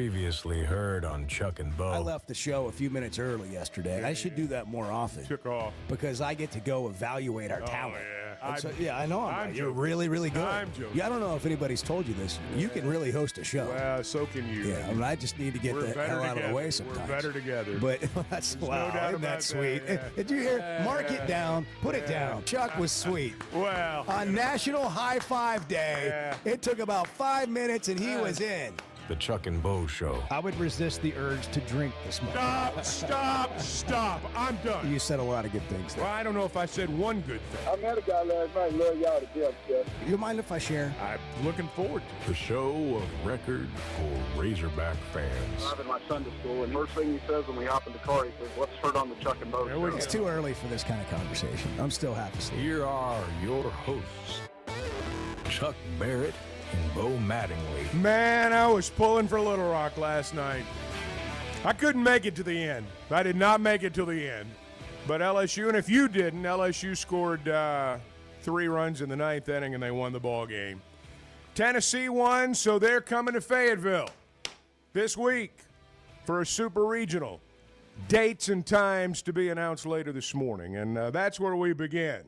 Previously heard on Chuck and Bo. I left the show a few minutes early yesterday. I should do that more often. Took off. Because I get to go evaluate our talent. Yeah. I know I'm right. You're really, really good. I'm joking. Yeah, I don't know if anybody's told you this. You can really host a show. Well, so can you. Yeah, I mean, I just need to get the hell out of the way sometimes. We're better together. But that's, wow, no isn't that sweet? Yeah. Did you hear? Mark it down. Put it down. Chuck was sweet. Well. On National High Five Day, it took about 5 minutes and he was in. The Chuck and Bo Show. I would resist the urge to drink this morning. Stop. I'm done. You said a lot of good things there. Well, I don't know if I said one good thing. I met a guy last night. Love y'all to death, Jeff. You mind if I share? I'm looking forward to it. The show of record for Razorback fans. I'm in my Sunday school, and first thing he says when we hop in the car, he says, "What's heard on the Chuck and Bo show?" It's too early for this kind of conversation. I'm still half asleep. Here are your hosts, Chuck Barrett and Bo Mattingly. Man, I was pulling for Little Rock last night. I couldn't make it to the end. I did not make it to the end. But LSU, and if you didn't, LSU scored 3 runs in the 9th inning, and they won the ball game. Tennessee won, so they're coming to Fayetteville this week for a super regional. Dates and times to be announced later this morning. And that's where we begin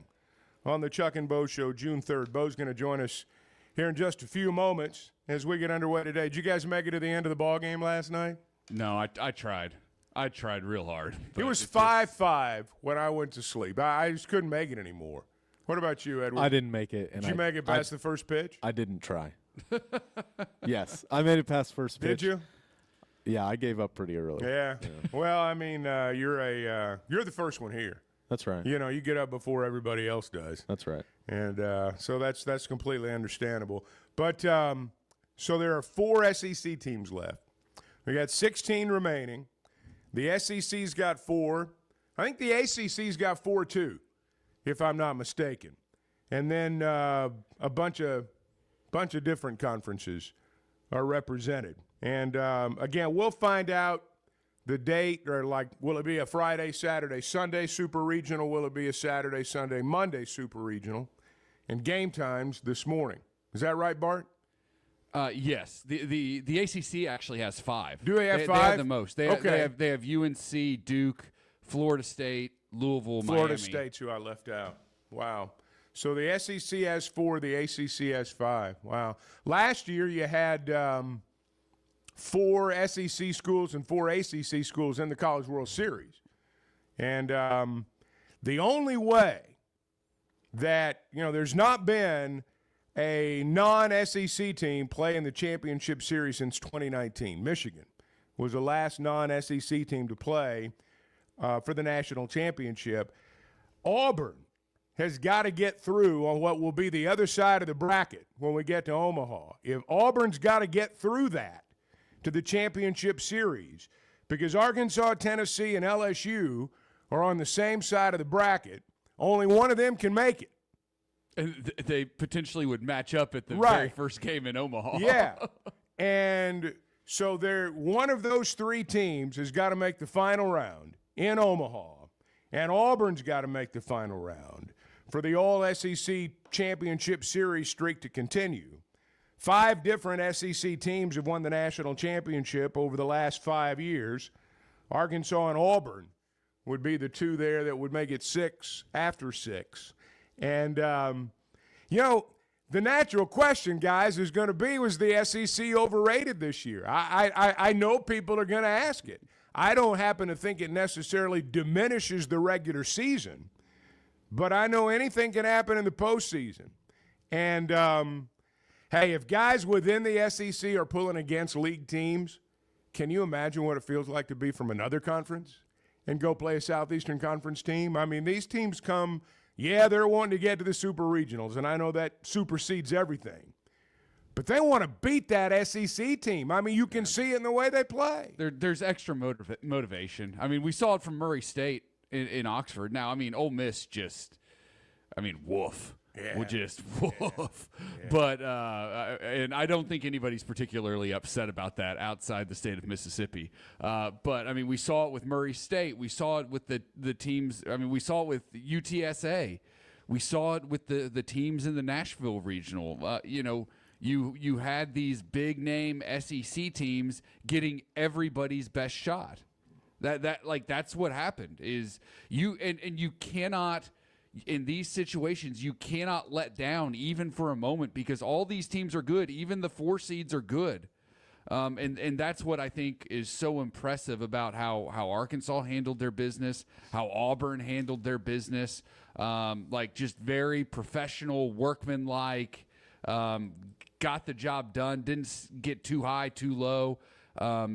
on the Chuck and Bo Show, June 3rd. Bo's going to join us here in just a few moments as we get underway today. Did you guys make it to the end of the ball game last night? No, I tried. I tried real hard. It was 5-5 when I went to sleep. I just couldn't make it anymore. What about you, Edward? I didn't make it. Did you make it past the first pitch? I didn't try. Yes, I made it past first pitch. Did you? Yeah, I gave up pretty early. Yeah. Well, I mean, you're the first one here. That's right. You know, you get up before everybody else does. That's right. And so that's completely understandable. But so there are 4 SEC teams left. We got 16 remaining. The SEC's got 4. I think the ACC's got 4 too, if I'm not mistaken. And then a bunch of different conferences are represented. And again, we'll find out the date, or like, will it be a Friday, Saturday, Sunday super regional? Will it be a Saturday, Sunday, Monday super regional? And game times this morning. Is that right, Bart? Yes. The ACC actually has 5. Do they have 5? They have the most. They Okay. They have UNC, Duke, Florida State, Louisville, Florida Miami. State's who I left out. Wow. So the SEC has 4, the ACC has 5. Wow. Last year you had 4 SEC schools and 4 ACC schools in the College World Series. And the only way that, there's not been a non-SEC team play in the championship series since 2019. Michigan was the last non-SEC team to play for the national championship. Auburn has got to get through on what will be the other side of the bracket when we get to Omaha. If Auburn's got to get through that to the championship series, because Arkansas, Tennessee, and LSU are on the same side of the bracket, only one of them can make it. And they potentially would match up at the very first game in Omaha. Yeah. And so one of those 3 teams has got to make the final round in Omaha, and Auburn's got to make the final round for the All-SEC Championship Series streak to continue. 5 different SEC teams have won the national championship over the last 5 years. Arkansas and Auburn would be the 2 there that would make it 6 after 6. And, the natural question, guys, is going to be, was the SEC overrated this year? I know people are going to ask it. I don't happen to think it necessarily diminishes the regular season, but I know anything can happen in the postseason. And, hey, if guys within the SEC are pulling against league teams, can you imagine what it feels like to be from another conference and go play a Southeastern Conference team? I mean, these teams come – yeah, they're wanting to get to the super regionals, and I know that supersedes everything. But they want to beat that SEC team. I mean, you can see it in the way they play. There's extra motivation. I mean, we saw it from Murray State in Oxford. Now, I mean, Ole Miss woof. Yeah. Would just woof. Yeah. But and I don't think anybody's particularly upset about that outside the state of Mississippi. But I mean, we saw it with Murray State. We saw it with the teams. I mean, we saw it with UTSA. We saw it with the teams in the Nashville regional. You had these big name SEC teams getting everybody's best shot. That's what happened. Is you cannot, in these situations, you cannot let down even for a moment, because all these teams are good. Even the 4 seeds are good. And that's what I think is so impressive about how Arkansas handled their business, how Auburn handled their business, just very professional, workmanlike, got the job done, didn't get too high, too low,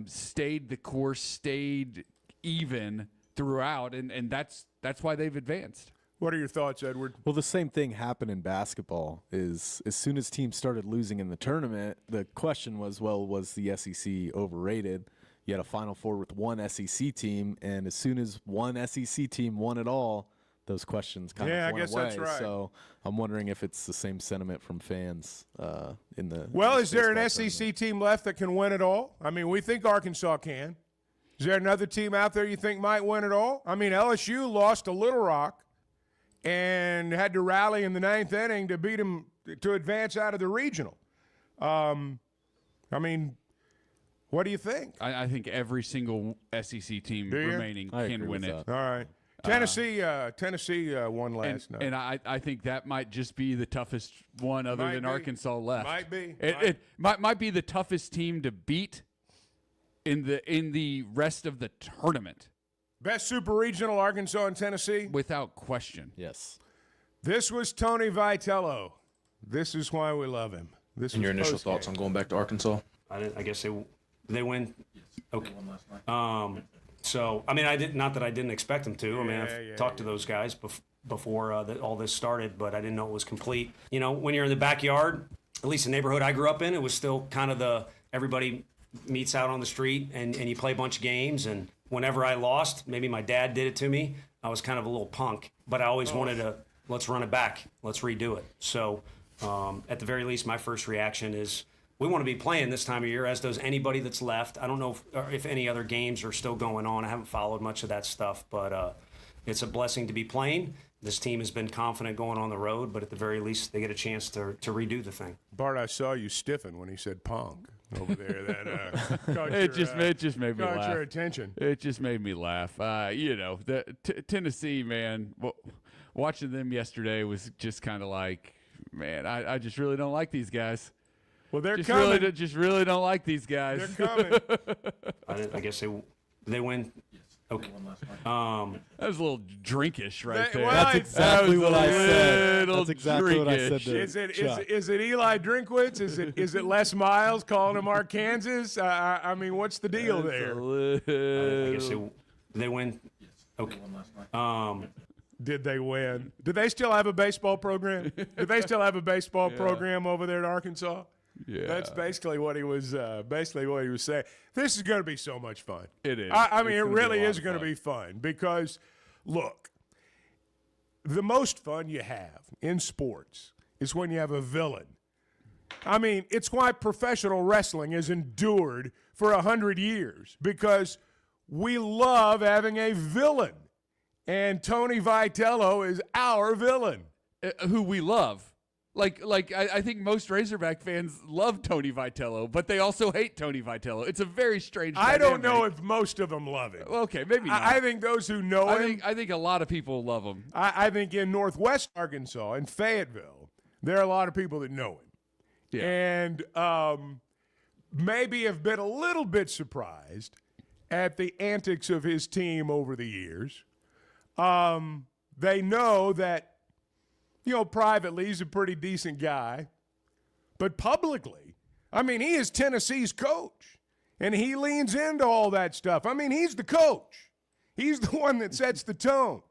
stayed the course, stayed even throughout, and that's why they've advanced. What are your thoughts, Edward? Well, the same thing happened in basketball. Is as soon as teams started losing in the tournament, the question was, well, was the SEC overrated? You had a Final Four with one SEC team, and as soon as one SEC team won it all, those questions kind of went away. I guess that's right. So I'm wondering if it's the same sentiment from fans in the. Well, is there an baseball SEC tournament. team left that can win it all? I mean, we think Arkansas can. Is there another team out there you think might win it all? I mean, LSU lost to Little Rock and had to rally in the 9th inning to beat them to advance out of the regional. I mean, what do you think? I think every single SEC team Do you? remaining I can agree win with it. that. All right. Tennessee won last night. And I think that might just be the toughest one other Might than be. Arkansas left. Might be. It might be the toughest team to beat in the rest of the tournament, Best super regional, Arkansas and Tennessee. without question. Yes. This was Tony Vitello. This is why we love him. This And your was initial post-game. thoughts on going back to Arkansas? I guess they win. Okay. So I mean, not that I didn't expect them to. I mean, I've talked to those guys before all this started, but I didn't know it was complete. You know, when you're in the backyard, at least the neighborhood I grew up in, it was still kind of everybody meets out on the street and you play a bunch of games. And whenever I lost, maybe my dad did it to me, I was kind of a little punk, but I always wanted to, let's run it back. Let's redo it. So at the very least, my first reaction is we want to be playing this time of year, as does anybody that's left. I don't know if any other games are still going on. I haven't followed much of that stuff, but it's a blessing to be playing. This team has been confident going on the road, but at the very least, they get a chance to redo the thing. Bart, I saw you stiffen when he said punk over there. That caught It your, just made me caught laugh. your attention. It just made me laugh. Tennessee, man, watching them yesterday was just kind of like, man, I just really don't like these guys. Well, they're Just coming. really don't like these guys. They're coming. I guess they win. Okay. That was a little drinkish right That- there. well, That's That exactly was what a I said. little That's exactly what I said drinkish. to Is it Eli Drinkwitz? Is it Les Miles calling him Arkansas? I mean, what's the deal there? I guess they win. Okay. Did they win? Do they still have a baseball program? Do they still have a baseball program over there at Arkansas? Yeah. That's basically what he was saying. This is going to be so much fun. It is. I mean, It's it gonna be a really lot is of going to fun. be fun because, look, the most fun you have in sports is when you have a villain. I mean, it's why professional wrestling has endured for 100 years, because we love having a villain. And Tony Vitello is our villain. Who we love. I think most Razorback fans love Tony Vitello, but they also hate Tony Vitello. It's a very strange I don't dynamic. know if most of them love him. Okay, maybe not. I think those who know him, I think a lot of people love him. I think in Northwest Arkansas, in Fayetteville, there are a lot of people that know him. Yeah. And maybe have been a little bit surprised at the antics of his team over the years. They know that, privately, he's a pretty decent guy. But publicly, I mean, he is Tennessee's coach. And he leans into all that stuff. I mean, he's the coach. He's the one that sets the tone.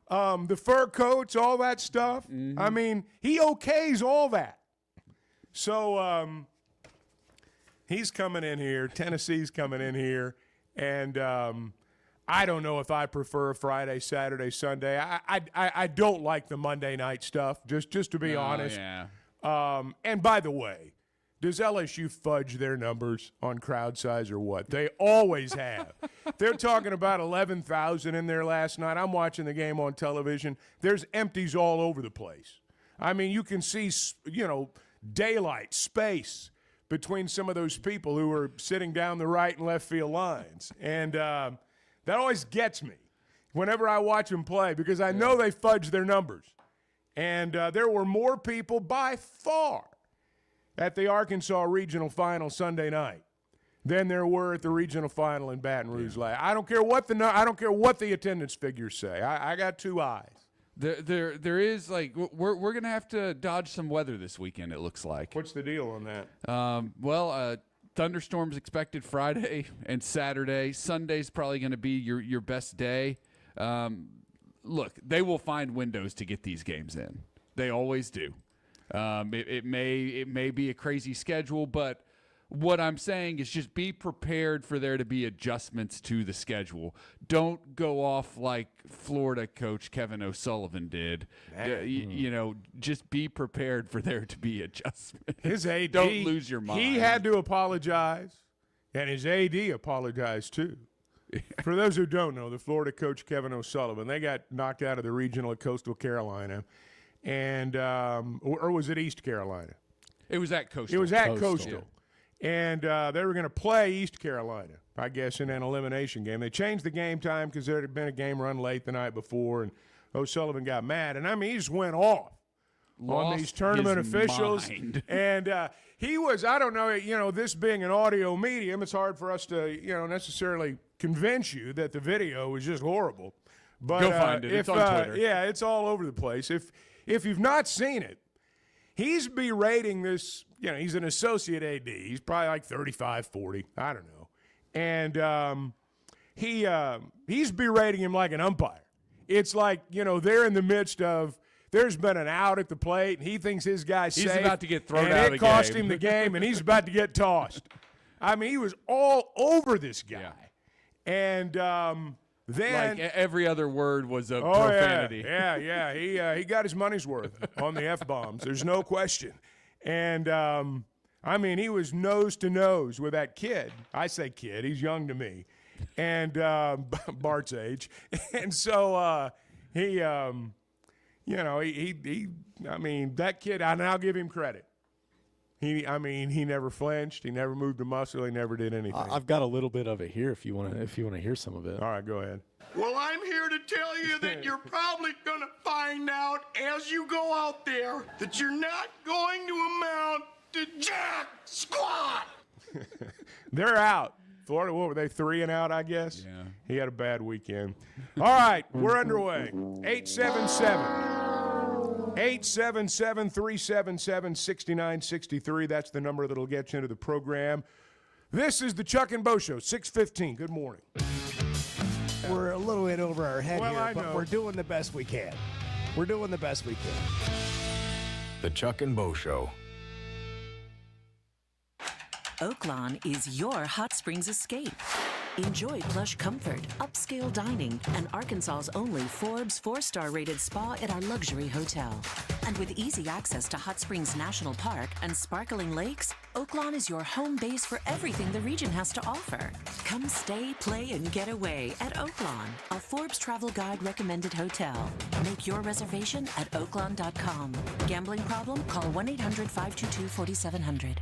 The fur coats, all that stuff. Mm-hmm. I mean, he okays all that. So he's coming in here. Tennessee's coming in here. And I don't know if I prefer Friday, Saturday, Sunday. I don't like the Monday night stuff, just to be honest. Yeah. And by the way, does LSU fudge their numbers on crowd size or what? They always have. They're talking about 11,000 in there last night. I'm watching the game on television. There's empties all over the place. I mean, you can see, daylight, space between some of those people who are sitting down the right and left field lines. And that always gets me whenever I watch them play because I know they fudge their numbers. And there were more people by far at the Arkansas Regional Final Sunday night than there were at the Regional Final in Baton Rouge last. I don't care what the attendance figures say. I got two eyes. There is we're gonna have to dodge some weather this weekend. It looks like. What's the deal on that? Thunderstorms expected Friday and Saturday. Sunday's probably going to be your best day. Look, they will find windows to get these games in. They always do. It may be a crazy schedule, but what I'm saying is just be prepared for there to be adjustments to the schedule. Don't go off like Florida coach Kevin O'Sullivan did. Just be prepared for there to be adjustments. His AD, don't lose your mind. He had to apologize, and his AD apologized too. For those who don't know, the Florida coach Kevin O'Sullivan, they got knocked out of the regional at Coastal Carolina, and or was it East Carolina? It was at Coastal. It was at Coastal. And they were going to play East Carolina, I guess, in an elimination game. They changed the game time because there had been a game run late the night before, and O'Sullivan got mad. And, I mean, he just went off on these tournament officials. And he was, I don't know, this being an audio medium, it's hard for us to, necessarily convince you that the video was just horrible. But go find it. It's on Twitter. Yeah, it's all over the place. If you've not seen it, he's berating this, he's an associate AD. He's probably like 35, 40. I don't know. And he's berating him like an umpire. It's like, they're in the midst of, there's been an out at the plate, and he thinks his guy's safe. He's about to get thrown out of the game. And it cost him the game, and he's about to get tossed. I mean, he was all over this guy. Yeah. And then every other word was a profanity. Yeah. He got his money's worth on the F-bombs. There's no question. And, he was nose to nose with that kid. I say kid. He's young to me. And Bart's age. And so that kid, and I'll give him credit. He never flinched. He never moved a muscle. He never did anything. I've got a little bit of it here if you want to hear some of it. All right, go ahead. Well, I'm here to tell you that you're probably going to find out as you go out there that you're not going to amount to jack squat. They're out. Florida, what were they, 3 and out, I guess? Yeah. He had a bad weekend. All right, we're underway. 877-377-6963. That's the number that'll get you into the program. This is the Chuck and Bo Show, 6:15. Good morning. We're a little bit over our head Well, here, I but know. we're doing the best we can. The Chuck and Bo Show. Oaklawn is your hot springs escape. Enjoy plush comfort, upscale dining, and Arkansas's only Forbes 4-star rated spa at our luxury hotel. And with easy access to Hot Springs National Park and sparkling lakes, Oaklawn is your home base for everything the region has to offer. Come stay, play, and get away at Oaklawn, a Forbes Travel Guide recommended hotel. Make your reservation at oaklawn.com. Gambling problem? Call 1-800-522-4700.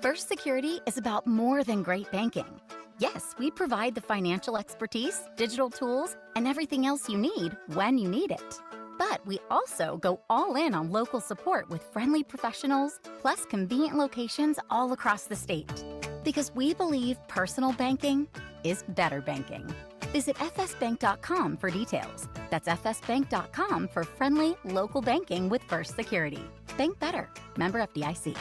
First Security is about more than great banking. Yes, we provide the financial expertise, digital tools, and everything else you need when you need it. But we also go all in on local support with friendly professionals, plus convenient locations all across the state. Because we believe personal banking is better banking. Visit fsbank.com for details. That's fsbank.com for friendly, local banking with First Security. Bank better. Member FDIC.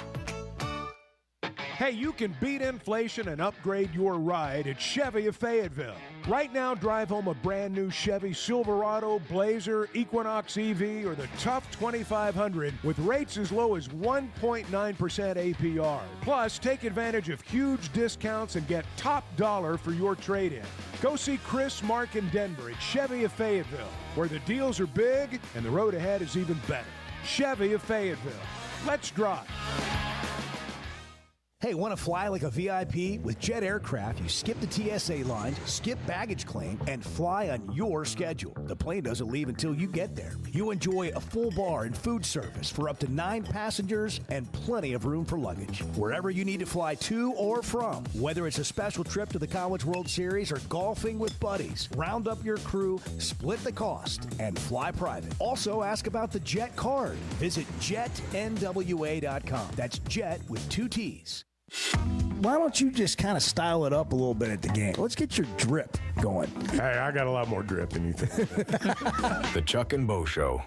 Hey, you can beat inflation and upgrade your ride at Chevy of Fayetteville. Right now, drive home a brand new Chevy Silverado, Blazer, Equinox EV, or the Tough 2500 with rates as low as 1.9% APR. Plus, take advantage of huge discounts and get top dollar for your trade-in. Go see Chris, Mark, and Denver at Chevy of Fayetteville, where the deals are big and the road ahead is even better. Chevy of Fayetteville. Let's drive. Hey, want to fly like a VIP? With Jet Aircraft, you skip the TSA lines, skip baggage claim, and fly on your schedule. The plane doesn't leave until you get there. You enjoy a full bar and food service for up to 9 passengers and plenty of room for luggage. Wherever you need to fly to or from, whether it's a special trip to the College World Series or golfing with buddies, round up your crew, split the cost, and fly private. Also, ask about the Jet card. Visit jetnwa.com. That's Jet with 2 T's. Why don't you just kind of style it up a little bit at the game? Let's get your drip going. Hey, I got a lot more drip than you think. The Chuck and Bo Show.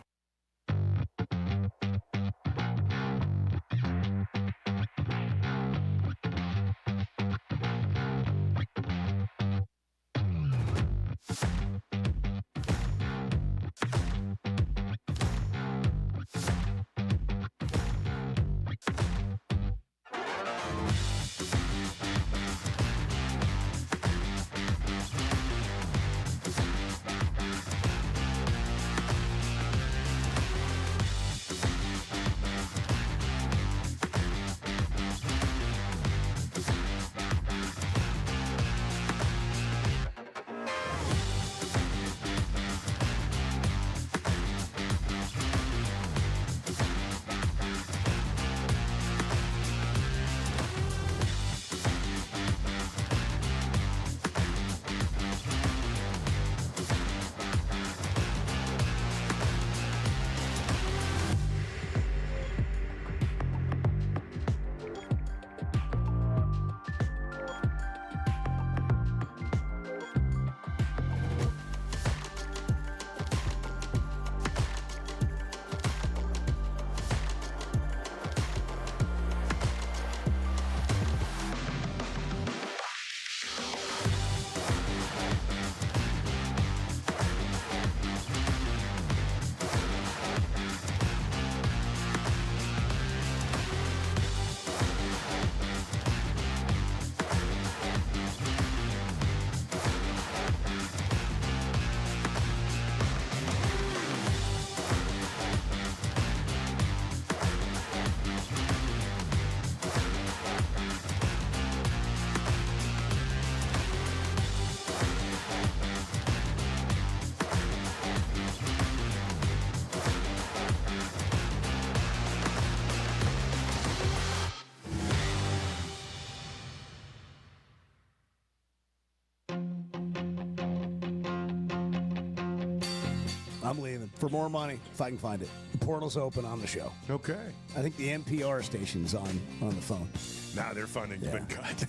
I'm leaving for more money if I can find it. The portal's open on the show. Okay. I think the NPR station's on the phone. Nah, their funding's been cut.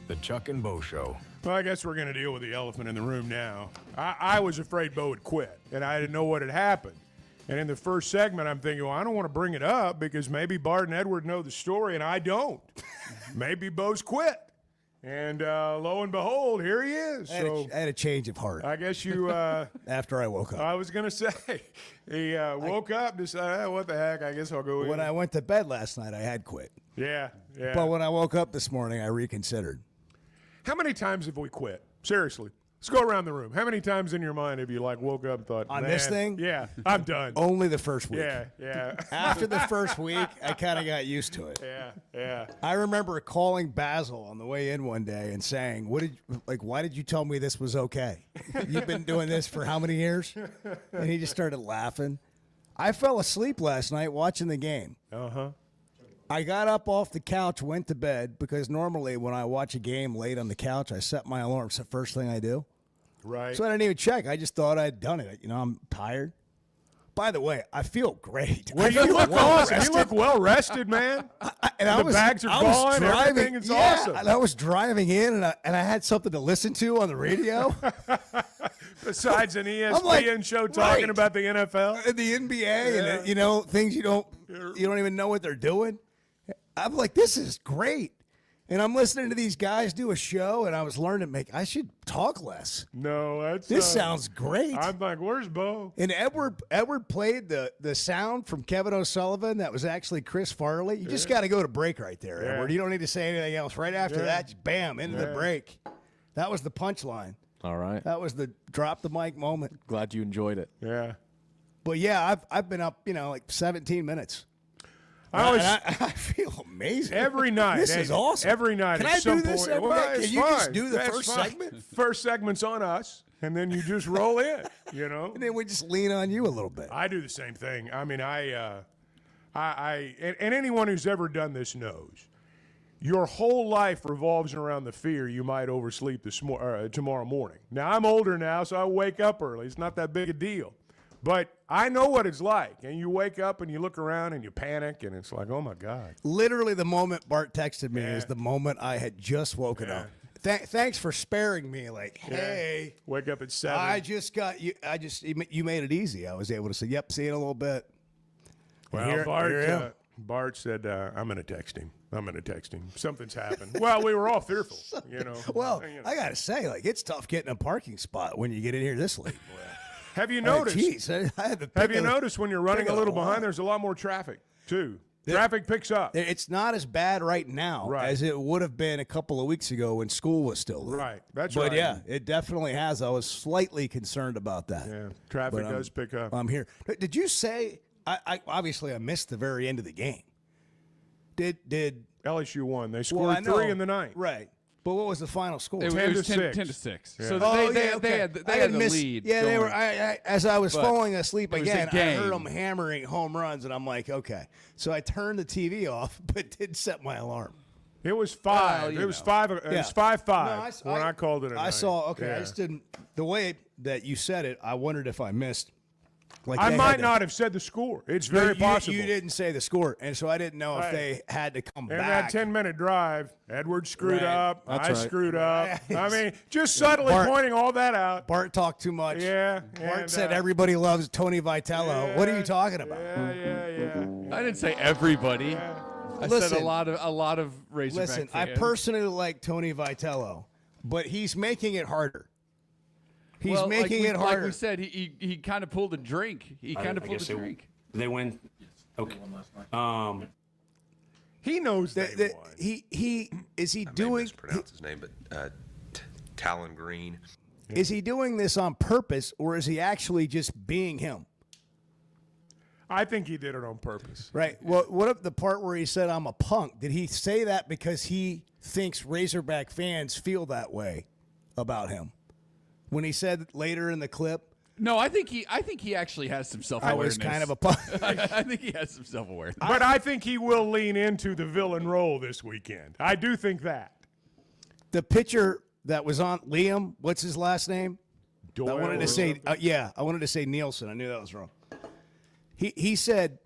The Chuck and Bo Show. Well, I guess we're going to deal with the elephant in the room now. I was afraid Bo would quit, and I didn't know what had happened. And in the first segment, I'm thinking, well, I don't want to bring it up because maybe Bart and Edward know the story, and I don't. Maybe Bo's quit. And lo and behold, here he is. I had a change of heart. I guess you... after I woke up. I was going to say, he woke up, decided, what the heck, I guess I'll go in. When I went to bed last night, I had quit. Yeah. But when I woke up this morning, I reconsidered. How many times have we quit? Seriously. Let's go around the room. How many times in your mind have you woke up and thought, on this thing? Yeah, I'm done. Only the first week. Yeah. After the first week, I kind of got used to it. Yeah. I remember calling Basil on the way in one day and saying, why did you tell me this was okay? You've been doing this for how many years? And he just started laughing. I fell asleep last night watching the game. Uh-huh. I got up off the couch, went to bed, because normally when I watch a game late on the couch, I set my alarm. It's the first thing I do. Right. So I didn't even check. I just thought I'd done it. I'm tired. By the way, I feel great. Well, you look awesome. You look well rested, man. The bags are gone. Everything is awesome. And I was driving in, and I had something to listen to on the radio. Besides an ESPN show talking about the NFL and the NBA, and things you don't even know what they're doing. I'm like, this is great. And I'm listening to these guys do a show, and I was learning I should talk less. No, this sounds great. I'm like, where's Bo? And Edward played the sound from Kevin O'Sullivan that was actually Chris Farley. You just got to go to break right there, Edward. You don't need to say anything else. Right after that, just bam, into the break. That was the punchline. All right. That was the drop the mic moment. Glad you enjoyed it. Yeah. But yeah, I've been up, 17 minutes. I feel amazing. Every night. This is awesome. Every night. Can at I some do this point, every well, night? it's Can you fine. just do the That's first fine. segment? First segment's on us, and then you just roll in, you know? And then we just lean on you a little bit. I do the same thing. I mean, and anyone who's ever done this knows, your whole life revolves around the fear you might oversleep tomorrow morning. Now, I'm older now, so I wake up early. It's not that big a deal. But I know what it's like. And you wake up and you look around and you panic, and it's like, oh, my God. Literally the moment Bart texted me is the moment I had just woken up. Thanks for sparing me. Like, hey. Wake up at 7. I just got you. You made it easy. I was able to say, yep, see you in a little bit. Well, Bart said, I'm going to text him. Something's happened. Well, we were all fearful, you know. Well, I got to say, like, it's tough getting a parking spot when you get in here this late. Have you noticed? Have you noticed when you're running a little behind, there's a lot more traffic, too. Traffic picks up. It's not as bad right now as it would have been a couple of weeks ago when school was still there. Right, that's but right. But, yeah, it definitely has. I was slightly concerned about that. Yeah, traffic does pick up. I'm here. Did you say I obviously I missed the very end of the game. Did LSU won? They scored 3 in the ninth. Right. But what was the final score? It was 10 to 6. Yeah. So they had the lead. Yeah, going. they were. As I was falling asleep it was again, a game. I heard them hammering home runs, and I'm like, okay. So I turned the TV off, but did set my alarm. It was 5. It was 5. It was 5-5 when I called it. I saw. Okay, I just didn't. The way that you said it, I wondered if I missed. Like I might not have said the score. It's very possible. You didn't say the score, and so I didn't know if they had to come back. In that 10-minute drive, Edwards screwed up. I screwed up. I mean, just subtly pointing all that out. Bart talked too much. Yeah. Bart said everybody loves Tony Vitello. Yeah, what are you talking about? Yeah. I didn't say everybody. I said a lot of Razorback Listen, fans. I personally like Tony Vitello, but he's making it harder. He's making it harder. Like we said, he kind of pulled a drink. He kind of pulled a drink. They win. Okay. He knows they won. He is he doing? I mispronounce his name, but Talon Green. Is he doing this on purpose, or is he actually just being him? I think he did it on purpose. Right. Well, what if the part where he said I'm a punk? Did he say that because he thinks Razorback fans feel that way about him? When he said later in the clip, no, I think he actually has some self-awareness. I was kind of a punk. I think he has some self-awareness. But I think he will lean into the villain role this weekend. I do think that. The pitcher that was on Liam, what's his last name? Doyle. I wanted to say, I wanted to say Nielsen. I knew that was wrong. He said,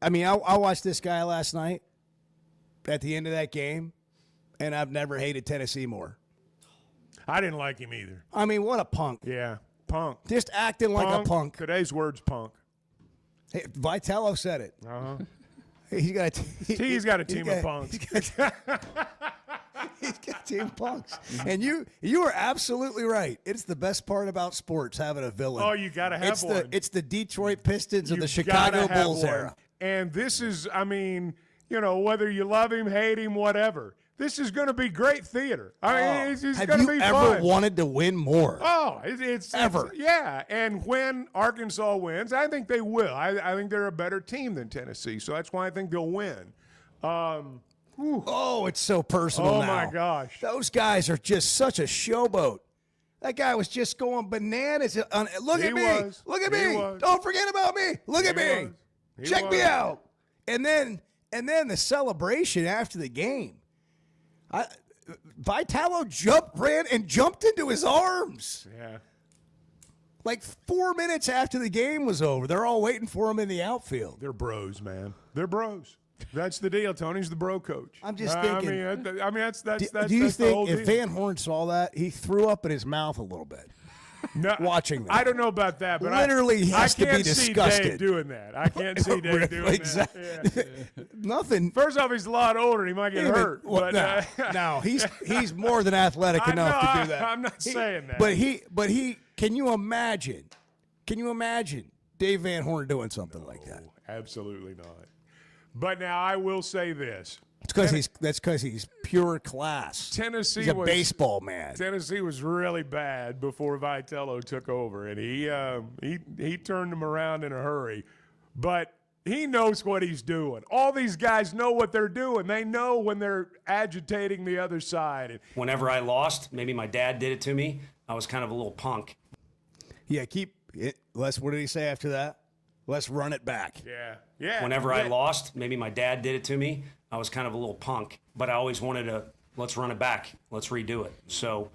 I mean, I watched this guy last night at the end of that game, and I've never hated Tennessee more. I didn't like him either. I mean, what a punk. Yeah, punk. Just acting like a punk. Today's word's punk. Hey, Vitello said it. Uh-huh. He's got a team of punks. He's got a team of punks. And you are absolutely right. It's the best part about sports, having a villain. Oh, you got to have one. It's the Detroit Pistons of the Chicago Bulls era. And this is, I mean, you know, whether you love him, hate him, whatever. This is going to be great theater. I mean, it's going to be fun. Have you ever wanted to win more? Oh, it's ever. Yeah, and when Arkansas wins, I think they will. I think they're a better team than Tennessee, so that's why I think they'll win. Oh, it's so personal now. Oh, my gosh. Those guys are just such a showboat. That guy was just going bananas. Look at me. Look at me. Don't forget about me. Look at me. Check me out. And then the celebration after the game. Vitello jumped into his arms. Yeah. Like 4 minutes after the game was over, they're all waiting for him in the outfield. They're bros, man. They're bros. That's the deal. Tony's the bro coach. I'm just thinking. I mean, that's. Do you think if Van Horn saw that, he threw up in his mouth a little bit? No, watching that. I don't know about that, but literally he has to be disgusted. I can't see Dave doing that. I can't see Dave doing that. Yeah. Nothing. First off, he's a lot older. He might get hurt. Well, but, no, he's more than athletic enough to do that. I'm not saying that. But he. Can you imagine? Can you imagine Dave Van Horn doing something like that? Absolutely not. But now I will say this. That's because he's pure class. Tennessee he's a baseball man. Tennessee was really bad before Vitello took over, and he turned them around in a hurry. But He knows what he's doing. All these guys know what they're doing. They know when they're agitating the other side. Whenever I lost, maybe my dad did it to me, I was kind of a little punk. Yeah, keep it. Les, what did he say after that? Let's run it back. Yeah. Whenever I lost, maybe my dad did it to me, I was kind of a little punk. But I always wanted to, let's run it back. Let's redo it. So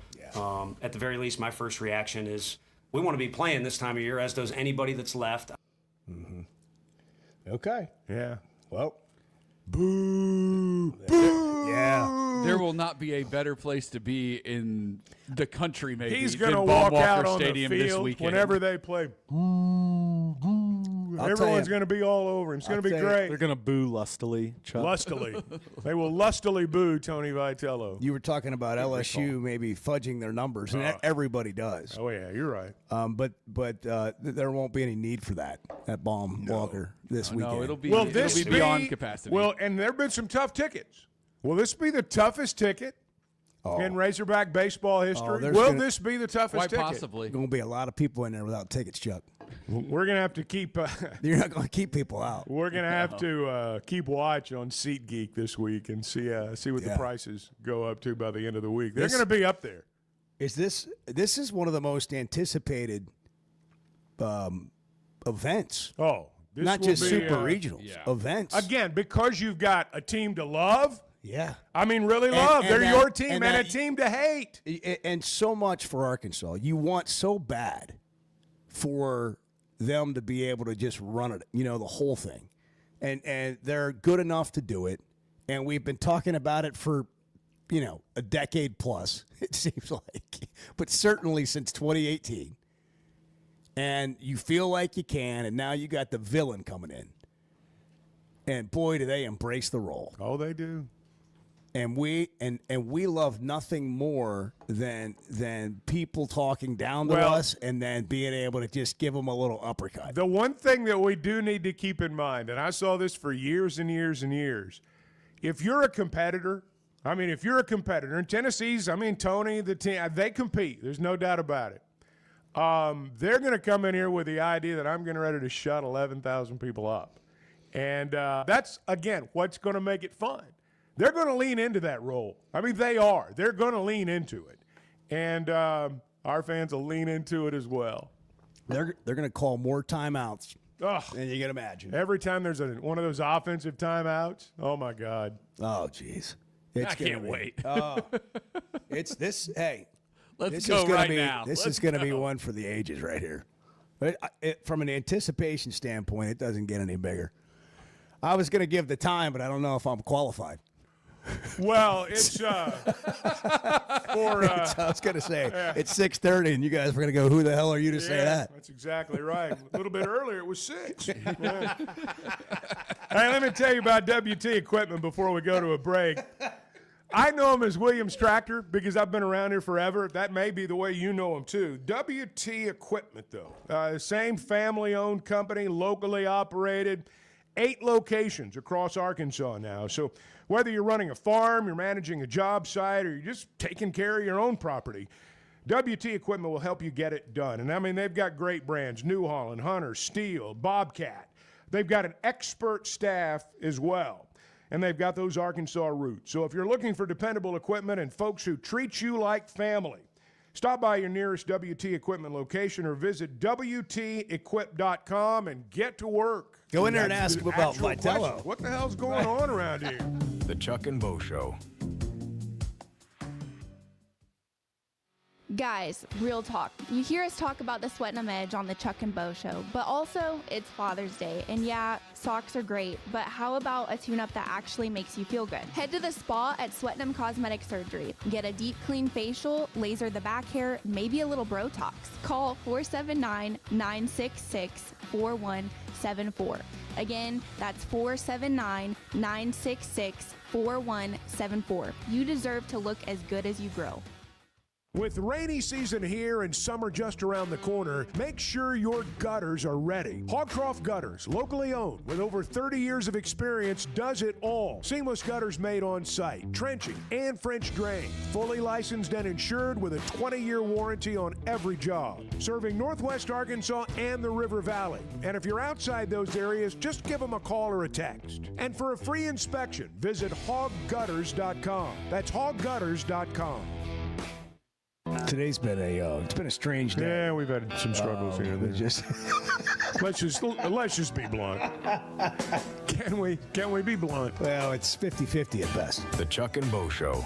at the very least, my first reaction is we want to be playing this time of year, as does anybody that's left. Mm-hmm. Okay. Yeah. Well, boo. Boo. Yeah. There will not be a better place to be in the country, maybe. He's going to than walk Baum-Walker out on Stadium the this field weekend. whenever they play. Boo, boo. Everyone's going to be all over him. It's going to be great. They're going to boo lustily, Chuck. Lustily. They will lustily boo Tony Vitello. You were talking about LSU maybe fudging their numbers, and everybody does. Oh, yeah, you're right. But there won't be any need for that at Baum-Walker this weekend. No, it'll be beyond capacity. Well, and there have been some tough tickets. Will this be the toughest ticket in Razorback baseball history? Will this be the toughest ticket? Quite possibly. There's going to be a lot of people in there without tickets, Chuck. We're going to have to keep You're not going to keep people out. We're going to have to keep watch on SeatGeek this week and see what the prices go up to by the end of the week. They're going to be up there. This is one of the most anticipated events. Oh, this not will just be, super regionals events. Again, because you've got a team to love. Yeah. I mean, really love. They're your team and a team to hate. And so much for Arkansas. You want so bad for them to be able to just run it, the whole thing. And they're good enough to do it. And we've been talking about it for, a decade plus, it seems like. But certainly since 2018. And you feel like you can, and now you got the villain coming in. And boy, do they embrace the role. Oh, they do. And we love nothing more than people talking down to us and then being able to just give them a little uppercut. The one thing that we do need to keep in mind, and I saw this for years and years and years, if you're a competitor, and Tennessee's, Tony, the team, they compete. There's no doubt about it. They're going to come in here with the idea that I'm getting ready to shut 11,000 people up. And that's, again, what's going to make it fun. They're going to lean into that role. They are. They're going to lean into it. And our fans will lean into it as well. They're going to call more timeouts than you can imagine. Every time there's one of those offensive timeouts, oh, my God. Oh, jeez. I can't wait. It's this, hey. Let's go right now. This is going to be one for the ages right here. From an anticipation standpoint, it doesn't get any bigger. I was going to give the time, but I don't know if I'm qualified. Well, it's I was going to say, it's 6:30, and you guys were going to go, who the hell are you to say that? That's exactly right. A little bit earlier, it was 6. Yeah. Hey, let me tell you about WT Equipment before we go to a break. I know him as Williams Tractor because I've been around here forever. That may be the way you know him, too. WT Equipment, though. Same family-owned company, locally operated. 8 locations across Arkansas now. So whether you're running a farm, you're managing a job site, or you're just taking care of your own property, WT Equipment will help you get it done. And, they've got great brands, New Holland, Hunter, Steel, Bobcat. They've got an expert staff as well. And they've got those Arkansas roots. So if you're looking for dependable equipment and folks who treat you like family, stop by your nearest WT Equipment location or visit WTEquip.com and get to work. Go in there and ask about Vitello. What the hell's going on around here? The Chuck and Bo Show. Guys, real talk. You hear us talk about the Sweatin'em Edge on the Chuck and Bo Show, but also it's Father's Day, and yeah, socks are great, but how about a tune-up that actually makes you feel good? Head to the spa at Sweatin'em Cosmetic Surgery. Get a deep clean facial, laser the back hair, maybe a little Botox. Call 479-966-4174. Again, that's 479-966-4174. You deserve to look as good as you grow. With rainy season here and summer just around the corner, make sure your gutters are ready. Hogcroft Gutters, locally owned with over 30 years of experience, does it all. Seamless gutters made on site, trenching and French drain. Fully licensed and insured with a 20-year warranty on every job. Serving Northwest Arkansas and the River Valley. And if you're outside those areas, just give them a call or a text. And for a free inspection, visit hoggutters.com. That's hoggutters.com. Today's been it's been a strange day. Yeah, we've had some struggles here. Let's just be blunt. Can we be blunt? Well, it's 50-50 at best. The Chuck and Bo Show.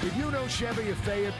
Did you know Chevy of Fayette?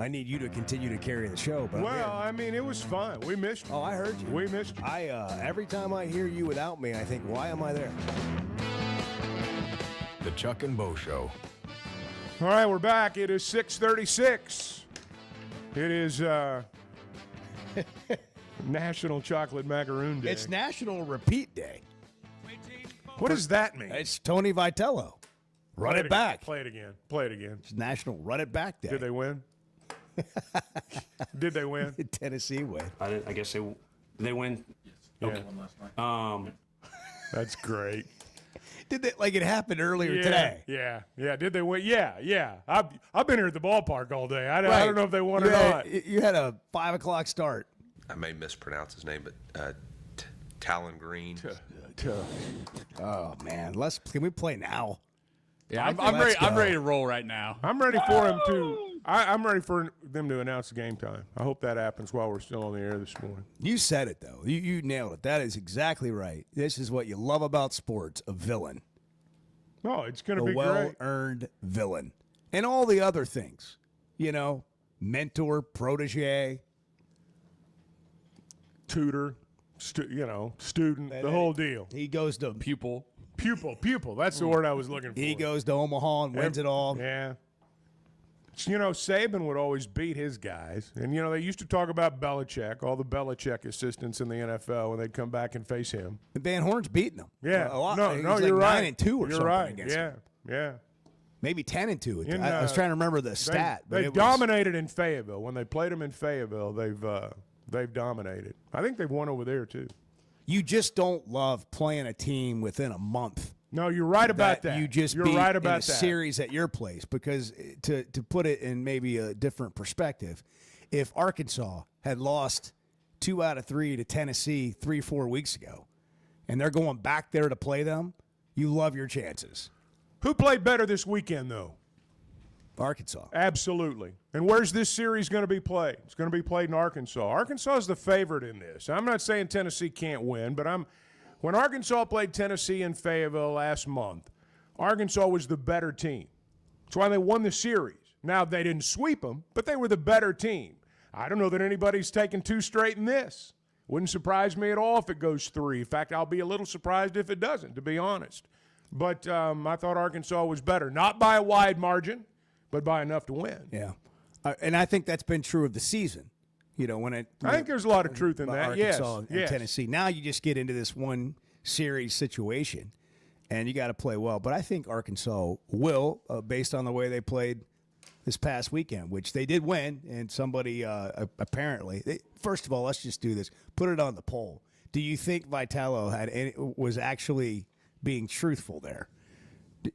I need you to continue to carry the show. But well, I mean, it was fun. We missed you. Oh, I heard you. We missed you. Every time I hear you without me, I think, why am I there? The Chuck and Bo Show. All right, we're back. It is 6:36. It is National Chocolate Macaroon Day. It's National Repeat Day. What does that mean? It's Tony Vitello. Run it back. Play it again. Play it again. It's National Run It Back Day. Did they win? Did they win? Tennessee win. I guess they win. Okay. That's great. Did they, like it happened earlier today? Yeah. Did they win? Yeah. I've been here at the ballpark all day. I don't know if they won or not. You had a 5 o'clock start. I may mispronounce his name, but Talon Green. Oh man, can we play now? Yeah, I'm ready to roll right now. I'm ready for him to. I'm ready for them to announce the game time. I hope that happens while we're still on the air this morning. You said it though. You nailed it. That is exactly right. This is what you love about sports: a villain. Oh, it's going to be a well-earned villain, and all the other things. Mentor, protege, tutor, student, the whole deal. He goes to pupil. That's the word I was looking for. He goes to Omaha and wins it all. Yeah. Saban would always beat his guys. And, they used to talk about Belichick, all the Belichick assistants in the NFL when they'd come back and face him. And Van Horn's beating them. Yeah. A lot. No, you're right. 9-2 or you're something right. against him. Yeah. Maybe 10-2. I was trying to remember the stat. They dominated in Fayetteville. When they played them in Fayetteville, they've dominated. I think they've won over there, too. You just don't love playing a team within a month. No, you're right about that. You just you're beat right about in a series at your place, because to put it in maybe a different perspective, if Arkansas had lost 2 out of 3 to Tennessee 3-4 weeks ago, and they're going back there to play them, you love your chances. Who played better this weekend, though? Arkansas. Absolutely. And where's this series going to be played? It's going to be played in Arkansas. Arkansas is the favorite in this. I'm not saying Tennessee can't win, but when Arkansas played Tennessee in Fayetteville last month, Arkansas was the better team. That's why they won the series. Now, they didn't sweep them, but they were the better team. I don't know that anybody's taken 2 straight in this. Wouldn't surprise me at all if it goes 3. In fact, I'll be a little surprised if it doesn't, to be honest. But I thought Arkansas was better. Not by a wide margin, but by enough to win. Yeah. And I think that's been true of the season. I think there's a lot of truth in that. Arkansas yes. and Tennessee. Now you just get into this one series situation, and you got to play well. But I think Arkansas will, based on the way they played this past weekend, which they did win. And somebody apparently, first of all, let's just do this. Put it on the poll. Do you think Vitello was actually being truthful there?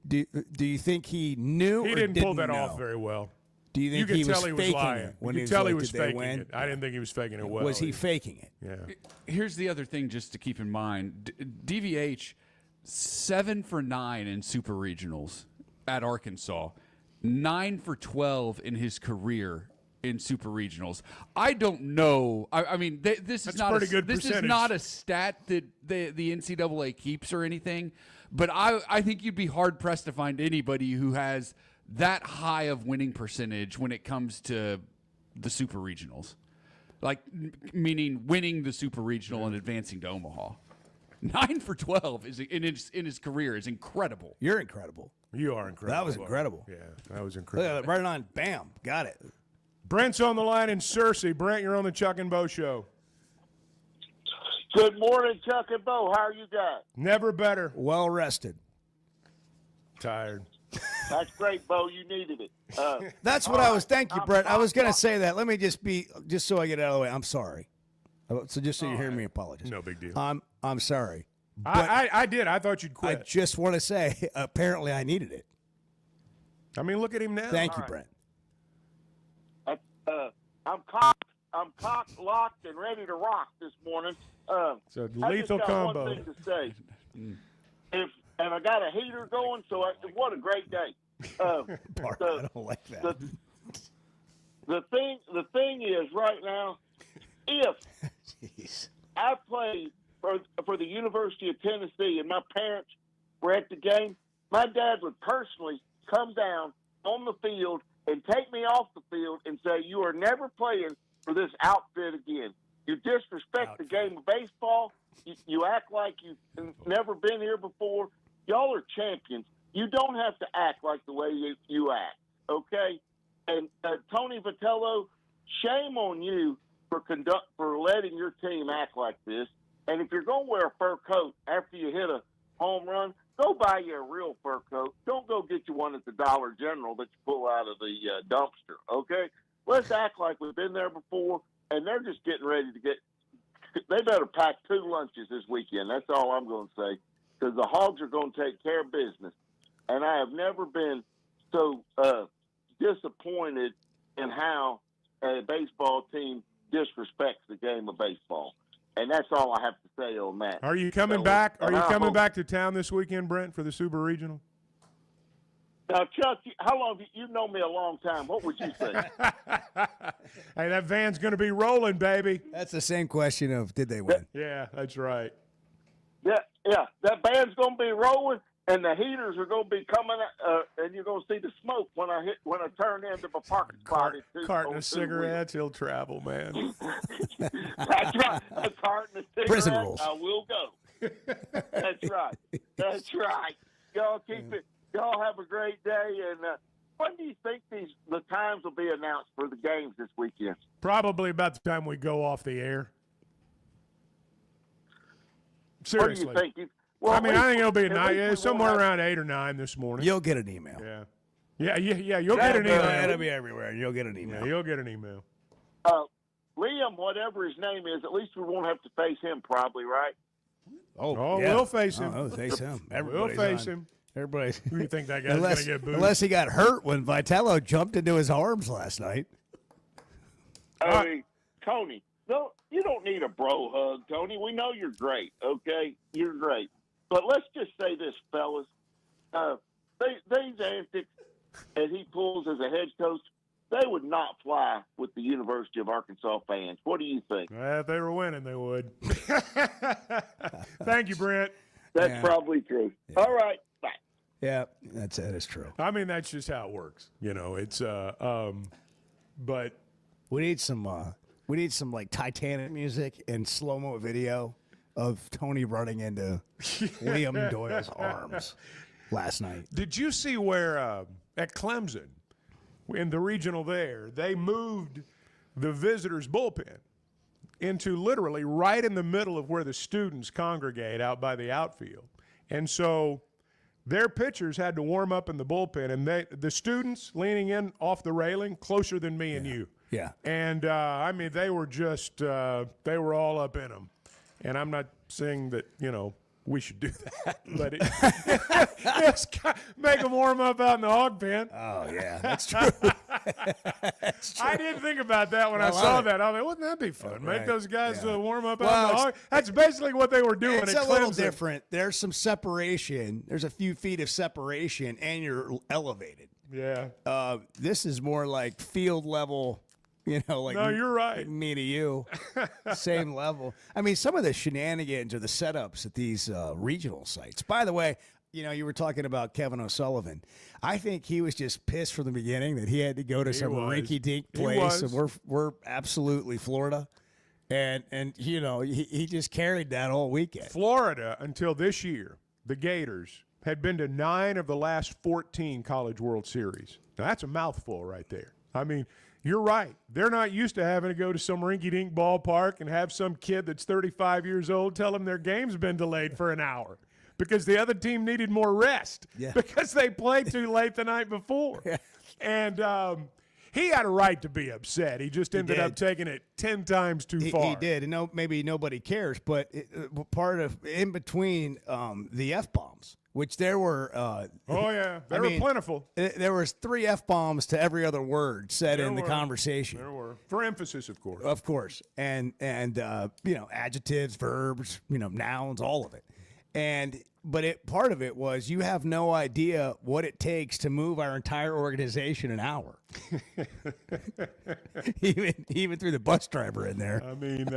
Do you think he knew? He didn't pull that off very well. Do you think you he could was tell he faking was lying. it? When you he could tell was he like, was did they faking win? it. I didn't think he was faking it well. Was he faking it? Yeah. Here's the other thing just to keep in mind. DVH, 7 for 9 in super regionals at Arkansas. 9 for 12 in his career in super regionals. I don't know. I mean, this is not pretty good this percentage. is not a stat that the NCAA keeps or anything. But I think you'd be hard pressed to find anybody who has that high of winning percentage when it comes to the super regionals, like meaning winning the super regional and advancing to Omaha. 9 for 12 is in his career is incredible. You're incredible. You are incredible. That was incredible. Yeah, that was incredible. Right on. Bam. Got it. Brent's on the line in Searcy. Brent, you're on the Chuck and Bo Show. Good morning, Chuck and Bo. How are you guys? Never better. Well rested. Tired. That's great, Bo. You needed it. That's what I was. Thank you, Brett. I was going to say that. Let me just so I get it out of the way. I'm sorry. So just so you hear me apologize. No big deal. I'm sorry. I did. I thought you'd quit. I just want to say, apparently I needed it. I mean, look at him now. Thank you, Brent. I'm cocked, locked, and ready to rock this morning. It's a lethal combo. One thing to say. And I got a heater going, so what a great day. I don't like that. The thing is right now, if I played for the University of Tennessee and my parents were at the game, my dad would personally come down on the field and take me off the field and say, you are never playing for this outfit again. You disrespect the game of baseball. You act like you've never been here before. Y'all are champions. You don't have to act like the way you act, okay? And Tony Vitello, shame on you for letting your team act like this. And if you're going to wear a fur coat after you hit a home run, go buy you a real fur coat. Don't go get you one at the Dollar General that you pull out of the dumpster, okay? Let's act like we've been there before, and they're just getting ready to get – they better pack 2 lunches this weekend. That's all I'm going to say, because the Hogs are going to take care of business. And I have never been so disappointed in how a baseball team disrespects the game of baseball. And that's all I have to say on that. Are you coming back? Are you coming back to town this weekend, Brent, for the Super Regional? Now, Chuck, how long have you known me a long time? What would you say? Hey, that van's going to be rolling, baby. That's the same question of did they win? Yeah, that's right. Yeah, that band's going to be rolling, and the heaters are going to be coming, and you're going to see the smoke when I turn into my parking spot. Carton of cigarettes, he'll travel, man. That's right. A carton of cigarettes, Prison rules. I will go. That's right. That's right. Y'all keep it. Y'all have a great day, and when do you think the times will be announced for the games this weekend? Probably about the time we go off the air. Seriously. What do you think? I think it'll be somewhere around 8 or 9 this morning. You'll get an email. Yeah. You'll get an email. It'll be everywhere. You'll get an email. Yeah, you'll get an email. Liam, whatever his name is, at least we won't have to face him, probably, right? Oh, yeah. we'll face him. We'll face him. We'll face him. Everybody's. Who do you think that guy's going to get booed? Unless he got hurt when Vitello jumped into his arms last night. I mean, Tony, no, you don't need a bro hug, Tony. We know you're great, okay? You're great. But let's just say this, fellas. These antics that he pulls as a head coach, they would not fly with the University of Arkansas fans. What do you think? If they were winning, they would. Thank you, Brent. That's probably true. Yeah. All right, bye. Yeah, that is true. I mean, that's just how it works. It's but we need some like Titanic music and slow-mo video of Tony running into Liam Doyle's arms last night. Did you see where at Clemson, in the regional there, they moved the visitors' bullpen into literally right in the middle of where the students congregate out by the outfield. And so their pitchers had to warm up in the bullpen, and the students leaning in off the railing closer than me and you. Yeah. And, they were just they were all up in them. And I'm not saying that, we should do that, but make them warm up out in the hog pen. Oh, yeah, that's true. That's true. I didn't think about that when I saw that. I mean, wouldn't that be fun? Make those guys warm up out in the hog. That's basically what they were doing. It's a little different. There's some separation. There's a few feet of separation, and you're elevated. Yeah. This is more like field level. No, you're right. Me to you, same level. I mean, some of the shenanigans or the setups at these regional sites. By the way, you were talking about Kevin O'Sullivan. I think he was just pissed from the beginning that he had to go to some rinky-dink place, and we're absolutely Florida, and he just carried that all weekend. Florida, until this year, the Gators had been to 9 of the last 14 College World Series. Now, that's a mouthful right there. I mean, you're right. They're not used to having to go to some rinky-dink ballpark and have some kid that's 35 years old tell them their game's been delayed for an hour because the other team needed more rest because they played too late the night before. And he had a right to be upset. He just ended up taking it 10 times too far. He did. And maybe nobody cares, but part of in between the F-bombs, which there were they were plentiful. There was 3 F-bombs to every other word said in the conversation. There were. For emphasis, of course. Of course. And adjectives, verbs, nouns, all of it. But part of it was you have no idea what it takes to move our entire organization an hour. even through the bus driver in there. I mean,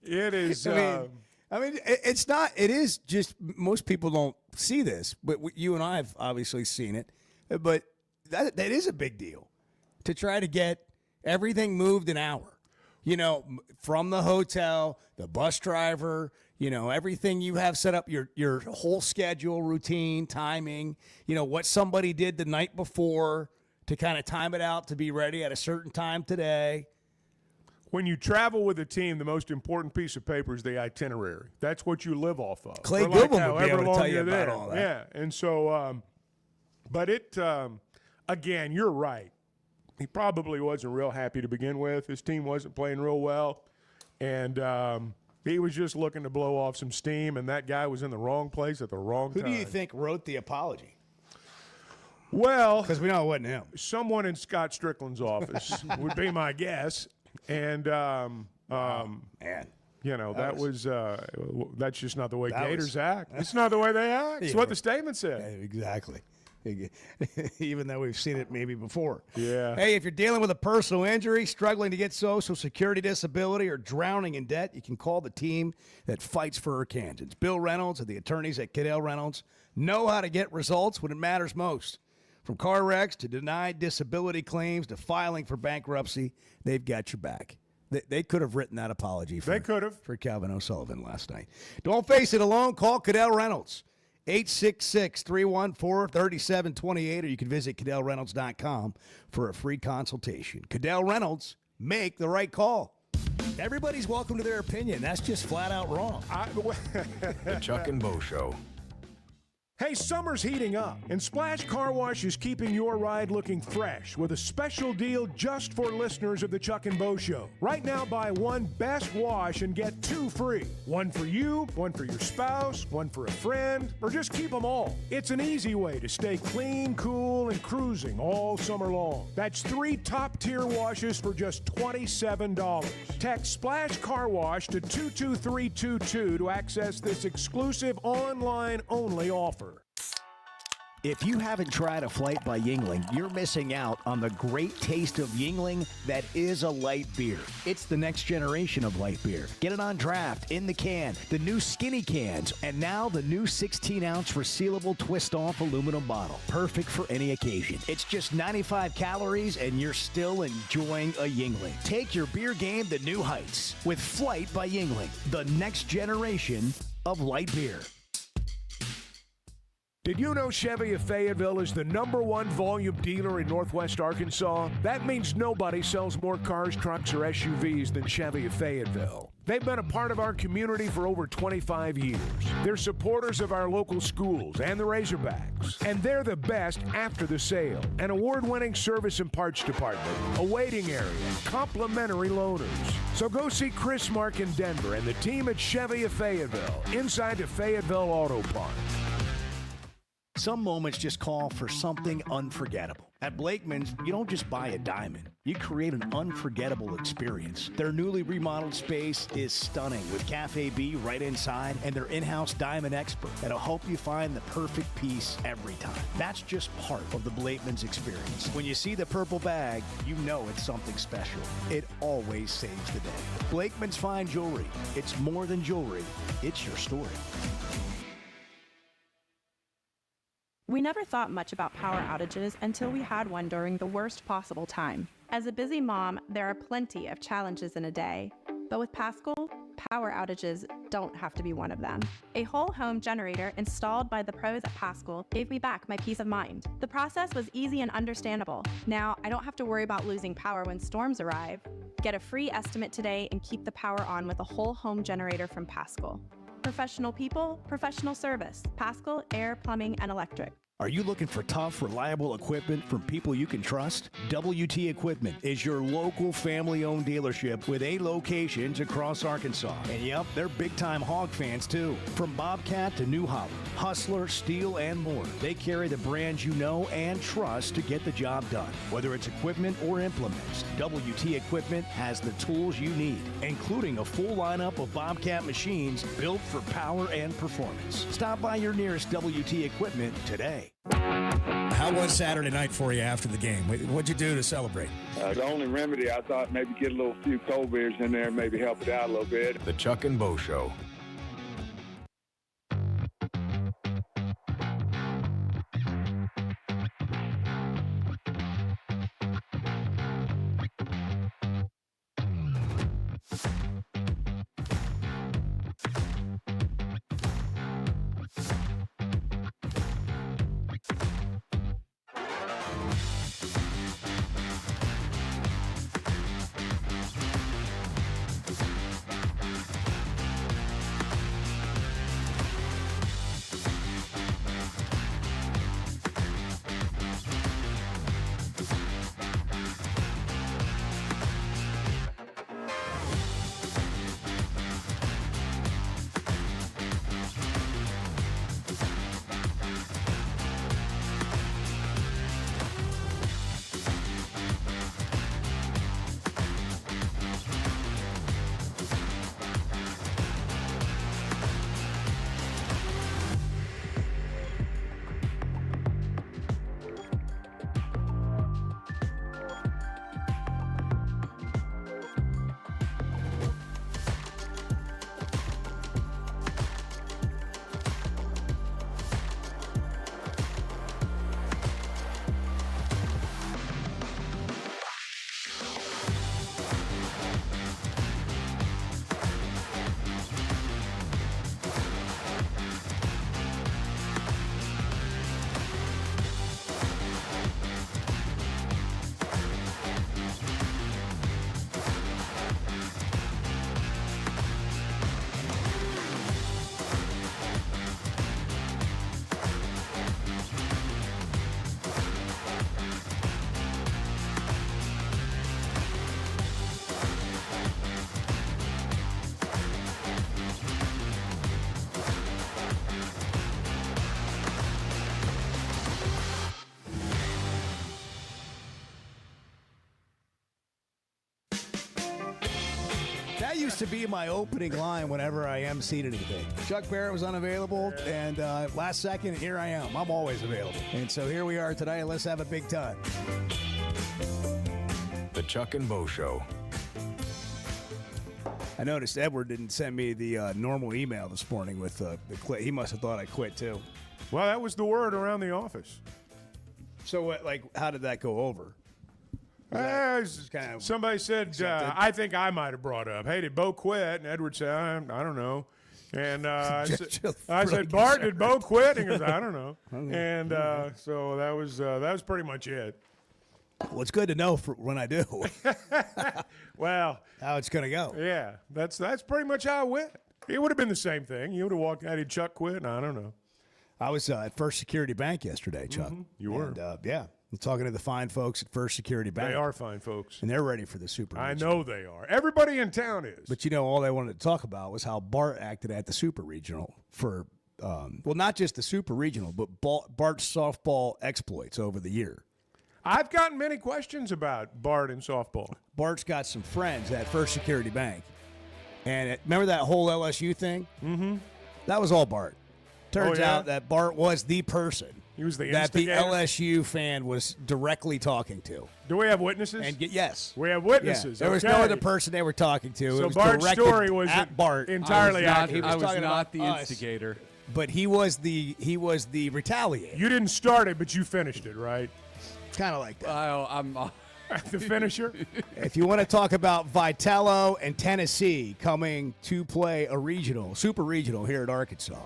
it is. It's not. It is just most people don't see this, but you and I have obviously seen it. But that is a big deal to try to get everything moved an hour. From the hotel, the bus driver, everything you have set up, your whole schedule, routine, timing, what somebody did the night before to kind of time it out to be ready at a certain time today. When you travel with a team, the most important piece of paper is the itinerary. That's what you live off of. Clay Goodwin would be able to tell you about all that. Yeah, and so, but again, you're right. He probably wasn't real happy to begin with. His team wasn't playing real well, and he was just looking to blow off some steam, and that guy was in the wrong place at the wrong time. Who do you think wrote the apology? Well, because we know it wasn't him. Someone in Scott Strickland's office would be my guess. And, man. That's just not the way Gators act. It's not the way they act. It's what the statement said. Yeah, exactly. Even though we've seen it maybe before. Yeah. Hey, if you're dealing with a personal injury, struggling to get Social Security disability, or drowning in debt, you can call the team that fights for Arkansans. Bill Reynolds and the attorneys at Cadell Reynolds know how to get results when it matters most. From car wrecks to denied disability claims to filing for bankruptcy, they've got your back. They could have written that apology for Calvin O'Sullivan last night. Don't face it alone. Call Cadell Reynolds, 866-314-3728, or you can visit CadellReynolds.com for a free consultation. Cadell Reynolds, make the right call. Everybody's welcome to their opinion. That's just flat out wrong. The Chuck and Bo Show. Hey, summer's heating up, and Splash Car Wash is keeping your ride looking fresh with a special deal just for listeners of the Chuck and Bo Show. Right now, buy one Best Wash and get 2 free. One for you, one for your spouse, one for a friend, or just keep them all. It's an easy way to stay clean, cool, and cruising all summer long. That's 3 top-tier washes for just $27. Text Splash Car Wash to 22322 to access this exclusive online-only offer. If you haven't tried a flight by Yuengling, you're missing out on the great taste of Yuengling that is a light beer. It's the next generation of light beer. Get it on draft, in the can, the new skinny cans, and now the new 16-ounce resealable twist-off aluminum bottle. Perfect for any occasion. It's just 95 calories, and you're still enjoying a Yuengling. Take your beer game to new heights with Flight by Yuengling, the next generation of light beer. Did you know Chevy of Fayetteville is the #1 volume dealer in Northwest Arkansas? That means nobody sells more cars, trucks, or SUVs than Chevy of Fayetteville. They've been a part of our community for over 25 years. They're supporters of our local schools and the Razorbacks. And they're the best after the sale. An award-winning service and parts department, a waiting area, complimentary loaners. So go see Chris Mark in Denver and the team at Chevy of Fayetteville, inside the Fayetteville Auto Park. Some moments just call for something unforgettable. At Blakeman's, you don't just buy a diamond. You create an unforgettable experience. Their newly remodeled space is stunning with Cafe B right inside and their in-house diamond expert that'll help you find the perfect piece every time. That's just part of the Blakeman's experience. When you see the purple bag, you know it's something special. It always saves the day. Blakeman's Fine Jewelry. It's more than jewelry. It's your story. We never thought much about power outages until we had one during the worst possible time. As a busy mom, there are plenty of challenges in a day. But with Paschal, power outages don't have to be one of them. A whole home generator installed by the pros at Paschal gave me back my peace of mind. The process was easy and understandable. Now, I don't have to worry about losing power when storms arrive. Get a free estimate today and keep the power on with a whole home generator from Paschal. Professional people, professional service. Paschal Air, Plumbing, and Electric. Are you looking for tough, reliable equipment from people you can trust? WT Equipment is your local family-owned dealership with 8 locations across Arkansas. And yep, they're big-time hog fans too. From Bobcat to New Holland, Hustler, Steel, and more. They carry the brands you know and trust to get the job done. Whether it's equipment or implements, WT Equipment has the tools you need, including a full lineup of Bobcat machines built for power and performance. Stop by your nearest WT Equipment today. How was Saturday night for you after the game? What'd you do to celebrate? The only remedy, I thought maybe get a few cold beers in there, maybe help it out a little bit. The Chuck and Bo Show. used to be my opening line whenever I emceed anything. Chuck Barrett was unavailable, and last second, here I am. I'm always available. And so here we are today. Let's have a big time. The Chuck and Bo Show. I noticed Edward didn't send me the normal email this morning with the quit. He must have thought I quit, too. Well, that was the word around the office. So, what? Like, how did that go over? Somebody said, I think I might have brought up, hey, did Bo quit? And Edward said, I don't know. And I said, Bart, did Bo quit? And he goes, I don't know. And so that was pretty much it. Well, it's good to know for when I do. Well, how it's going to go. Yeah, that's pretty much how it went. It would have been the same thing. You would have walked out, did Chuck quit? I don't know. I was at First Security Bank yesterday, Chuck. Mm-hmm. You were? And, yeah. I'm talking to the fine folks at First Security Bank. They are fine folks. And they're ready for the Super I Regional. know they are. Everybody in town is. But, all they wanted to talk about was how Bart acted at the Super Regional for, not just the Super Regional, but Bart's softball exploits over the year. I've gotten many questions about Bart and softball. Bart's got some friends at First Security Bank. And remember that whole LSU thing? Mm-hmm. That was all Bart. Turns out that Bart was the person. He was the that the instigator? LSU fan was directly talking to. Do we have witnesses? And yes. We have witnesses. Yeah. There was no other person they were talking to. So it was Bart's story was at Bart. entirely accurate. I was talking not about the us. instigator. But he was the retaliator. You didn't start it, but you finished it, right? Kind of like that. I'm the finisher. If you want to talk about Vitello and Tennessee coming to play a Super Regional here at Arkansas,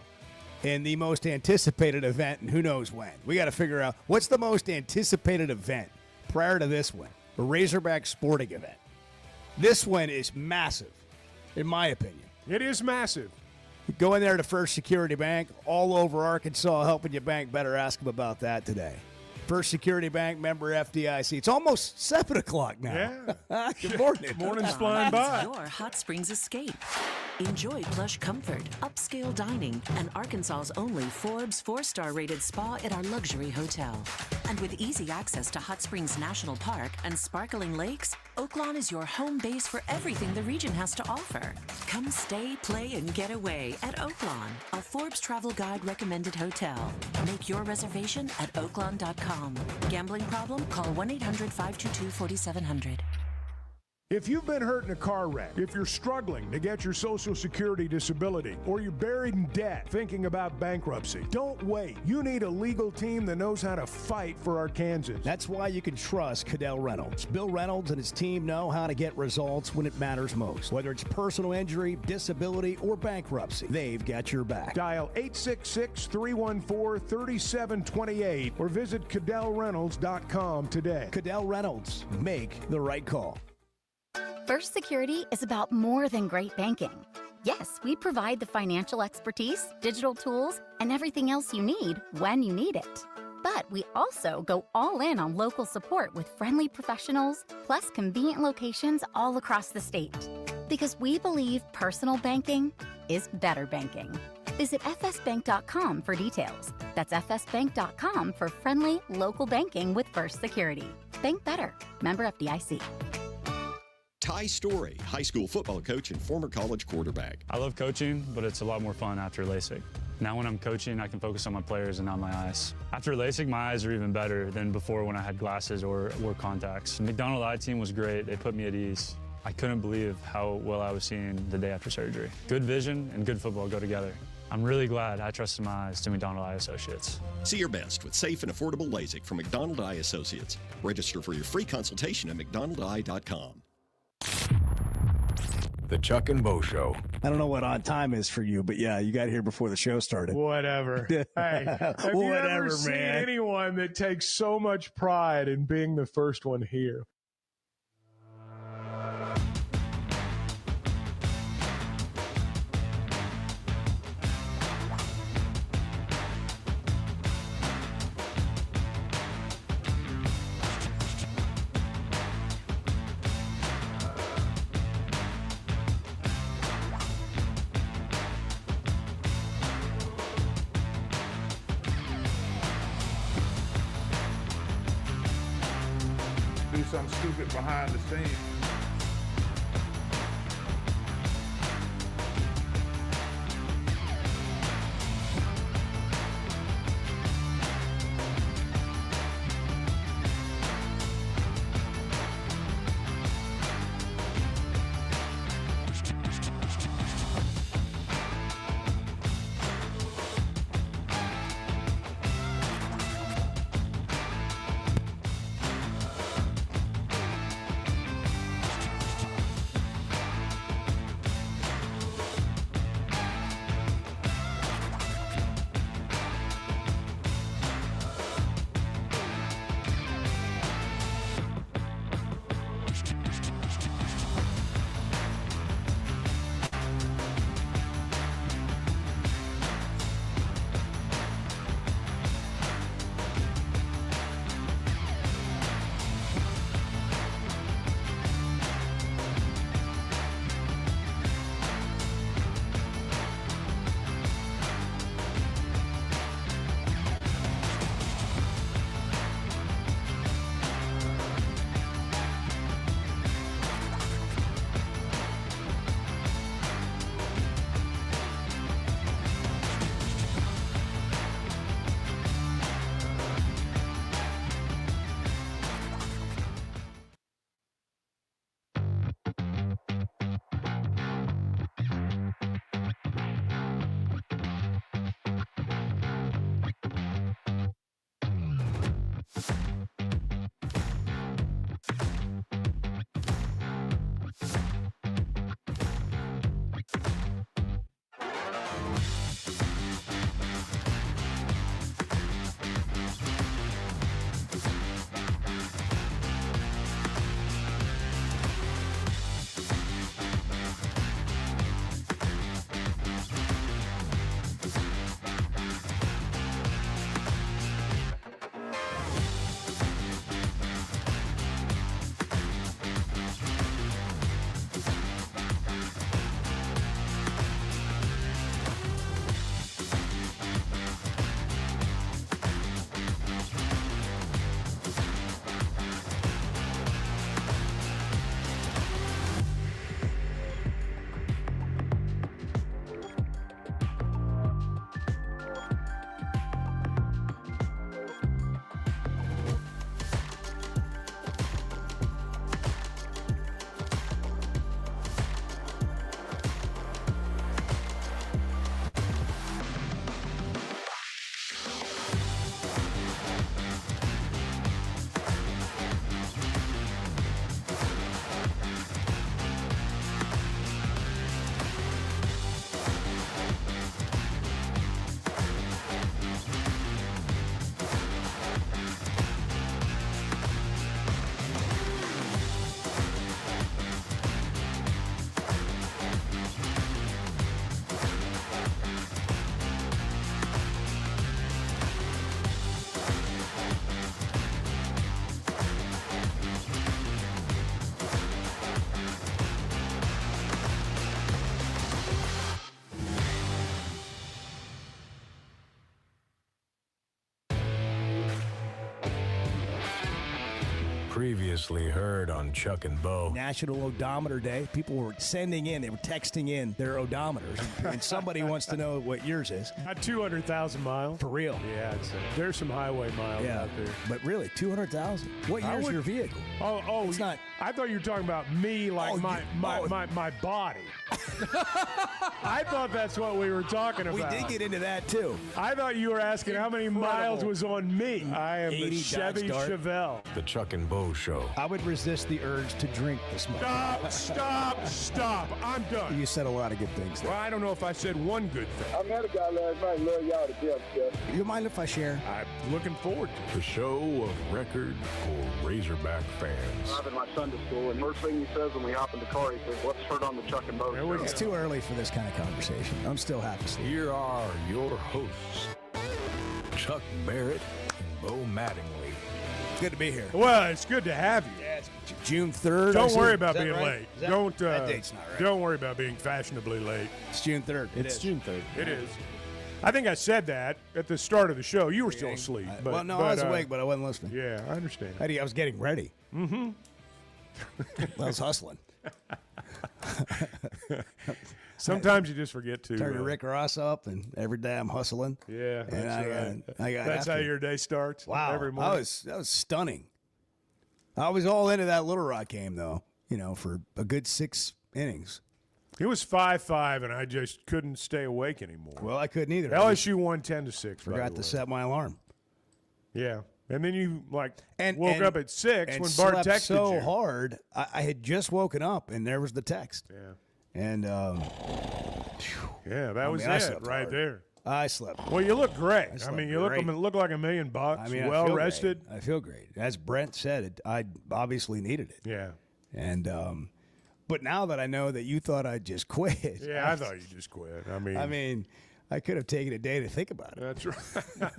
in the most anticipated event, and who knows when. We got to figure out what's the most anticipated event prior to this one, a Razorback sporting event. This one is massive, in my opinion. It is massive. Go in there to First Security Bank, all over Arkansas, helping you bank better. Ask them about that today. First Security Bank, member FDIC. It's almost 7 o'clock now. Yeah. Good morning. Morning's flying by. Your Hot Springs escape. Enjoy plush comfort, upscale dining, and Arkansas's only Forbes 4-star rated spa at our luxury hotel. And with easy access to Hot Springs National Park and sparkling lakes, Oaklawn is your home base for everything the region has to offer. Come stay, play, and get away at Oaklawn, a Forbes Travel Guide recommended hotel. Make your reservation at oaklawn.com. Gambling problem? Call 1-800-522-4700. If you've been hurt in a car wreck, if you're struggling to get your Social Security disability, or you're buried in debt thinking about bankruptcy, don't wait. You need a legal team that knows how to fight for Arkansans. That's why you can trust Cadell Reynolds. Bill Reynolds and his team know how to get results when it matters most. Whether it's personal injury, disability, or bankruptcy, they've got your back. Dial 866-314-3728 or visit CadellReynolds.com today. Cadell Reynolds. Make the right call. First Security is about more than great banking. Yes, we provide the financial expertise, digital tools, and everything else you need when you need it. But we also go all in on local support with friendly professionals, plus convenient locations all across the state. Because we believe personal banking is better banking. Visit fsbank.com for details. That's fsbank.com for friendly, local banking with First Security. Bank better. Member FDIC. Ty Story, high school football coach and former college quarterback. I love coaching, but it's a lot more fun after LASIK. Now when I'm coaching, I can focus on my players and not my eyes. After LASIK, my eyes are even better than before when I had glasses or wore contacts. The McDonald Eye Team was great. They put me at ease. I couldn't believe how well I was seeing the day after surgery. Good vision and good football go together. I'm really glad I trusted my eyes to McDonald Eye Associates. See your best with safe and affordable LASIK from McDonald Eye Associates. Register for your free consultation at mcdonaldeye.com. The Chuck and Bo Show. I don't know what on time is for you, but yeah, you got here before the show started. Whatever. Hey, have you ever seen anyone that takes so much pride in being the first one here? do something stupid behind the scenes. Previously heard on Chuck and Bo. National Odometer Day. People were sending in, they were texting in their odometers, and somebody wants to know what yours is. 200,000 miles. For real. Yeah, there's some highway miles out there. But really, 200,000. What year's your vehicle? Oh, it's not. I thought you were talking about me, like my body. I thought that's what we were talking about. We did get into that too. I thought you were asking how many miles was on me. I am the Chevy Chevelle. The Chuck and Bo Show. I would resist the urge to drink this morning. Stop. I'm done. You said a lot of good things there. Well, I don't know if I said one good thing. I met a guy last night. Love y'all to death, Jeff. You mind if I share? I'm looking forward to it. The show of record for Razorback fans. Driving my son to school, and first thing he says when we hop in the car, he says, "Let's turn on the Chuck and Bo Show." It's too early for this kind of conversation. I'm still half asleep. Here are your hosts, Chuck Barrett and Bo Mattingly. Good to be here. Well, it's good to have you. Yeah, it's June 3rd. Don't worry about being late. That date's not right. Don't worry about being fashionably late. It's June 3rd. It's June 3rd. It is. I think I said that at the start of the show. You were still asleep. I was awake, but I wasn't listening. Yeah, I understand. I was getting ready. Mm-hmm. I was hustling. Sometimes you just forget to. Turn Rick Ross up, and every day I'm hustling. Yeah, and I got. That's how your day starts. Wow, every morning. That was stunning. I was all into that Little Rock game, though. For a good 6 innings. It was 5-5, and I just couldn't stay awake anymore. Well, I couldn't either. LSU won 10-6. Forgot to set my alarm. Yeah, and then you woke up at 6 when Bart slept texted so you. hard. I had just woken up, and there was the text. Yeah. And that was I it slept right hard. there. I slept. Well, you look great. I mean, you great. look like $1 million. I mean, well I feel rested. Great. I feel great. As Brent said, I obviously needed it. Yeah. And but now that I know that you thought I'd just quit. Yeah, I thought you just quit. I mean, I could have taken a day to think about it. That's right.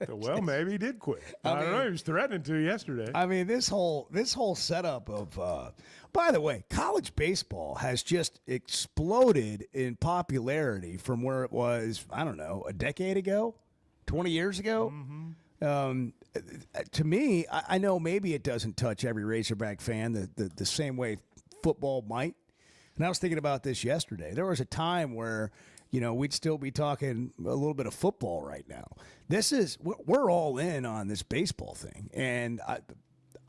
Well, maybe he did quit. I don't know. He was threatening to yesterday. I mean, this whole setup of. By the way, college baseball has just exploded in popularity from where it was, I don't know, a decade ago, 20 years ago. Mm-hmm. To me, I know maybe it doesn't touch every Razorback fan the same way football might. And I was thinking about this yesterday. There was a time where, we'd still be talking a little bit of football right now. We're all in on this baseball thing. And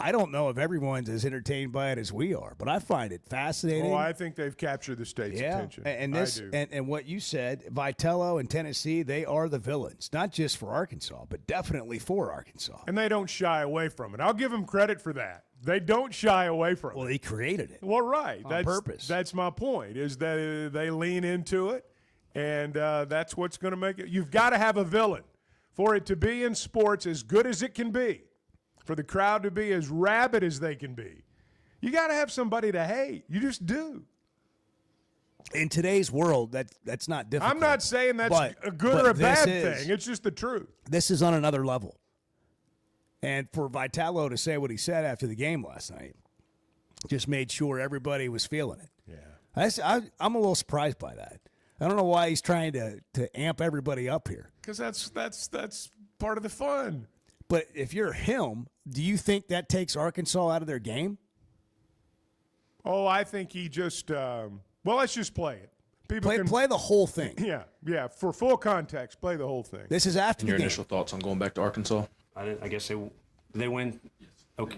I don't know if everyone's as entertained by it as we are, but I find it fascinating. Oh, I think they've captured the state's attention. And this, and what you said, Vitello and Tennessee, they are the villains, not just for Arkansas, but definitely for Arkansas. And they don't shy away from it. I'll give them credit for that. They don't shy away from it. Well, they created it. Well, right. On purpose. That's my point, is that they lean into it, and that's what's going to make it. You've got to have a villain for it to be in sports as good as it can be. For the crowd to be as rabid as they can be. You got to have somebody to hate. You just do. In today's world, that's not difficult. I'm not saying that's a good or a bad thing. It's just the truth. This is on another level. And for Vitello to say what he said after the game last night just made sure everybody was feeling it. Yeah. I'm a little surprised by that. I don't know why he's trying to amp everybody up here. Because that's part of the fun. But if you're him, do you think that takes Arkansas out of their game? Oh, I think he just let's just play it. People play the whole thing. Yeah. For full context, play the whole thing. This is after your initial thoughts on going back to Arkansas? I guess they win. Okay.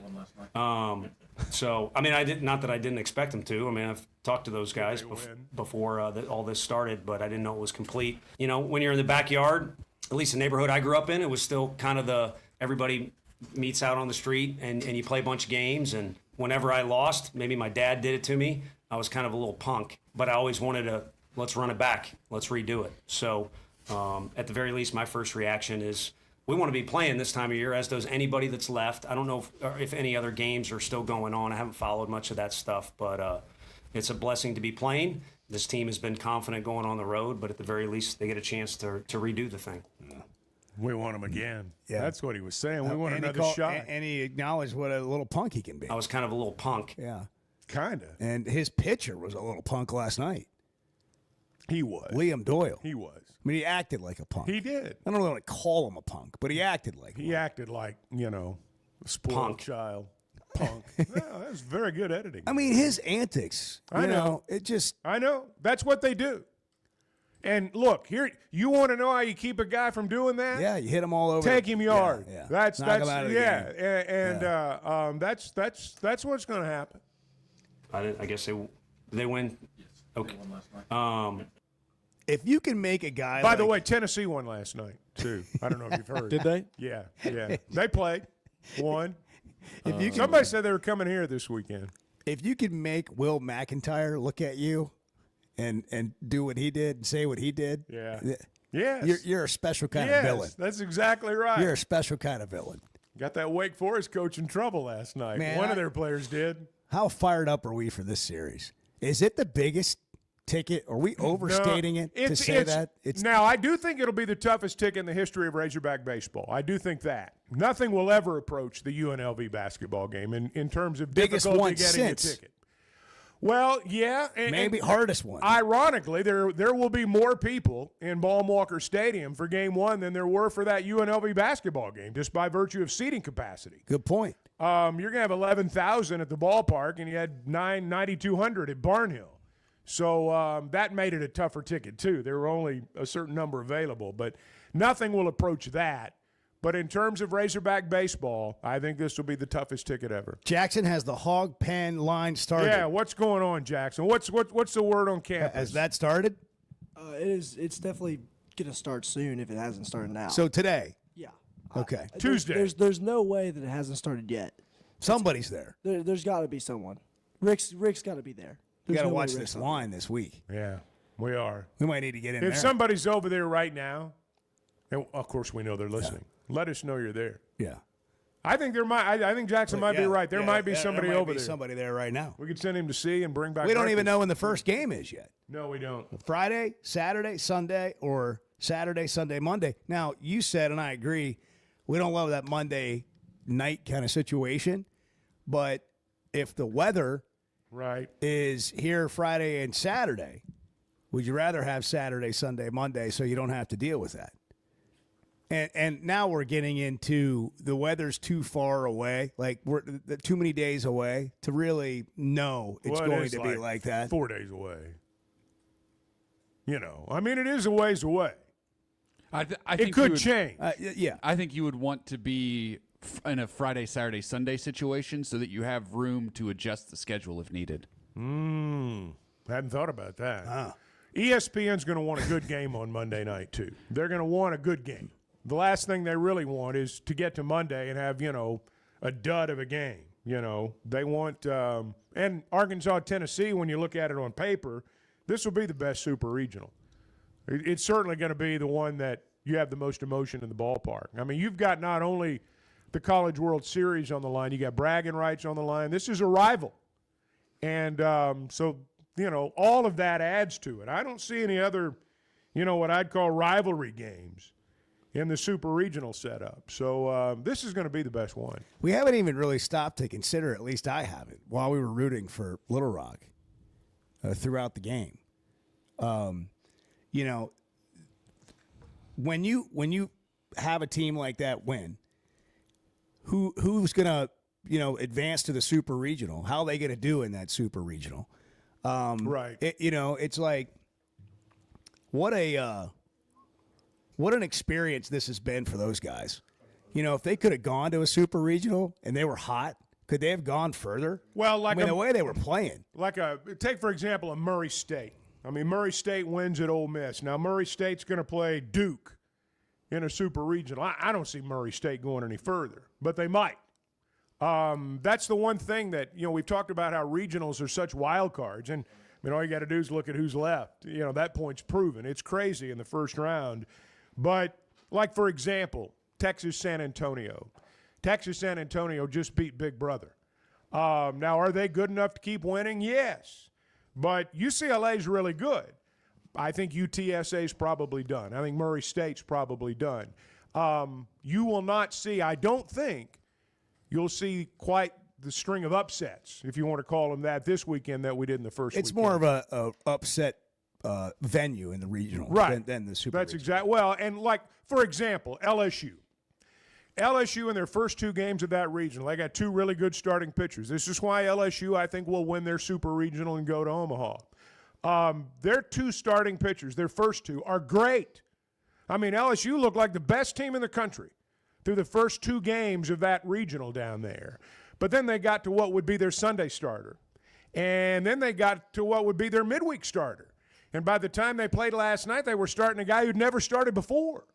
So I mean, not that I didn't expect them to. I mean, I've talked to those guys before all this started, but I didn't know it was complete. When you're in the backyard, at least the neighborhood I grew up in, it was still kind of everybody meets out on the street and you play a bunch of games. And whenever I lost, maybe my dad did it to me, I was kind of a little punk. But I always wanted to, let's run it back. Let's redo it. So at the very least, my first reaction is we want to be playing this time of year, as does anybody that's left. I don't know if any other games are still going on. I haven't followed much of that stuff. But it's a blessing to be playing. This team has been confident going on the road, but at the very least, they get a chance to redo the thing. We want him again. Yeah. That's what he was saying. We want another shot. And he acknowledged what a little punk he can be. I was kind of a little punk. Yeah. Kind of. And his pitcher was a little punk last night. He was. Liam Doyle. He was. I mean, he acted like a punk. He did. I don't want to call him a punk, but he acted like a spoiled child. Punk. No, that was very good editing. I mean, his antics. I know. It just. I know. That's what they do. And look, here, you want to know how you keep a guy from doing that? Yeah, you hit him all over. Take him yard. Yeah. That's Knock him out of the yeah, game. and that's what's going to happen. I guess they win. Okay. If you can make a guy. By the way, Tennessee won last night too. I don't know if you've heard. Did they? Yeah. They played, won. Somebody said they were coming here this weekend. If you could make Will McIntyre look at you and do what he did and say what he did, yes, you're a special kind of villain. That's exactly right. You're a special kind of villain. Got that Wake Forest coach in trouble last night. Man, One of their players did. How fired up are we for this series? Is it the biggest ticket? Are we overstating it to say that? Now, I do think it'll be the toughest ticket in the history of Razorback baseball. I do think that. Nothing will ever approach the UNLV basketball game in terms of biggest difficulty one getting since. a ticket. Well, yeah. Maybe hardest one. Ironically, there will be more people in Baum-Walker Stadium for Game 1 than there were for that UNLV basketball game, just by virtue of seating capacity. Good point. You're going to have 11,000 at the ballpark, and you had 9,200 at Barnhill. So that made it a tougher ticket, too. There were only a certain number available, but nothing will approach that. But in terms of Razorback baseball, I think this will be the toughest ticket ever. Jackson has the hog pen line started. Yeah, what's going on, Jackson? What's the word on campus? Has that started? It's definitely going to start soon if it hasn't started now. So today? Yeah. Okay. Tuesday. There's no way that it hasn't started yet. Somebody's there. There's got to be someone. Rick's got to be there. We got to no way watch Rick's this not line this week. Yeah, we are. We might need to get in there. If somebody's over there right now, and of course we know they're listening, let us know you're there. Yeah. I think I think Jackson might be right. There might be somebody there might over be there. somebody there right now. We could send him to see and bring back. We don't even breakfast. know when the first game is yet. No, we don't. Friday, Saturday, Sunday, or Saturday, Sunday, Monday. Now, you said, and I agree, we don't love that Monday night kind of situation. But if the weather is here Friday and Saturday, would you rather have Saturday, Sunday, Monday so you don't have to deal with that? And now we're getting into the weather's too far away, like we're too many days away to really know it's going to be like that. 4 days away. You know, I mean, it is a ways away. I think it could change. Yeah. I think you would want to be in a Friday, Saturday, Sunday situation so that you have room to adjust the schedule if needed. Hadn't thought about that. ESPN's going to want a good game on Monday night, too. They're going to want a good game. The last thing they really want is to get to Monday and have, a dud of a game. They want and Arkansas, Tennessee, when you look at it on paper, this will be the best super regional. It's certainly going to be the one that you have the most emotion in the ballpark. I mean, you've got not only the College World Series on the line, you got bragging rights on the line. This is a rival. And so, all of that adds to it. I don't see any other, what I'd call rivalry games in the super regional setup. So this is going to be the best one. We haven't even really stopped to consider, at least I haven't, while we were rooting for Little Rock throughout the game. When you have a team like that win, who's going to, advance to the super regional? How are they going to do in that super regional? Right. It's like what an experience this has been for those guys. If they could have gone to a super regional and they were hot, could they have gone further? Well, the way they were playing. Take, for example, a Murray State. I mean, Murray State wins at Ole Miss. Now, Murray State's going to play Duke in a super regional. I don't see Murray State going any further, but they might. That's the one thing that, we've talked about how regionals are such wild cards. And, all you got to do is look at who's left. That point's proven. It's crazy in the first round. But, for example, Texas San Antonio. Texas San Antonio just beat Big Brother. Now, are they good enough to keep winning? Yes. But UCLA's really good. I think UTSA's probably done. I think Murray State's probably done. You will not see, I don't think, you'll see quite the string of upsets, if you want to call them that, this weekend that we did in the first It's weekend. more of a upset venue in the regional right. than the super That's regional. exactly. Well, and for example, LSU. LSU in their first 2 games of that regional, they got 2 really good starting pitchers. This is why LSU, I think, will win their super regional and go to Omaha. Their 2 starting pitchers, their first 2, are great. I mean, LSU looked like the best team in the country through the first 2 games of that regional down there. But then they got to what would be their Sunday starter. And then they got to what would be their midweek starter. And by the time they played last night, they were starting a guy who'd never started before.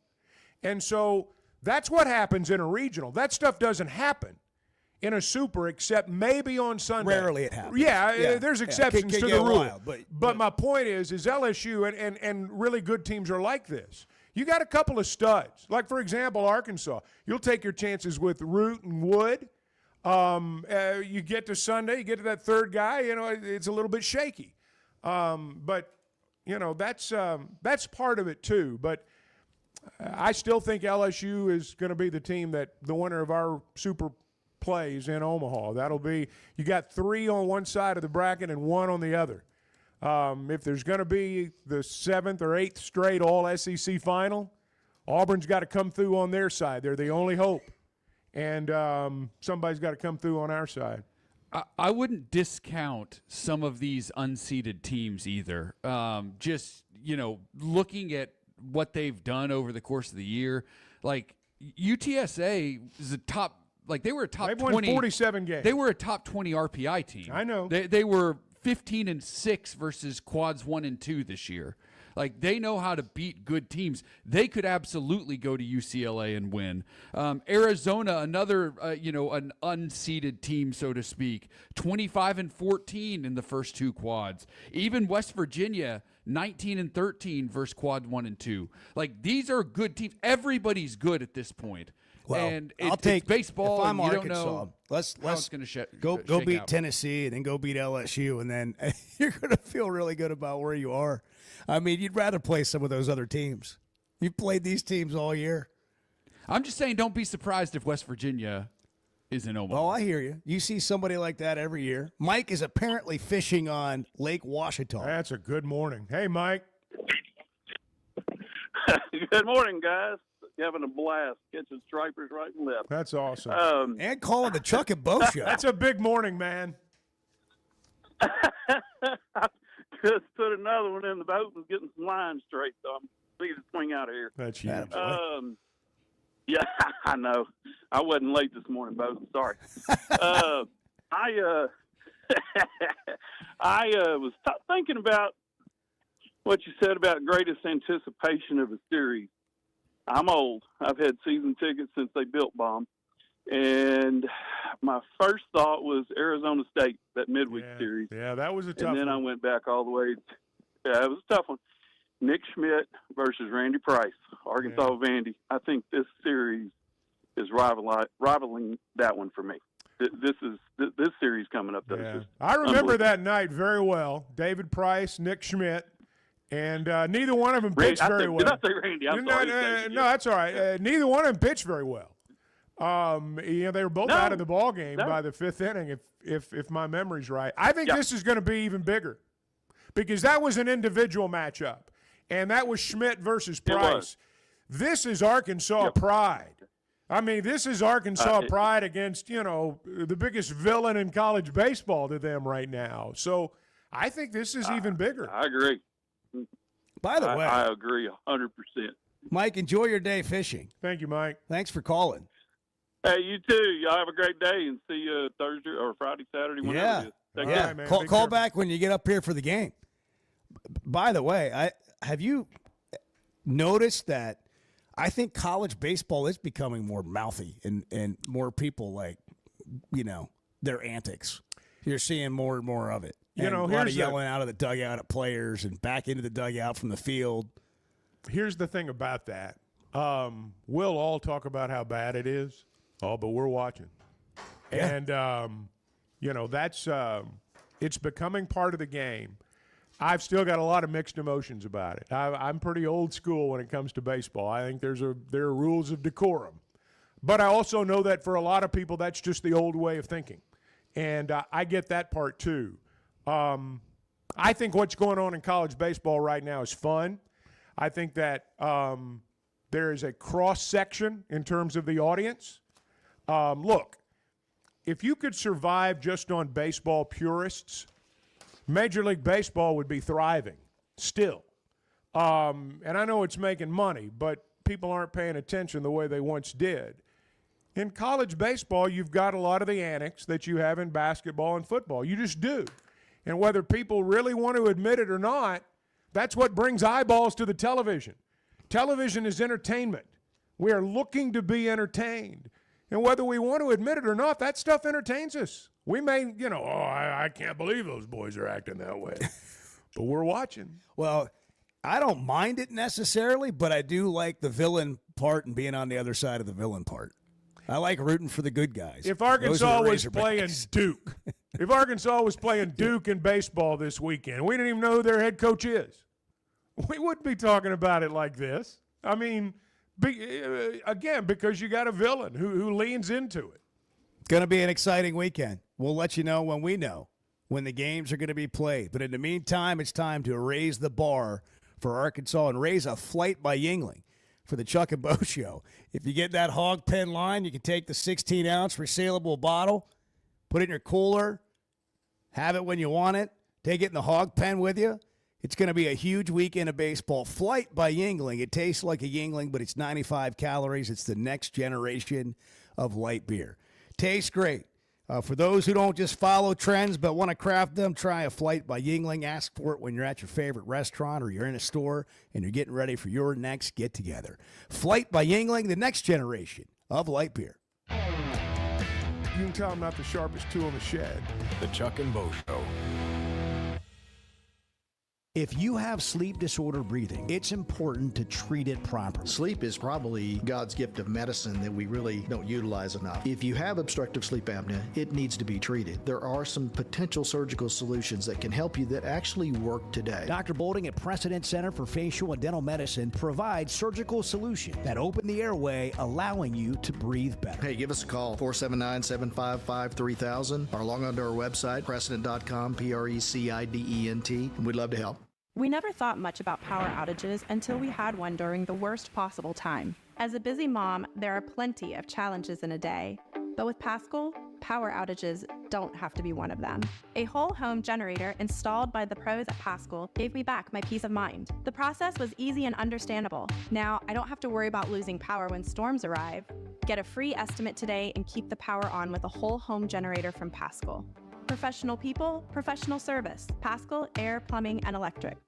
And so that's what happens in a regional. That stuff doesn't happen in a super except maybe on Sunday. Rarely it happens. Yeah, there's exceptions Can to get the rule. wild, but my point is LSU and really good teams are like this. You got a couple of studs. Like, for example, Arkansas. You'll take your chances with Root and Wood. You get to Sunday, you get to that third guy, it's a little bit shaky. But, that's part of it too. But I still think LSU is going to be the team that the winner of our super plays in Omaha. That'll be – you got 3 on one side of the bracket and 1 on the other. If there's going to be the 7th or 8th straight all-SEC final, Auburn's got to come through on their side. They're the only hope. And somebody's got to come through on our side. I wouldn't discount some of these unseeded teams either. Just, looking at what they've done over the course of the year, like UTSA is a top, like they were a top 20. They've won 47 games. They were a top 20 RPI team. I know. They were 15-6 versus quads 1 and 2 this year. Like, they know how to beat good teams. They could absolutely go to UCLA and win. Arizona, another, an unseeded team, so to speak, 25-14 in the first 2 quads. Even West Virginia, 19-13 versus quad 1 and 2. Like, these are good teams. Everybody's good at this point. Well, and I'll take it's baseball. If I'm and you Arkansas, don't know let's go beat out. Tennessee and then go beat LSU, and then you're going to feel really good about where you are. I mean, you'd rather play some of those other teams. You've played these teams all year. I'm just saying, don't be surprised if West Virginia is in Omaha. Oh, I hear you. You see somebody like that every year. Mike is apparently fishing on Lake Washita. That's a good morning. Hey, Mike. Good morning, guys. Having a blast, catching stripers right and left. That's awesome. And calling the Chuck and Bo show. That's a big morning, man. Just put another one in the boat and getting some lines straight, so I'm ready to swing out of here. That's huge. Yeah, I know. I wasn't late this morning, Bo. Sorry. I was thinking about what you said about greatest anticipation of a series. I'm old. I've had season tickets since they built Baum. And my first thought was Arizona State, that midweek series. Yeah, that was a tough one. And then I went back all the way. Yeah, it was a tough one. Nick Schmidt versus Randy Price, Arkansas Vandy. I think this series is rivaling that one for me. This series coming up. Yeah. I remember that night very well. David Price, Nick Schmidt. And neither one of them pitched very well. Did I say Randy? I'm sorry. No, that's all right. Neither one of them pitched very well. They were both out of the ball game by the 5th inning, if my memory's right. I think this is going to be even bigger because that was an individual matchup, and that was Schmidt versus Price. This is Arkansas pride. I mean, this is Arkansas pride against, the biggest villain in college baseball to them right now. So I think this is even bigger. I agree. By the way, I agree 100%. Mike, enjoy your day fishing. Thank you, Mike. Thanks for calling. Hey, you too. Y'all have a great day and see you Thursday or Friday, Saturday, whenever it is. Take care. Man. Call back when you get up here for the game. By the way, have you noticed that I think college baseball is becoming more mouthy and more people their antics. You're seeing more and more of it. And a lot of yelling out of the dugout at players and back into the dugout from the field. Here's the thing about that. We'll all talk about how bad it is. Oh, but we're watching. Yeah. And, that's it's becoming part of the game. I've still got a lot of mixed emotions about it. I'm pretty old school when it comes to baseball. I think there are rules of decorum. But I also know that for a lot of people, that's just the old way of thinking. And I get that part too. I think what's going on in college baseball right now is fun. I think that there is a cross-section in terms of the audience. Look, if you could survive just on baseball purists, Major League Baseball would be thriving still. And I know it's making money, but people aren't paying attention the way they once did. In college baseball, you've got a lot of the annex that you have in basketball and football. You just do. And whether people really want to admit it or not, that's what brings eyeballs to the television. Television is entertainment. We are looking to be entertained. And whether we want to admit it or not, that stuff entertains us. We may, I can't believe those boys are acting that way. But we're watching. Well, I don't mind it necessarily, but I do like the villain part and being on the other side of the villain part. I like rooting for the good guys. If Arkansas was playing Duke, if Arkansas was playing Duke in baseball this weekend, we didn't even know who their head coach is. We wouldn't be talking about it like this. I mean, again, because you got a villain who leans into it. It's going to be an exciting weekend. We'll let you know when we know when the games are going to be played. But in the meantime, it's time to raise the bar for Arkansas and raise a flight by Yingling for the Chuck and Bo Show. If you get that hog pen line, you can take the 16-ounce resealable bottle, put it in your cooler, have it when you want it, take it in the hog pen with you. It's going to be a huge weekend of baseball. Flight by Yingling. It tastes like a Yingling, but it's 95 calories. It's the next generation of light beer. Tastes great. For those who don't just follow trends but want to craft them, try a Flight by Yingling. Ask for it when you're at your favorite restaurant or you're in a store and you're getting ready for your next get-together. Flight by Yingling, the next generation of light beer. You can tell I'm not the sharpest tool in the shed. The Chuck and Bo Show. If you have sleep disorder breathing, it's important to treat it properly. Sleep is probably God's gift of medicine that we really don't utilize enough. If you have obstructive sleep apnea, it needs to be treated. There are some potential surgical solutions that can help you that actually work today. Dr. Bolding at Precedent Center for Facial and Dental Medicine provides surgical solutions that open the airway, allowing you to breathe better. Hey, give us a call, 479-755-3000, or log on to our website, precedent.com, PRECIDENT. We'd love to help. We never thought much about power outages until we had one during the worst possible time. As a busy mom, there are plenty of challenges in a day. But with Paschal, power outages don't have to be one of them. A whole home generator installed by the pros at Paschal gave me back my peace of mind. The process was easy and understandable. Now, I don't have to worry about losing power when storms arrive. Get a free estimate today and keep the power on with a whole home generator from Paschal. Professional people, professional service. Paschal Air, Plumbing, and Electric.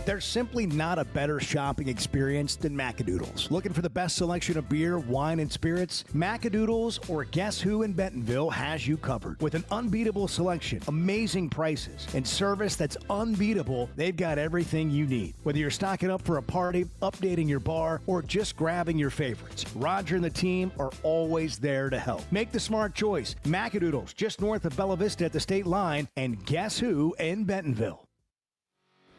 There's simply not a better shopping experience than Macadoodles. Looking for the best selection of beer, wine, and spirits? Macadoodles or Guess Who in Bentonville has you covered. With an unbeatable selection, amazing prices, and service that's unbeatable, they've got everything you need. Whether you're stocking up for a party, updating your bar, or just grabbing your favorites, Roger and the team are always there to help. Make the smart choice. Macadoodles, just north of Bella Vista at the state line, and Guess Who in Bentonville.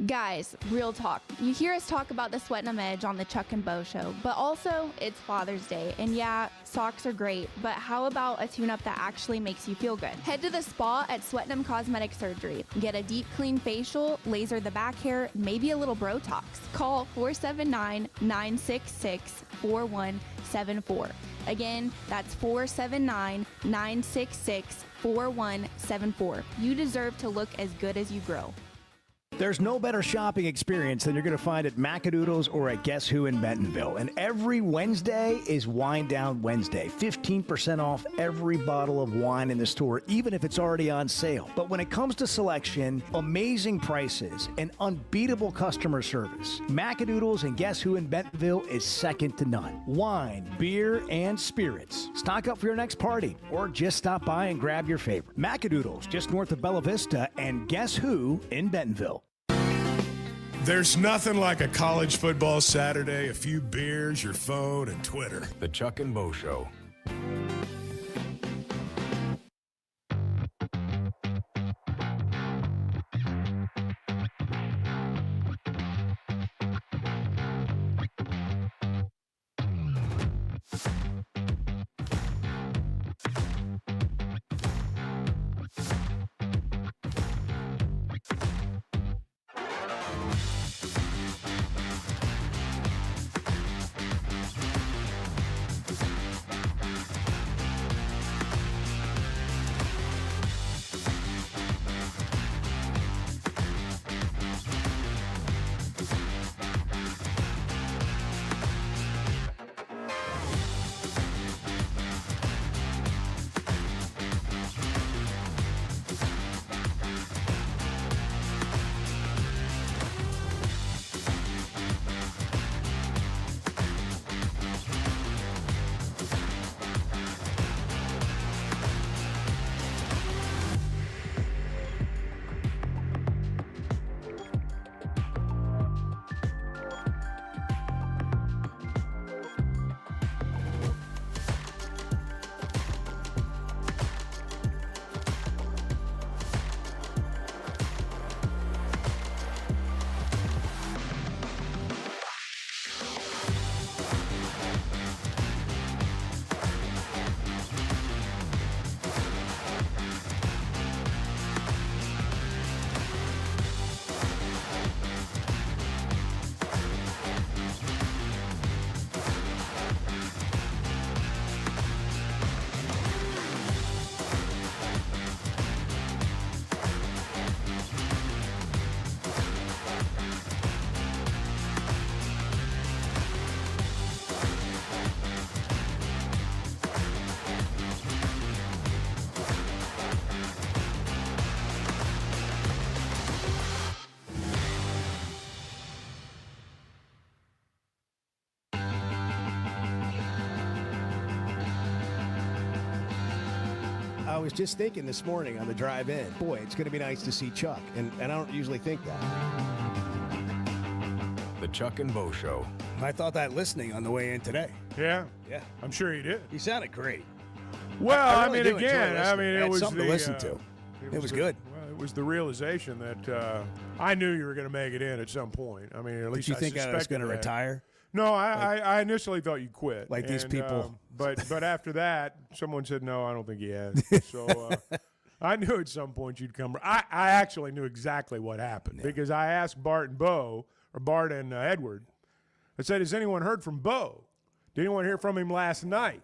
Guys, real talk. You hear us talk about the Sweating 'em Edge on the Chuck and Bo Show, but also it's Father's Day. And yeah, socks are great, but how about a tune-up that actually makes you feel good? Head to the spa at Sweating 'em Cosmetic Surgery. Get a deep clean facial, laser the back hair, maybe a little Botox. Call 479-966-4174. Again, that's 479-966-4174. You deserve to look as good as you grow. There's no better shopping experience than you're going to find at Macadoodles or at Guess Who in Bentonville. And every Wednesday is Wine Down Wednesday. 15% off every bottle of wine in the store, even if it's already on sale. But when it comes to selection, amazing prices, and unbeatable customer service, Macadoodles and Guess Who in Bentonville is second to none. Wine, beer, and spirits. Stock up for your next party or just stop by and grab your favorite. Macadoodles, just north of Bella Vista, and Guess Who in Bentonville. There's nothing like a college football Saturday, a few beers, your phone, and Twitter. The Chuck and Bo Show. was just thinking this morning on the drive in, boy, it's going to be nice to see Chuck. And I don't usually think that. The Chuck and Bo Show. I thought that listening on the way in today. Yeah. Yeah. I'm sure he did. He sounded great. Well, I really do enjoy again, listening. it was something to listen to. It was good. Well, it was the realization that I knew you were going to make it in at some point. I mean, at least Did you think I was going to that. retire? No, I initially thought you'd quit. Like these people. But after that, someone said, no, I don't think he has. So I knew at some point you'd come. I actually knew exactly what happened because I asked Bart and Edward. I said, has anyone heard from Bo? Did anyone hear from him last night?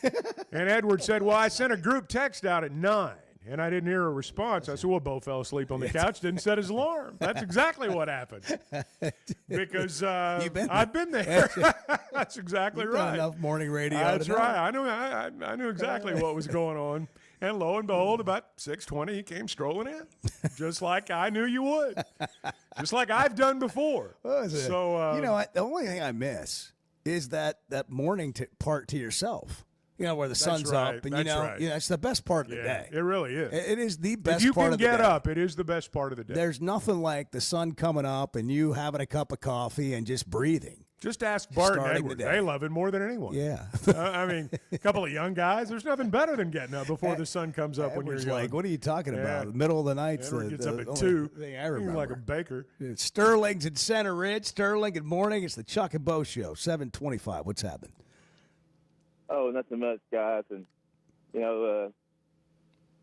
And Edward said, well, I sent a group text out at 9. And I didn't hear a response. I said, well, Bo fell asleep on the couch, didn't set his alarm. That's exactly what happened. Because I've been there. That's exactly You've right. done enough morning radio. That's right. I knew exactly what was going on. And lo and behold, about 6:20, he came strolling in, just like I knew you would, just like I've done before. So you know what? The only thing I miss is that morning part to yourself. You know, where the sun's up, and it's the best part of the day. It really is. It is the best If part of the day. you can get up, it is the best part of the day. There's nothing like the sun coming up and you having a cup of coffee and just breathing. Just ask Bart and Starting Edward. the day. They love it more than anyone. Yeah. I mean, a couple of young guys, there's nothing better than getting up before the sun comes up when you're Edward's young. like, what are you talking Yeah. about? The middle of the night. Edward gets up at 2. Thing I remember. He's like a baker. Sterling's in Center Ridge. Sterling, good morning. It's the Chuck and Bo Show, 725. What's happening? Oh, nothing much, guys. And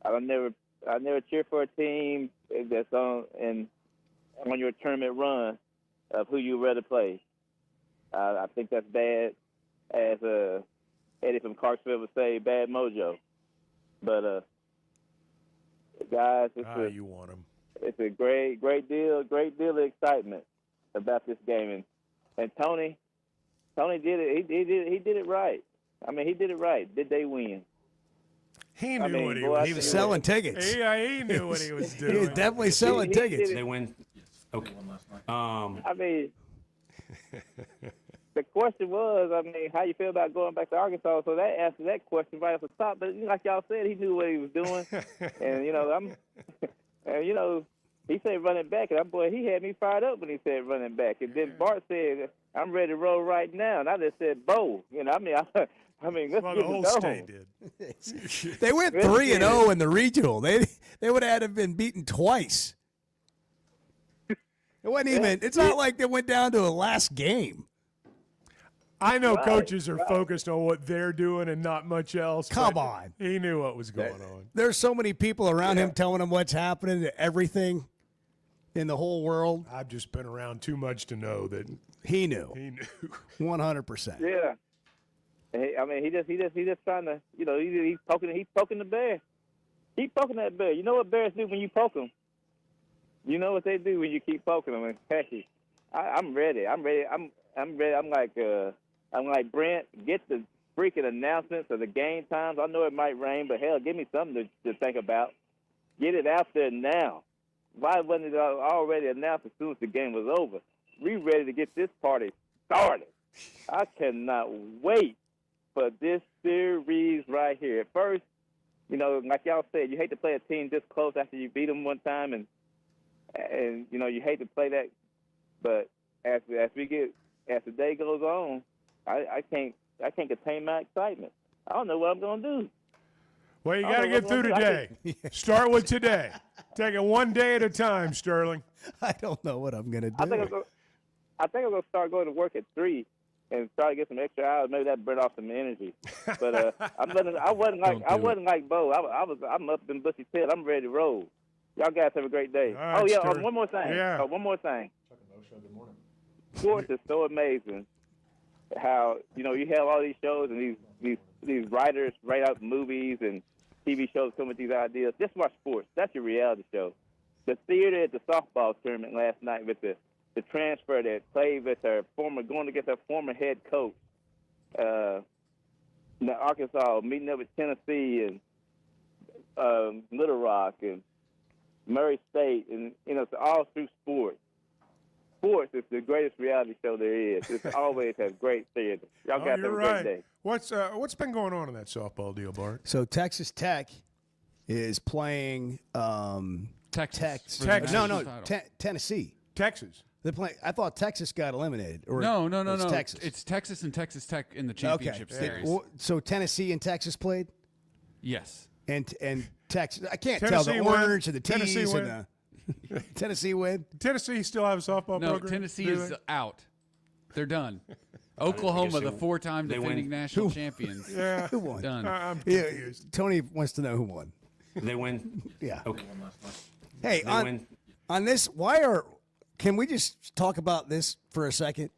I never cheer for a team that's on your tournament run of who you rather play. I think that's bad, as Eddie from Clarksville would say, bad mojo. But guys, you want them. It's a great deal of excitement about this game, and Tony did it. He did it right. I mean, he did it right. Did they win? He knew what he was doing. He was selling tickets. He knew what he was doing. He was definitely selling tickets. They win. Okay. I mean, the question was, how you feel about going back to Arkansas? So that answered that question right off the top. But like y'all said, he knew what he was doing, and he said running back, and he had me fired up when he said running back. And then Bart said, I'm ready to roll right now, and I just said Bo. Let's Well, get the whole it state going. did. They went 3-0 in the regional. They would have been beaten twice. It wasn't even. It's not like they went down to a last game. I know coaches are focused on what they're doing and not much else. Come but on. He knew what was going on. There's so many people around him telling him what's happening to everything in the whole world. I've just been around too much to know that he knew. He knew. 100%. Yeah. He just trying to, he's poking the bear. Keep poking that bear. You know what bears do when you poke them? You know what they do when you keep poking them. And heck, I'm ready. I'm ready. I'm like Brent. Get the freaking announcements of the game times. I know it might rain, but hell, give me something to think about. Get it out there now. Why wasn't it already announced as soon as the game was over? We ready to get this party started. I cannot wait for this series right here. At first, like y'all said, you hate to play a team this close after you beat them one time, and you hate to play that. But as the day goes on, I can't contain my excitement. I don't know what I'm gonna do. Well, you got to get through today. Start with today. Take it one day at a time, Sterling. I don't know what I'm gonna do. I think I'm gonna start going to work at 3 and try to get some extra hours. Maybe that burn off some energy. But I wasn't like Bo. I'm up in Bushy Pit. I'm ready to roll. Y'all guys have a great day. All right, one more thing. Yeah. One more thing. Sports is so amazing. How you have all these shows and these writers write out movies and TV shows come with these ideas. Just watch sports. That's your reality show. The theater at the softball tournament last night with the transfer that played with going against her former head coach, Arkansas, meeting up with Tennessee and Little Rock and Murray State, and it's all through sports. Sports is the greatest reality show there is. It always has great theater. Y'all got to have a great day. What's been going on in that softball deal, Bart? So Texas Tech is playing Texas. Tennessee. Texas. They're playing. I thought Texas got eliminated. Or No. it's Texas. It's Texas and Texas Tech in the championship series. So Tennessee and Texas played? Yes. And Texas. I can't Tennessee tell the win. orange and the T's Tennessee and the Tennessee win. Tennessee still have a softball No, program? Tennessee is out. They're done. Oklahoma, the 4-time defending national champions. Yeah. Who won? Done. I'm Yeah, confused. Tony wants to know who won. They win. Yeah. Okay. Hey, They win. on this, can we just talk about this for a second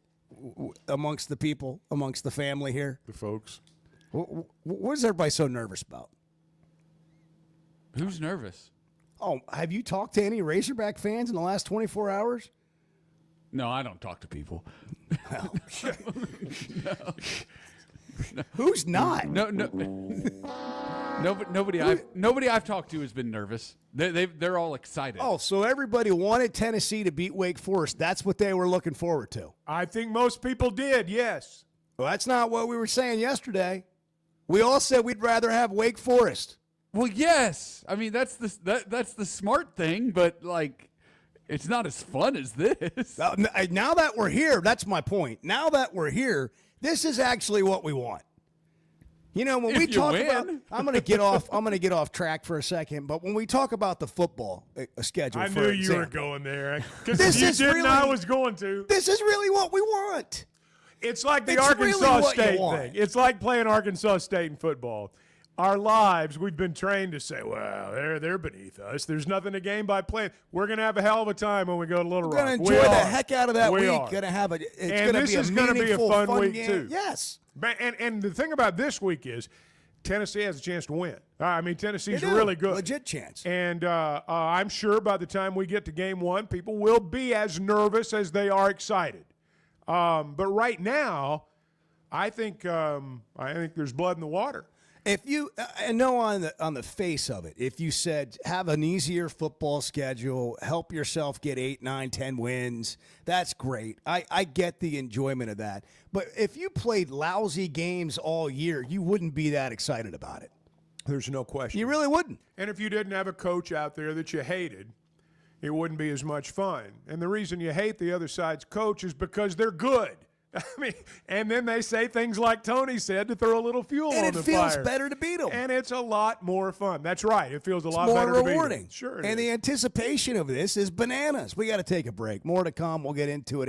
amongst the people, amongst the family here? The folks. What is everybody so nervous about? Who's nervous? Oh, have you talked to any Razorback fans in the last 24 hours? No, I don't talk to people. No. Who's not? Nobody I've talked to has been nervous. They're all excited. Oh, so everybody wanted Tennessee to beat Wake Forest. That's what they were looking forward to. I think most people did, yes. Well, that's not what we were saying yesterday. We all said we'd rather have Wake Forest. Well, yes. I mean, that's the smart thing, but like, it's not as fun as this. Now that we're here, that's my point. Now that we're here, this is actually what we want. You know, when we talk about, I'm going to get off track for a second, but when we talk about the football schedule, I knew you were going there because This you is didn't. really- I was going to. This is really what we want. It's like the It's really Arkansas what you State want. thing. It's like playing Arkansas State in football. Our lives, we've been trained to say, well, they're beneath us. There's nothing to gain by playing. We're going to have a hell of a time when we go to Little We're Rock. going to enjoy the heck out of that week. Going to have it's and going to this be a is going to be a meaningful, fun week game. too. Yes. And the thing about this week is Tennessee has a chance to win. I mean, Tennessee's They do. really good. Legit chance. And I'm sure by the time we get to game one, people will be as nervous as they are excited. But right now, I think there's blood in the water. If you I know on the face of it, if you said have an easier football schedule, help yourself get 8, 9, 10 wins, that's great. I get the enjoyment of that. But if you played lousy games all year, you wouldn't be that excited about it. There's no question. You really wouldn't. And if you didn't have a coach out there that you hated, it wouldn't be as much fun. And the reason you hate the other side's coach is because they're good. I mean, and then they say things like Tony said to throw a little fuel on the fire. And it feels better to beat them. And it's a lot more fun. That's right. It feels a lot more better to beat rewarding. them. Sure it and is. the anticipation of this is bananas. We got to take a break. More to come. We'll get into it.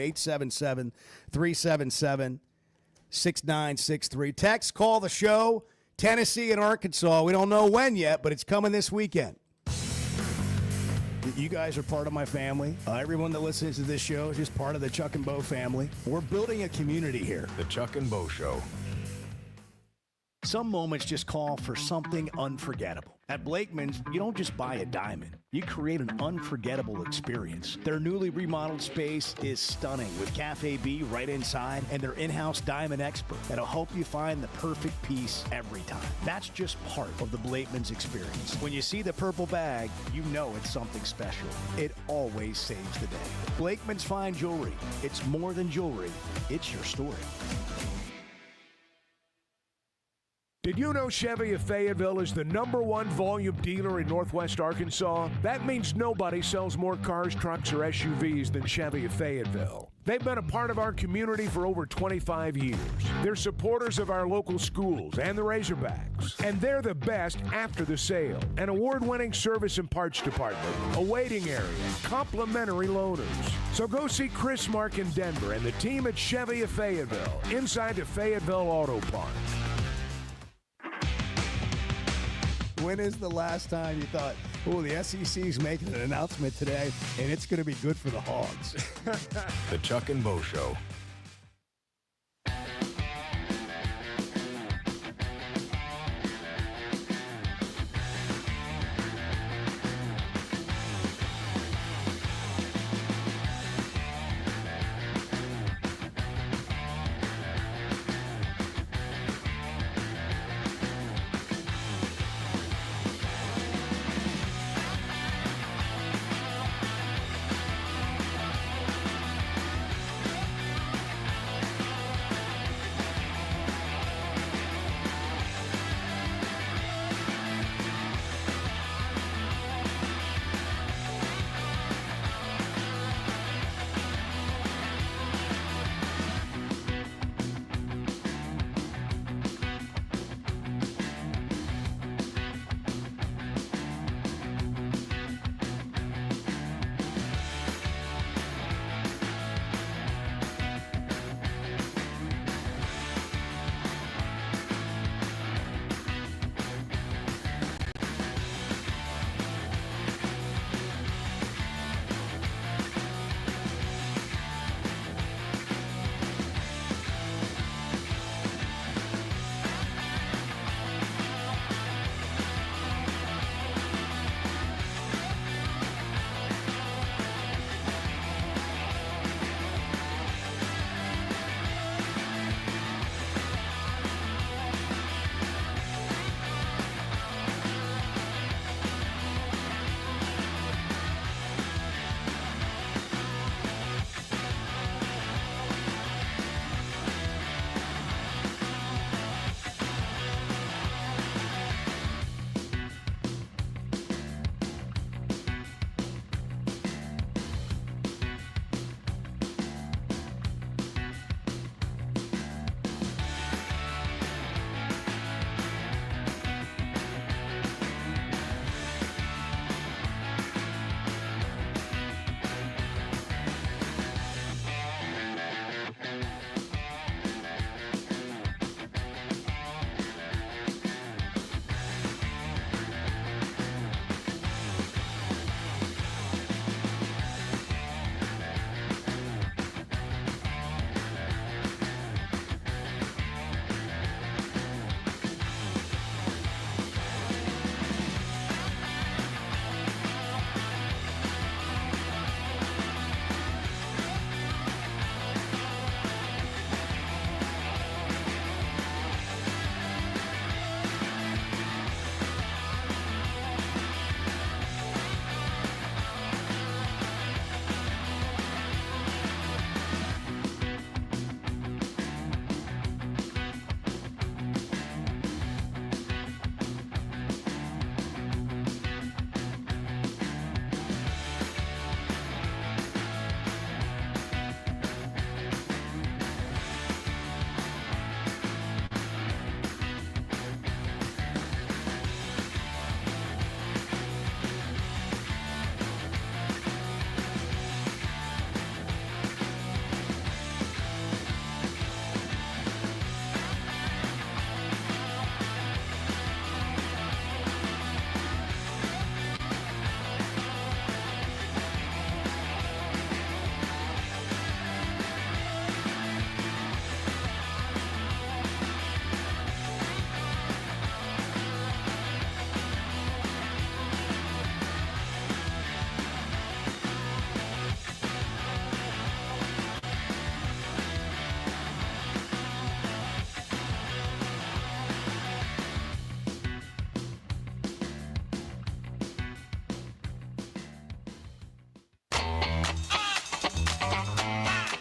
877-377-6963. Text, call the show. Tennessee and Arkansas. We don't know when yet, but it's coming this weekend. You guys are part of my family. Everyone that listens to this show is just part of the Chuck and Bo family. We're building a community here. The Chuck and Bo Show. Some moments just call for something unforgettable. At Blakeman's, you don't just buy a diamond. You create an unforgettable experience. Their newly remodeled space is stunning with Cafe B right inside and their in-house diamond expert that'll help you find the perfect piece every time. That's just part of the Blakeman's experience. When you see the purple bag, you know it's something special. It always saves the day. Blakeman's Fine Jewelry. It's more than jewelry. It's your story. Did you know Chevy of Fayetteville is the #1 volume dealer in Northwest Arkansas? That means nobody sells more cars, trucks, or SUVs than Chevy of Fayetteville. They've been a part of our community for over 25 years. They're supporters of our local schools and the Razorbacks. And they're the best after the sale. An award-winning service and parts department, a waiting area, complimentary loaners. So go see Chris Mark in Denver and the team at Chevy of Fayetteville, inside the Fayetteville Auto Park. When is the last time you thought, oh, the SEC's making an announcement today, and it's going to be good for the Hogs? The Chuck and Bo Show.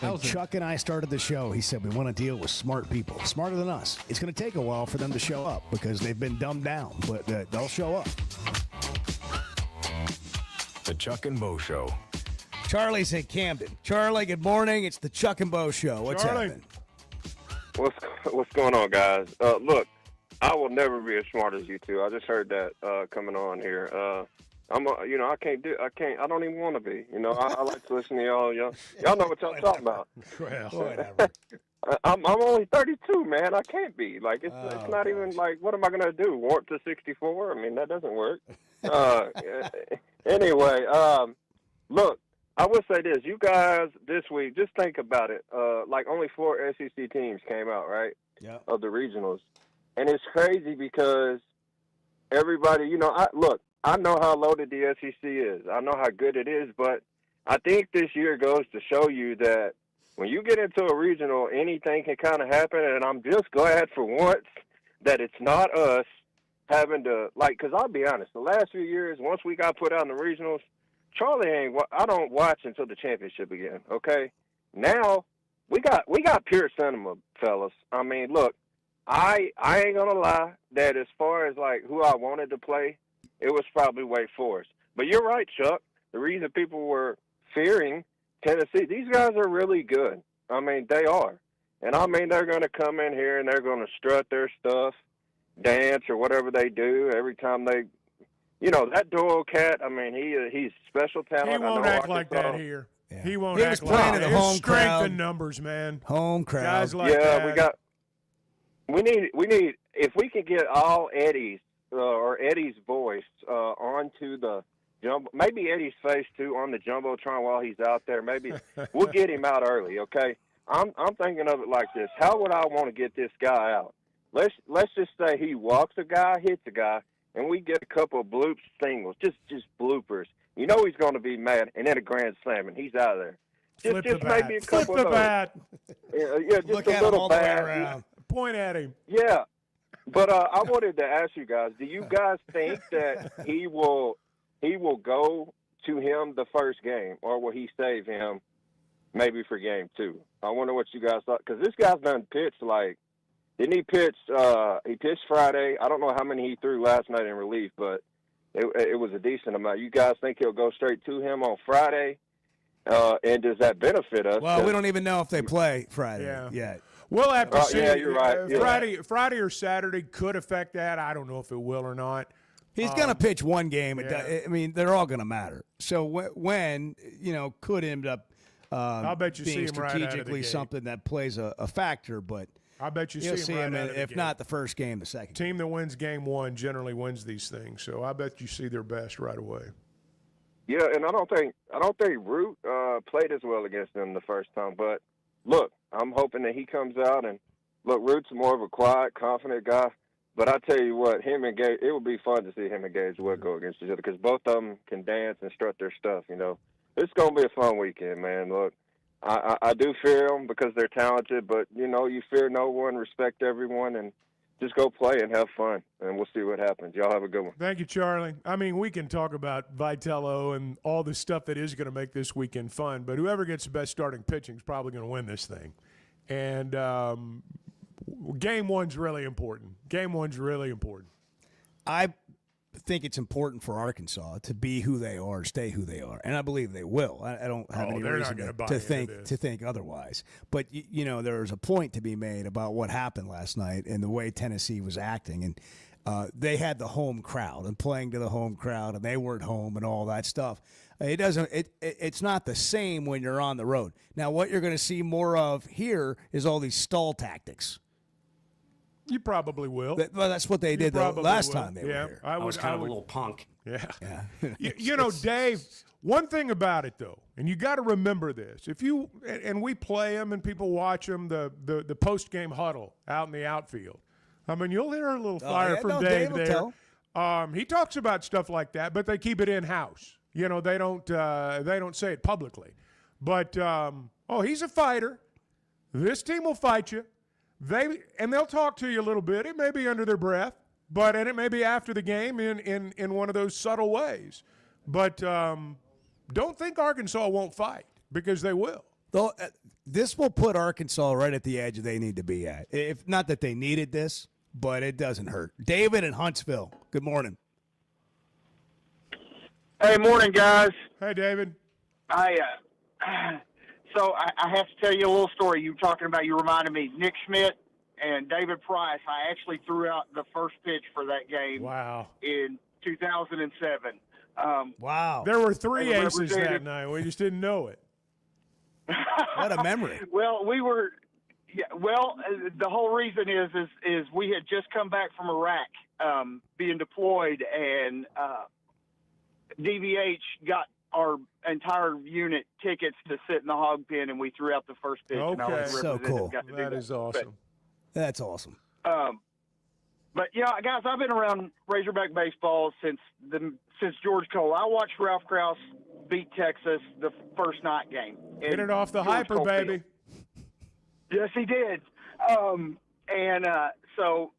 When Chuck and I started the show, he said we want to deal with smart people, smarter than us. It's going to take a while for them to show up because they've been dumbed down, but they'll show up. The Chuck and Bo Show. Charlie's in Camden. Charlie, good morning. It's the Chuck and Bo Show. What's happening? What's going on, guys? Look, I will never be as smart as you two. I just heard that coming on here. I don't even want to be. I like to listen to y'all. Y'all know what y'all talking about. Well, whatever. I'm only 32, man. I can't be. Like, it's not even like, what am I going to do? Warp to 64? I mean, that doesn't work. Anyway, look, I will say this. You guys this week, just think about it. Like, only 4 SEC teams came out, right? Yeah. Of the regionals. And it's crazy because everybody, I know how loaded the SEC is. I know how good it is, but I think this year goes to show you that when you get into a regional, anything can kind of happen, and I'm just glad for once that it's not us having to, because I'll be honest, the last few years, once we got put out in the regionals, I don't watch until the championship again, okay? Now, we got pure cinema, fellas. I mean, look, I ain't going to lie that as far as, who I wanted to play, it was probably Wake Forest. But you're right, Chuck. The reason people were fearing Tennessee, these guys are really good. I mean, they are. And, I mean, they're going to come in here and they're going to strut their stuff, dance or whatever they do every time they – that Doyle cat, I mean, he's special talent. He won't act like that here. Yeah. He won't He act was like playing that. at the home It's strength crowd. in numbers, man. Home crowd. Guys like that. We need if we can get all Eddie's or Eddie's voice onto the jumbo, maybe Eddie's face too on the jumbotron while he's out there. Maybe we'll get him out early. Okay, I'm thinking of it like this. How would I want to get this guy out? Let's just say he walks a guy, hits a guy, and we get a couple of bloops, singles, just bloopers. You know he's going to be mad, and then a grand slam, and he's out of there. Flip the Just bat. maybe a Flip couple the of those. bat. Yeah, just Look a at him little all the way bat. around. Point at him. Yeah, but I wanted to ask you guys: do you guys think that he will go to him the first game, or will he save him maybe for game 2? I wonder what you guys thought, because this guy's done pitched didn't he pitch? He pitched Friday. I don't know how many he threw last night in relief, but it was a decent amount. You guys think he'll go straight to him on Friday? And does that benefit us? Well, we don't even know if they play Friday yet. We'll have to see. Yeah, you're right. Friday or Saturday could affect that. I don't know if it will or not. He's going to pitch one game. Yeah. I mean, they're all going to matter. So when could end up I'll bet you being see him right out of the strategically gate. something that plays a factor, but I bet you you'll see him right out of the if gate. not the first game, the second. Team that wins game 1 generally wins these things. So I bet you see their best right away. Yeah, and I don't think Root played as well against them the first time. But look, I'm hoping that he comes out and look. Root's more of a quiet, confident guy. But I tell you what, him and Gage, it would be fun to see him and Gage Wood go against each other because both of them can dance and strut their stuff. It's gonna be a fun weekend, man. Look, I do fear them because they're talented, but you fear no one, respect everyone, and just go play and have fun, and we'll see what happens. Y'all have a good one. Thank you, Charlie. I mean, we can talk about Vitello and all the stuff that is going to make this weekend fun, but whoever gets the best starting pitching is probably going to win this thing. And game 1's really important. Game 1's really important. I think it's important for Arkansas to be who they are, stay who they are, and I believe they will. I don't have any they're reason not gonna buy to into think otherwise. But there's a point to be made about what happened last night and the way Tennessee was acting, and they had the home crowd and playing to the home crowd, and they weren't home and all that stuff. It's not the same when you're on the road. Now, what you're going to see more of here is all these stall tactics. You probably will. Well, that's what they did the last time they were here. I was kind of a little punk. Yeah. Dave, one thing about it, though, and you got to remember this. If you and we play them and people watch them, the post-game huddle out in the outfield, I mean, you'll hear a little fire from Dave there. He talks about stuff like that, but they keep it in-house. They don't say it publicly. But, he's a fighter. This team will fight you. They'll talk to you a little bit. It may be under their breath, and it may be after the game in one of those subtle ways. But don't think Arkansas won't fight, because they will. Though this will put Arkansas right at the edge they need to be at. If not that they needed this, but it doesn't hurt. David in Huntsville. Good morning. Hey, morning, guys. Hey, David. So I have to tell you a little story. You reminded me, Nick Schmidt and David Price. I actually threw out the first pitch for that game. Wow. In 2007. Wow. There were 3 aces that night. We just didn't know it. What a memory. Well, the whole reason is we had just come back from Iraq, being deployed, and DVH got our entire unit tickets to sit in the hog pen, and we threw out the first pitch. Okay. And I was So cool. That is awesome. That's awesome. But guys, I've been around Razorback baseball since George Cole. I watched Ralph Krause beat Texas the first night game. Get it off the hyper, baby. Yes, he did. So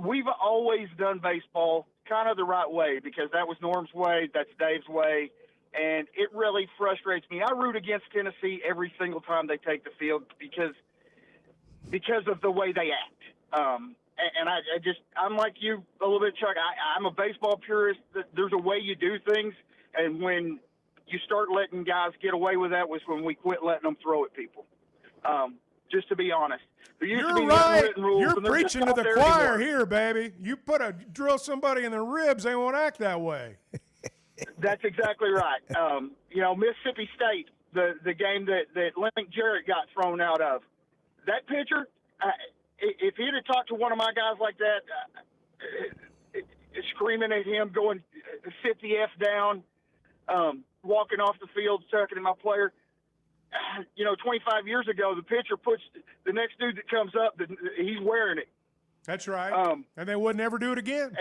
we've always done baseball kind of the right way, because that was Norm's way, that's Dave's way, and it really frustrates me. I root against Tennessee every single time they take the field because of the way they act. I'm like you a little bit, Chuck. I'm a baseball purist. There's a way you do things, and when you start letting guys get away with that was when we quit letting them throw at people. Just to be honest. You're right. You're preaching to the choir here, baby. You drill somebody in the ribs, they won't act that way. That's exactly right. Mississippi State, the game that Link Jarrett got thrown out of, that pitcher, if he'd have talked to one of my guys like that, screaming at him, going, sit the F down, walking off the field, sucking at my player, 25 years ago, the pitcher puts the next dude that comes up, he's wearing it. That's right. And they would never do it again.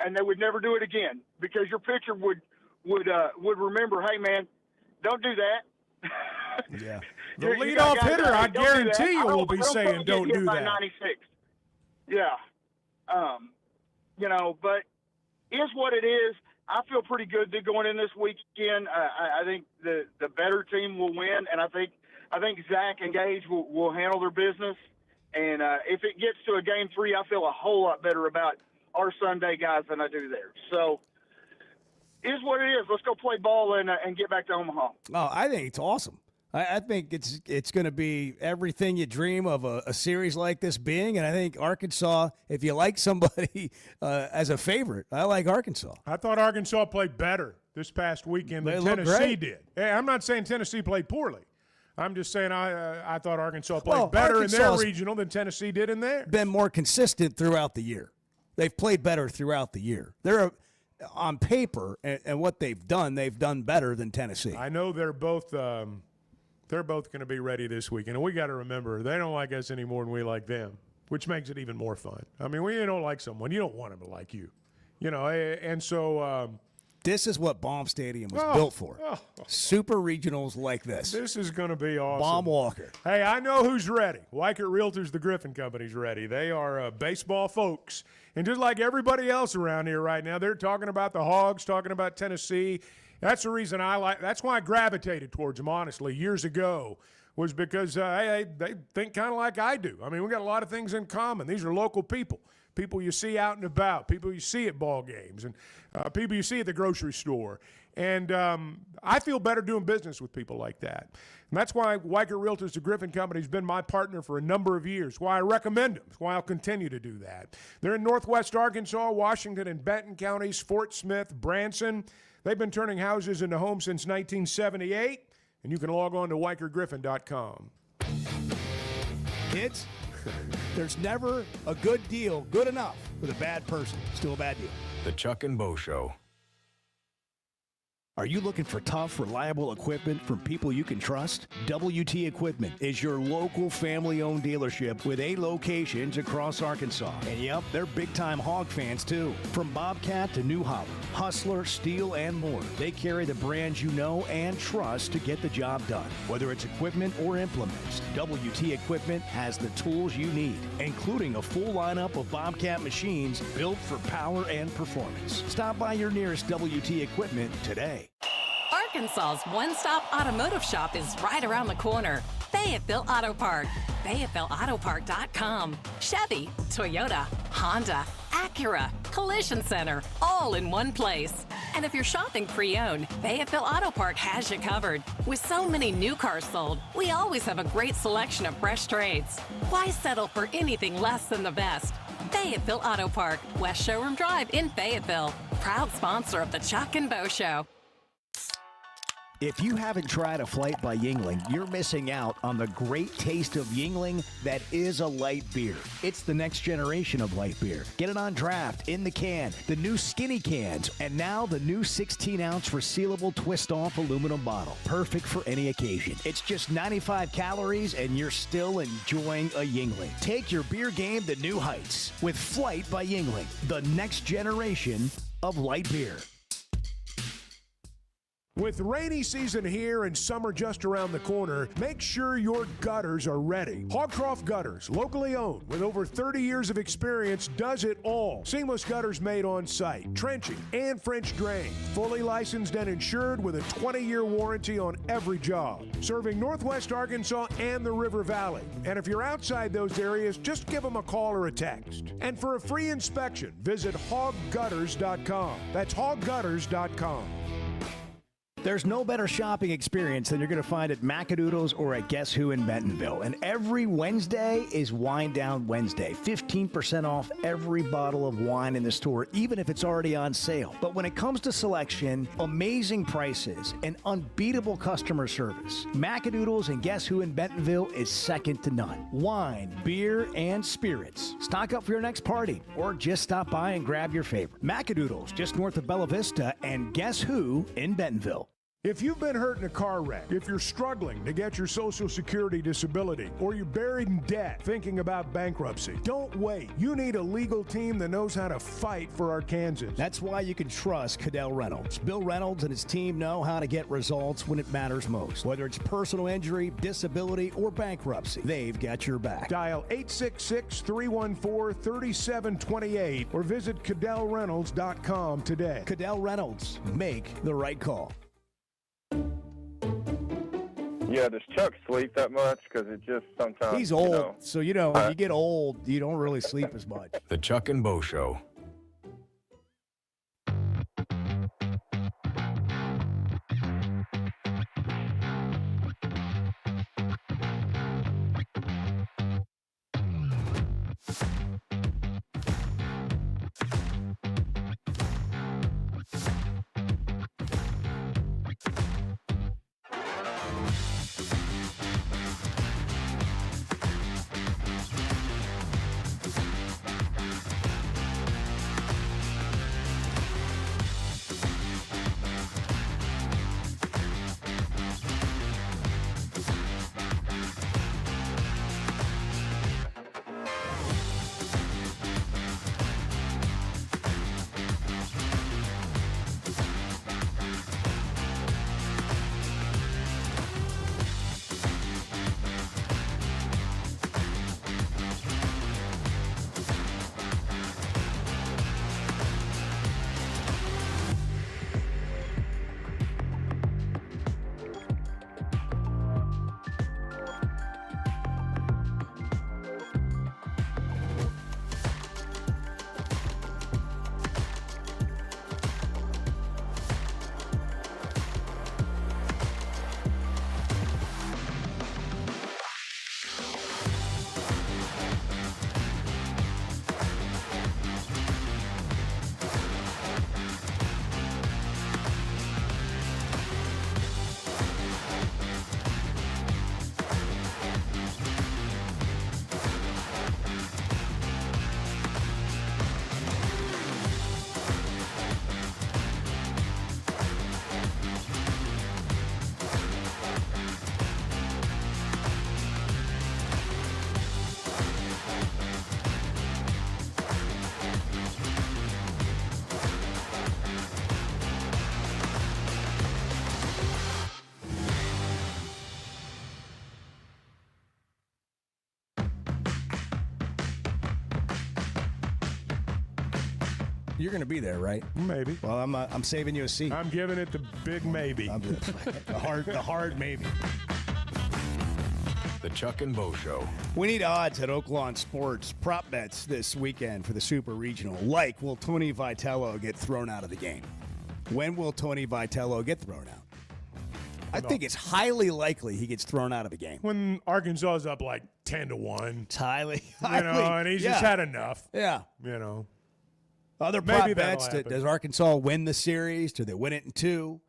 And they would never do it again, because your pitcher would remember, hey, man, don't do that. Yeah. The leadoff hitter, I guarantee you, will be saying don't do that. 96. Yeah. But is what it is. I feel pretty good going in this weekend. I think the better team will win, and I think Zach and Gage will handle their business. And if it gets to a game 3, I feel a whole lot better about our Sunday guys than I do there. So, is what it is. Let's go play ball and get back to Omaha. Oh, I think it's awesome. I think it's going to be everything you dream of a series like this being, and I think Arkansas, if you like somebody as a favorite, I like Arkansas. I thought Arkansas played better this past weekend than Tennessee did. Hey, I'm not saying Tennessee played poorly. I'm just saying I thought Arkansas played better in their regional than Tennessee did in theirs. Been more consistent throughout the year. They've played better throughout the year. They're on paper and what they've done better than Tennessee. I know they're both going to be ready this weekend. And we got to remember, they don't like us any more than we like them, which makes it even more fun. I mean, when you don't like someone, you don't want them to like you. And so this is what Baum Stadium was built for. Super regionals like this. This is going to be awesome. Baum Walker. Hey, I know who's ready. Weichert Realtors, the Griffin Company's ready. They are baseball folks. And just like everybody else around here right now, they're talking about the Hogs, talking about Tennessee. That's the reason that's why I gravitated towards them, honestly, years ago, was because they think kind of like I do. I mean, we got a lot of things in common. These are local people you see out and about, people you see at ball games, and people you see at the grocery store. And I feel better doing business with people like that. And that's why Weichert Realtors, the Griffin Company, has been my partner for a number of years, why I recommend them, why I'll continue to do that. They're in Northwest Arkansas, Washington, and Benton counties, Fort Smith, Branson. They've been turning houses into homes since 1978, and you can log on to WeichertGriffin.com. Kids, there's never a good deal good enough with a bad person. Still a bad deal. The Chuck and Bo Show. Are you looking for tough, reliable equipment from people you can trust? WT Equipment is your local family-owned dealership with 8 locations across Arkansas. And yep, they're big-time hog fans too. From Bobcat to New Holland, Hustler, Steel, and more. They carry the brands you know and trust to get the job done. Whether it's equipment or implements, WT Equipment has the tools you need, including a full lineup of Bobcat machines built for power and performance. Stop by your nearest WT Equipment today. Arkansas's one-stop automotive shop is right around the corner. Fayetteville Auto Park. FayettevilleAutoPark.com. Chevy, Toyota, Honda, Acura, Collision Center, all in one place. And if you're shopping pre-owned, Fayetteville Auto Park has you covered. With so many new cars sold, we always have a great selection of fresh trades. Why settle for anything less than the best? Fayetteville Auto Park, West Showroom Drive in Fayetteville. Proud sponsor of the Chuck and Bo Show. If you haven't tried a flight by Yuengling, you're missing out on the great taste of Yuengling that is a light beer. It's the next generation of light beer. Get it on draft, in the can, the new skinny cans, and now the new 16-ounce resealable twist-off aluminum bottle. Perfect for any occasion. It's just 95 calories, and you're still enjoying a Yuengling. Take your beer game to new heights with Flight by Yuengling, the next generation of light beer. With rainy season here and summer just around the corner, make sure your gutters are ready. Hogcroft Gutters, locally owned with over 30 years of experience, does it all. Seamless gutters made on site, trenching and French drain. Fully licensed and insured with a 20-year warranty on every job. Serving Northwest Arkansas and the River Valley. And if you're outside those areas, just give them a call or a text. And for a free inspection, visit hoggutters.com. That's hoggutters.com. There's no better shopping experience than you're going to find at Macadoodles or at Guess Who in Bentonville. And every Wednesday is Wine Down Wednesday. 15% off every bottle of wine in the store, even if it's already on sale. But when it comes to selection, amazing prices, and unbeatable customer service, Macadoodles and Guess Who in Bentonville is second to none. Wine, beer, and spirits. Stock up for your next party or just stop by and grab your favorite. Macadoodles, just north of Bella Vista, and Guess Who in Bentonville. If you've been hurt in a car wreck, if you're struggling to get your Social Security disability, or you're buried in debt thinking about bankruptcy, don't wait. You need a legal team that knows how to fight for Arkansans. That's why you can trust Cadell Reynolds. Bill Reynolds and his team know how to get results when it matters most. Whether it's personal injury, disability, or bankruptcy, they've got your back. Dial 866-314-3728 or visit CadellReynolds.com today. Cadell Reynolds. Make the right call. Yeah, does Chuck sleep that much? Because it just sometimes... He's old, so when you get old, you don't really sleep as much. The Chuck and Bo Show. You're going to be there, right? Maybe. Well, I'm saving you a seat. I'm giving it the big maybe. The hard maybe. The Chuck and Bo Show. We need odds at Oaklawn Sports prop bets this weekend for the Super Regional. Like, will Tony Vitello get thrown out of the game? When will Tony Vitello get thrown out? I think it's highly likely he gets thrown out of the game. When Arkansas is up like 10-1. It's highly. And he's just had enough. Yeah. Other prop Maybe bets. Does Arkansas win the series? Do they win it in 2?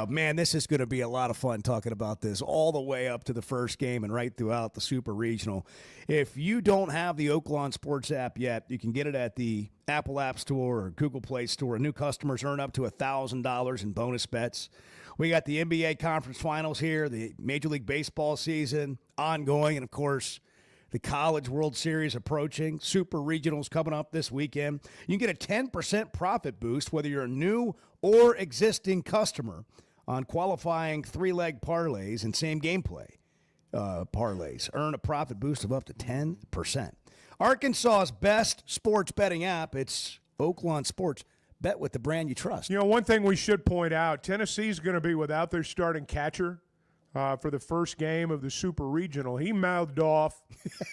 Man, this is going to be a lot of fun talking about this all the way up to the first game and right throughout the Super Regional. If you don't have the Oaklawn Sports app yet, you can get it at the Apple App Store or Google Play Store. New customers earn up to $1,000 in bonus bets. We got the NBA Conference Finals here, the Major League Baseball season ongoing, and, of course, the College World Series approaching. Super Regionals coming up this weekend. You can get a 10% profit boost whether you're a new or existing customer on qualifying 3-leg parlays and same gameplay parlays. Earn a profit boost of up to 10%. Arkansas's best sports betting app, it's Oaklawn Sports. Bet with the brand you trust. One thing we should point out, Tennessee's going to be without their starting catcher for the first game of the Super Regional. He mouthed off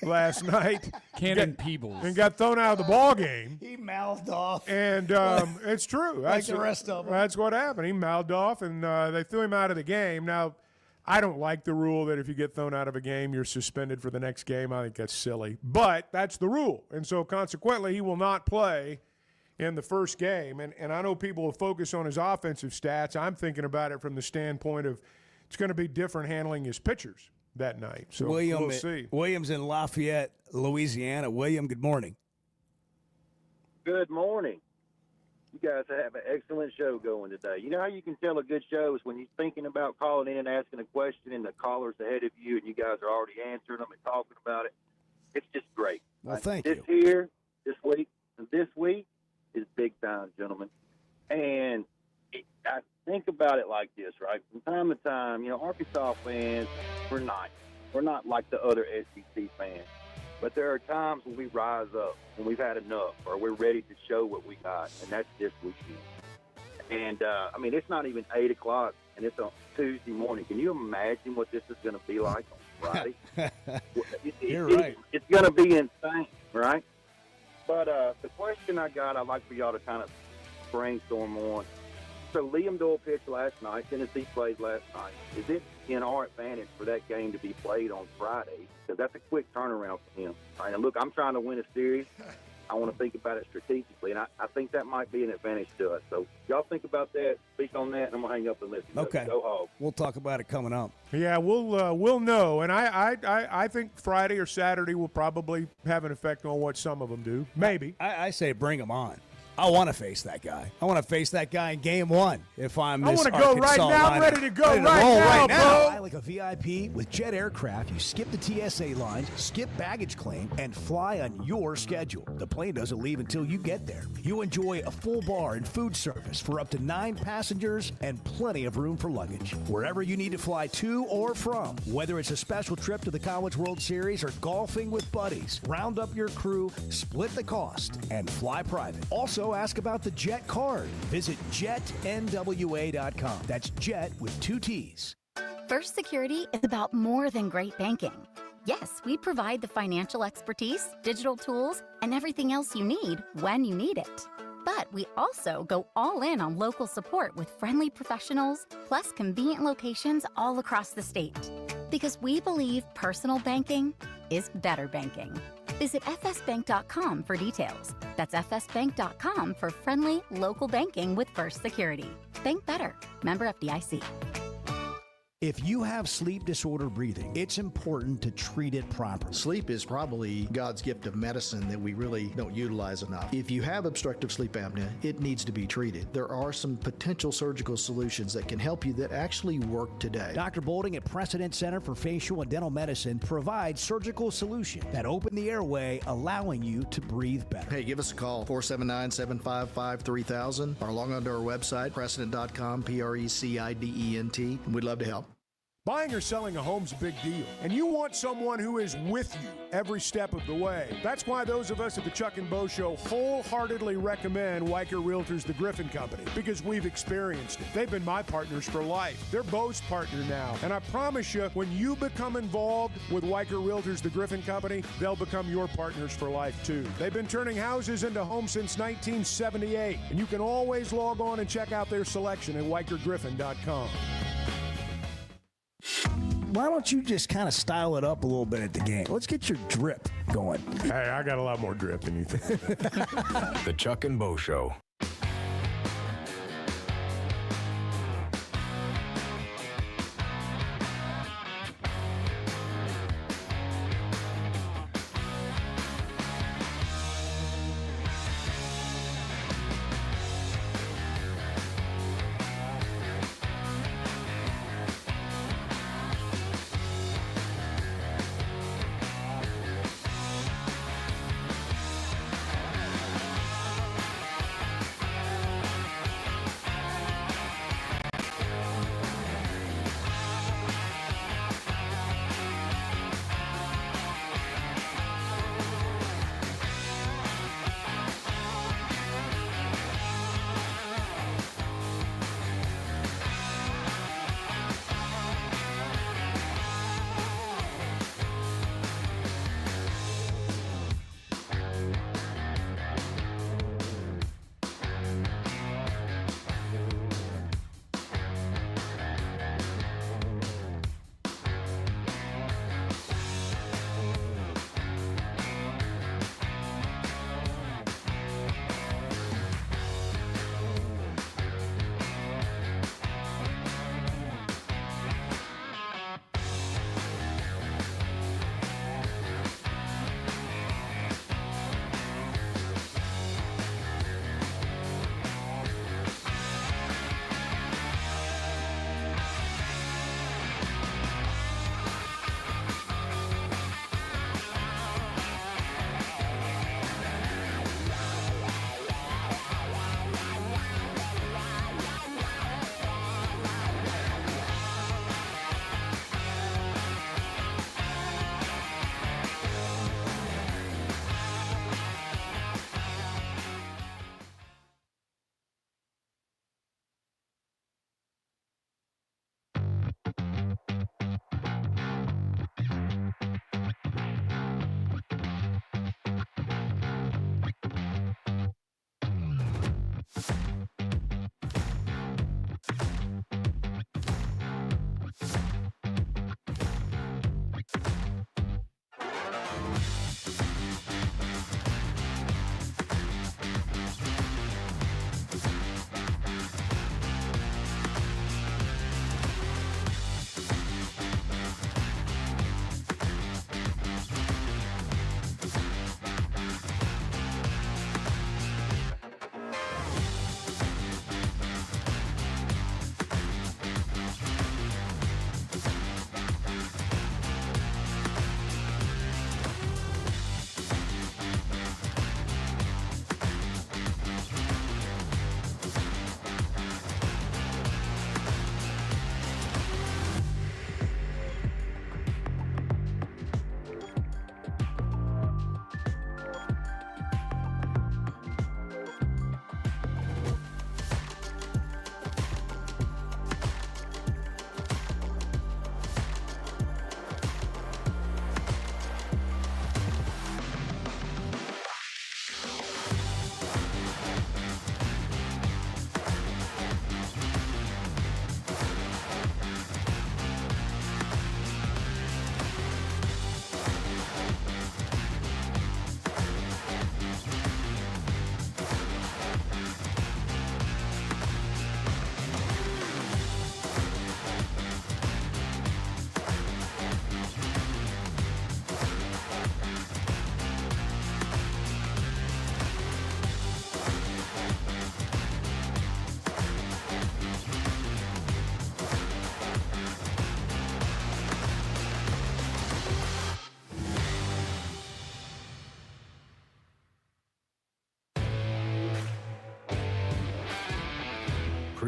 last night. Cannon Peebles. And got thrown out of the ball game. He mouthed off. And it's true. Like the rest of them. That's what happened. He mouthed off, and they threw him out of the game. Now, I don't like the rule that if you get thrown out of a game, you're suspended for the next game. I think that's silly. But that's the rule. And so, consequently, he will not play in the first game. And I know people will focus on his offensive stats. I'm thinking about it from the standpoint of it's going to be different handling his pitchers that night. So we'll see. William's in Lafayette, Louisiana. William, good morning. Good morning. You guys have an excellent show going today. You know how you can tell a good show is when you're thinking about calling in and asking a question and the caller's ahead of you and you guys are already answering them and talking about it. It's just great. Well, thank you. This week is big time, gentlemen. And I think about it like this, right? From time to time, Arkansas fans, we're not like the other SEC fans. But there are times when we rise up, when we've had enough, or we're ready to show what we got, and that's this weekend. And, it's not even 8 o'clock, and it's on Tuesday morning. Can you imagine what this is going to be like on Friday? You're right. It's going to be insane, right? But the question I'd like for y'all to kind of brainstorm on. So Liam Doyle pitched last night. Tennessee played last night. Is it in our advantage for that game to be played on Friday? Because that's a quick turnaround for him. Right? And look, I'm trying to win a series. I want to think about it strategically, and I think that might be an advantage to us. So y'all think about that, speak on that, and I'm going to hang up and listen. Okay. Go Hog. We'll talk about it coming up. Yeah, we'll know. And I think Friday or Saturday will probably have an effect on what some of them do. Maybe. I say bring him on. I want to face that guy. I want to face that guy in game 1 if I'm this I want to go right now. I'm ready to go right now, bro. Like a VIP with Jet Aircraft, you skip the TSA lines, skip baggage claim, and fly on your schedule. The plane doesn't leave until you get there. You enjoy a full bar and food service for up to 9 passengers and plenty of room for luggage. Wherever you need to fly to or from, whether it's a special trip to the College World Series or golfing with buddies, round up your crew, split the cost, and fly private. Also, ask about the Jet card. Visit jetnwa.com. That's Jet with 2 T's. First Security is about more than great banking. Yes, we provide the financial expertise, digital tools, and everything else you need when you need it. But we also go all in on local support with friendly professionals, plus convenient locations all across the state. Because we believe personal banking is better banking. Visit fsbank.com for details. That's fsbank.com for friendly, local banking with First Security. Bank better. Member FDIC. If you have sleep disorder breathing, it's important to treat it properly. Sleep is probably God's gift of medicine that we really don't utilize enough. If you have obstructive sleep apnea, it needs to be treated. There are some potential surgical solutions that can help you that actually work today. Dr. Bolding at Precedent Center for Facial and Dental Medicine provides surgical solutions that open the airway, allowing you to breathe better. Hey, give us a call, 479-755-3000, or log on to our website, precedent.com, PRECIDENT. We'd love to help. Buying or selling a home's a big deal, and you want someone who is with you every step of the way. That's why those of us at the Chuck and Bo Show wholeheartedly recommend Weicker Realtors, the Griffin Company, because we've experienced it. They've been my partners for life. They're Bo's partner now, and I promise you, when you become involved with Weicker Realtors, the Griffin Company, they'll become your partners for life too. They've been turning houses into homes since 1978, and you can always log on and check out their selection at WeicherGriffin.com. Why don't you just kind of style it up a little bit at the game? Let's get your drip going. Hey, I got a lot more drip than you think. The Chuck and Bo Show.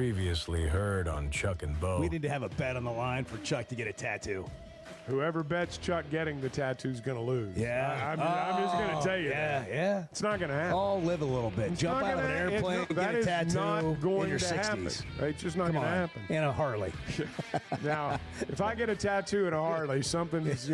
Previously heard on Chuck and Bo. We need to have a bet on the line for Chuck to get a tattoo. Whoever bets Chuck getting the tattoo is going to lose. Yeah. I'm just going to tell you that. Yeah. It's not going to happen. I'll live a little bit. It's Jump not out of an gonna- airplane, it's- get a that is tattoo not going in your to 60s. happen. It's just not Come going to on. happen. In a Harley. Now, if I get a tattoo in a Harley, something's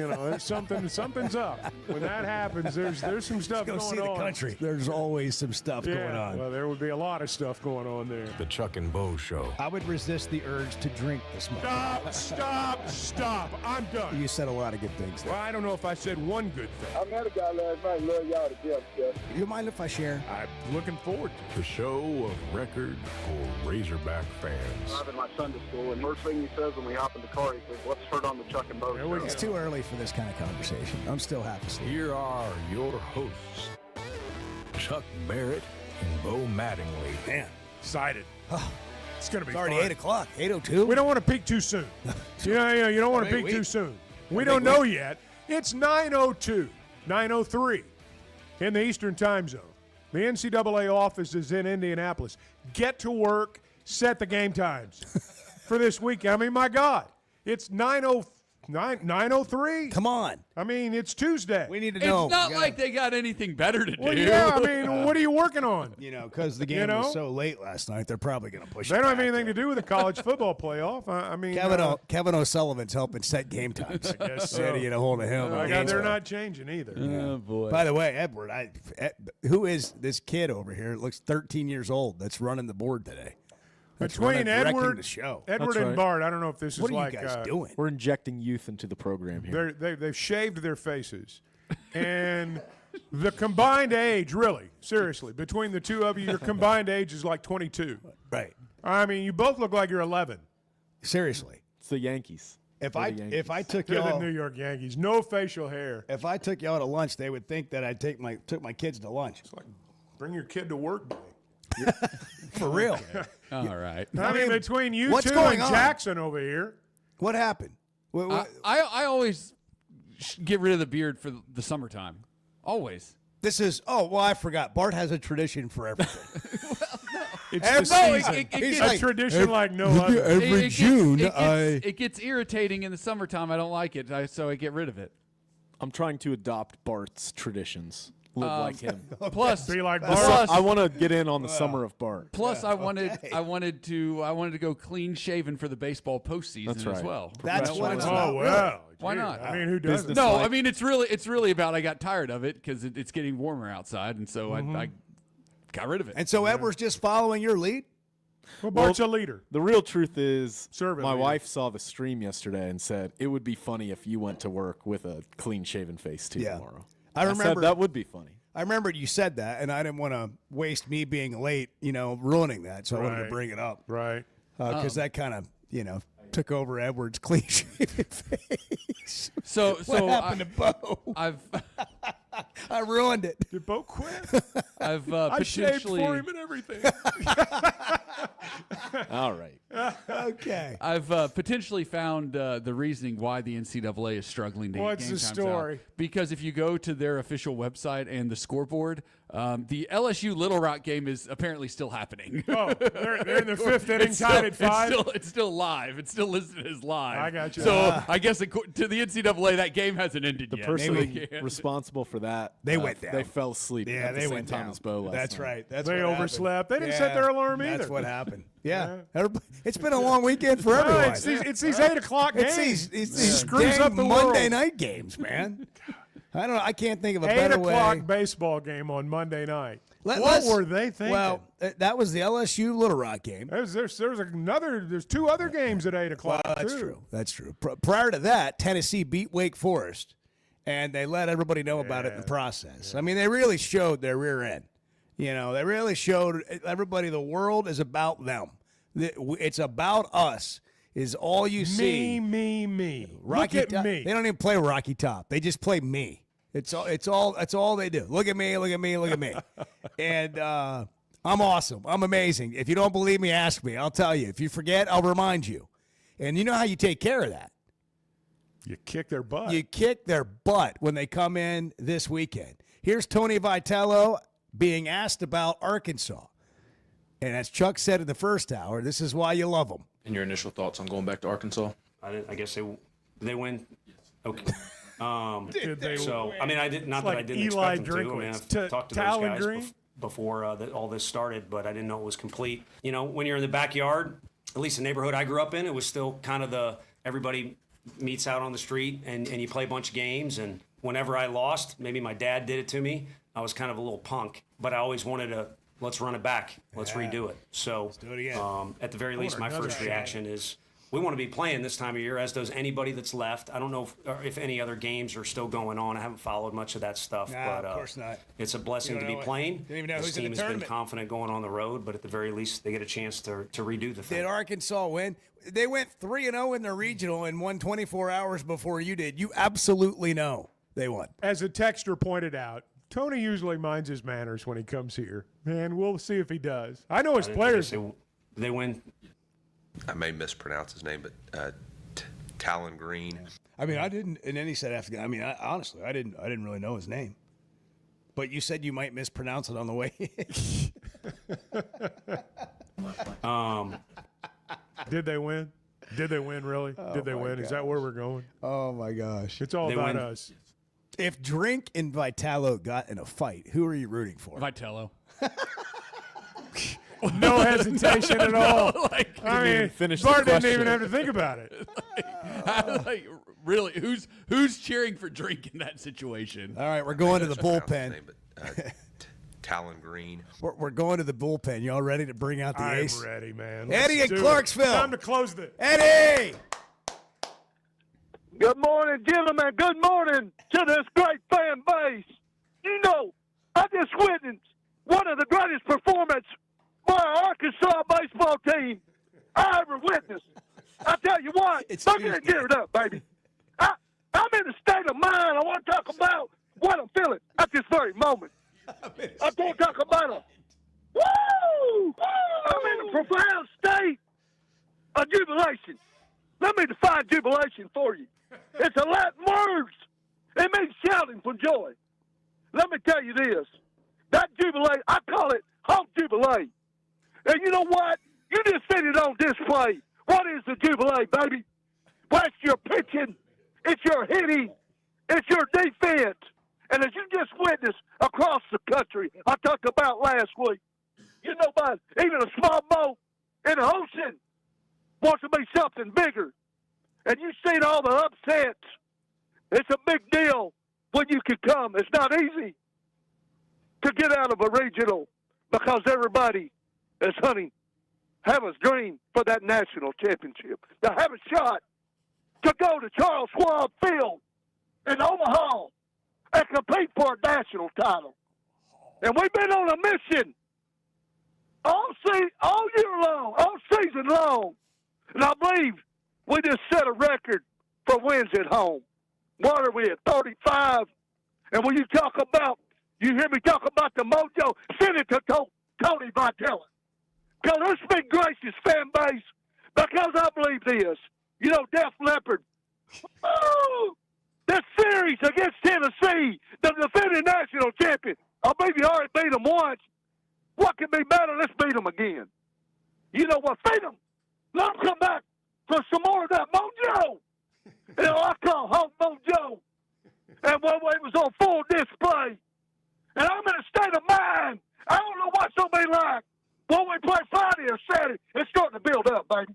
up. When that happens, there's some stuff Go going see the on. country. There's always some stuff Yeah, going on. well, there would be a lot of stuff going on there. The Chuck and Bo Show. I would resist the urge to drink this morning. Stop. I'm done. You said a lot of good things there. Well, I don't know if I said one good thing. I met a guy last night. Love y'all to death, Jeff. You mind if I share? I'm looking forward to The show of record for Razorback fans. Driving my son to school, and first thing he says when we hop in the car, he says, "What's heard on the Chuck and Bo Show?" It's too early for this kind of conversation. I'm still half asleep. Here are your hosts, Chuck Barrett and Bo Mattingly. Man, excited. It's going to be it's already fun. 8 o'clock, 8:02. We don't want to peak too soon. You don't want to peak too soon. We don't know yet. It's 9:02, 9:03 in the Eastern Time Zone. The NCAA office is in Indianapolis. Get to work, set the game times for this weekend. I mean, my God, it's 9:03. Come on. I mean, it's Tuesday. We need to It's know. not like they got anything better to Well, do. yeah, I mean, what are you working on? Because the game was so late last night, they're probably going to push They it don't have back. anything to do with the college football playoff. I mean, Kevin O'Sullivan's helping set game times. I guess So to get a hold of him. they're not changing either. Oh, boy. By the way, Edward, who is this kid over here? It looks 13 years old that's running the board today. That's Between directing Edward, the show. Edward That's and right. Bart, I don't know if this What is are like you guys doing? We're injecting youth into the program here. they've shaved their faces, and the combined age, really, seriously, between the two of you, your combined age is like 22. Right. I mean, you both look like you're 11. Seriously. It's the Yankees. If They're I the if I Yankees. took They're the y'all New York Yankees. No facial hair. if I took y'all to lunch, they would think that I took my kids to lunch. It's like bring your kid to work day. For real. All right. I mean, between you what's two going and on? Jackson over here. What happened? I always get rid of the beard for the summertime. Always. This is I forgot. Bart has a tradition for everything. It's Every- the no, season. it It's gets- a tradition like no other. It gets irritating in the summertime. I don't like it, so I get rid of it. I'm trying to adopt Bart's traditions. Live like him. Plus, Be like The Bart. su- I want to get in on the summer of Bart. Plus, I wanted to go clean shaven for the baseball postseason That's right. as well. That's what it's Oh about. well. Why Gee, not? I mean, who doesn't? Business No, like- I mean it's really about I got tired of it because it's getting warmer outside, and so I got rid of it. And so Edward's just following your lead? Well, Bart's a leader. The real truth is, Servant my leader. wife saw the stream yesterday and said it would be funny if you went to work with a clean-shaven face too tomorrow. I remember said that would be funny. I remembered you said that, and I didn't want to waste me being late, ruining that. So I wanted to Right. bring it up. Right. Because that kind of, took over Edward's clean-shaven face. So what happened to Bo? I ruined it. Did Bo quit? I've I shaved potentially for him and everything. All right. Okay. I've potentially found the reasoning why the NCAA is struggling to What's get game the times story? out. Because if you go to their official website and the scoreboard, the LSU Little Rock game is apparently still happening. Oh, they're in the fifth inning, It's tied at 5. It's still live. It's still listed as live. I got you. So I guess to the NCAA, that game hasn't ended The yet. person So they can't. responsible for that, They went down. They fell asleep. Yeah, at the they same went time down. as Bo last That's night. right. That's They what overslept. happened. They didn't set their alarm either. That's what happened. Yeah. It's been a long weekend for Well, everyone. it's these 8 o'clock games. It's these screws dang up the Monday world. night games, man. I can't think of a 8 better o'clock way. baseball game on Monday night. What Let's- were they thinking? Well, that was the LSU Little Rock game. There's 2 other games at 8 o'clock. Well, that's too. true. That's true. Prior to that, Tennessee beat Wake Forest, and they let everybody know about it in the process. I mean, they really showed their rear end. They really showed everybody the world is about them. It's about us. Is all you see. Me. Rocky Look at Top. me. They don't even play Rocky Top. They just play me. That's all they do. Look at me. Look at me. Look at me. And I'm awesome. I'm amazing. If you don't believe me, ask me. I'll tell you. If you forget, I'll remind you. And you know how you take care of that. You kick their butt. You kick their butt when they come in this weekend. Here's Tony Vitello being asked about Arkansas. And as Chuck said in the first hour, this is why you love them. And your initial thoughts on going back to Arkansas? I guess they win. Okay. Did they so win? I mean, I didn't Eli expect them to. I mean, Drinkwitz. I've talked to Talon those guys Green? before all this started, but I didn't know it was complete. You know, when you're in the backyard, at least the neighborhood I grew up in, it was still kind of everybody meets out on the street and you play a bunch of games. And whenever I lost, maybe my dad did it to me, I was kind of a little punk, but I always wanted to, let's run it back. Let's redo it. So do it again. at the very least, my first reaction is we want to be playing this time of year, as does anybody that's left. I don't know if any other games are still going on. I haven't followed much of that stuff. Nah, but of course not. It's a blessing to be playing. Didn't even know This who's in the team has been tournament. confident going on the road, but at the very least, they get a chance to redo the thing. Did Arkansas win? They went 3-0 in the regional and won 24 hours before you did. You absolutely know they won. As a texter pointed out, Tony usually minds his manners when he comes here, and we'll see if he does. I know his players. They win. I may mispronounce his name, but Talon Green. I mean, I didn't. And then he said after. I mean, honestly, I didn't really know his name. But you said you might mispronounce it on the way. Did they win? Did they win, really? Did they win? Is that where we're going? Oh, my gosh. It's all about us. If Drink and Vitello got in a fight, who are you rooting for? Vitello. No hesitation at all. Like, I mean, Bart didn't even have to think about it. like, really, who's cheering for Drink in that situation? All right, we're going to the bullpen. Talon Green. We're going to the bullpen. Y'all ready to bring out the ace? I'm ready, man. Eddie Let's in do it. Clarksville. Time to close the Eddie! Good morning, gentlemen. Good morning to this great fan base. You know, I just witnessed one of the greatest performances by our Arkansas baseball team I ever witnessed. I tell you what, look at it, give it up, baby. I'm in a state of mind. I want to talk about what I'm feeling at this very moment. I can't talk about it. Woo! I'm in a profound state of jubilation. Let me define jubilation for you. It's a Latin word. It means shouting for joy. Let me tell you this. That jubilee, I call it home jubilee. And you know what? You just seen it on display. What is the jubilee, baby? Well, it's your pitching. It's your hitting. It's your defense. And as you just witnessed across the country, I talked about last week, you know, about even a small boat in the ocean wants to be something bigger. And you've seen all the upsets. It's a big deal when you can come. It's not easy to get out of a regional because everybody is hunting, have a dream for that national championship, to have a shot to go to Charles Schwab Field in Omaha and compete for a national title. And we've been on a mission all year long, all season long. And I believe we just set a record for wins at home. What are we at, 35? And when you hear me talk about the mojo, send it to Tony Vitello. Because let's be gracious, fan base, because I believe this. You know, Def Leppard, this series against Tennessee, the defending national champion, I believe you already beat them once. What can be better? Let's beat them again. You know what? Feed them. Let them come back for some more of that mojo. You know, I call home mojo. And when it was on full display. And I'm in a state of mind. I don't know what's going to be like when we play Friday or Saturday. It's starting to build up, baby.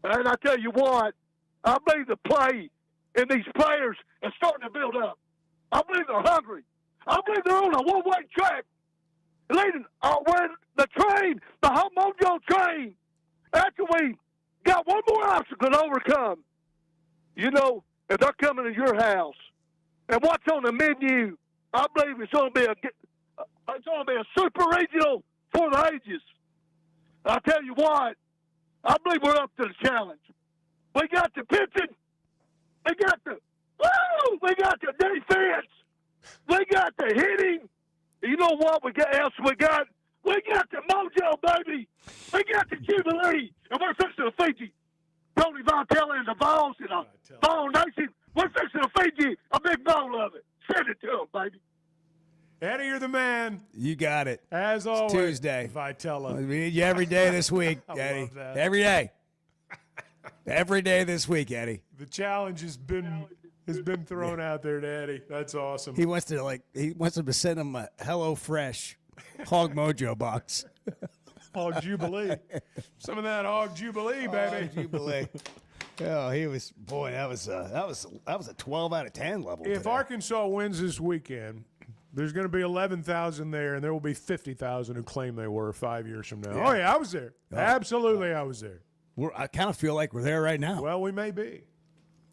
And I tell you what, I believe the play in these players is starting to build up. I believe they're hungry. I believe they're on a one-way track. Leading, where the train, the home mojo train, after we got one more obstacle to overcome, you know, if they're coming to your house, and what's on the menu, I believe it's going to be a super regional for the ages. I tell you what, I believe we're up to the challenge. We got the pitching, we got the defense, we got the hitting. You know what we got? We got the mojo, baby. We got the jubilee, and we're fixing to feed you. Tony Vitello and the Vols and the Vol Nation. We're fixing to feed you a big bowl of it. Send it to them, baby. Eddie, you're the man. You got it. As always. Tuesday. Vitella. We need you every day this week, I Eddie. love that. Every day. Every day this week, Eddie. The challenge has been thrown out there to Eddie. That's awesome. He wants him to send him a HelloFresh Hog Mojo box. Hog Jubilee. Some of that Hog Jubilee, baby. Hog Jubilee. Oh, he was that was a 12 out of 10 level. If today. Arkansas wins this weekend, there's going to be 11,000 there, and there will be 50,000 who claim they were 5 years from now. Yeah. Oh yeah, I was there. Absolutely, I was there. I kind of feel like we're there right now. Well, we may be.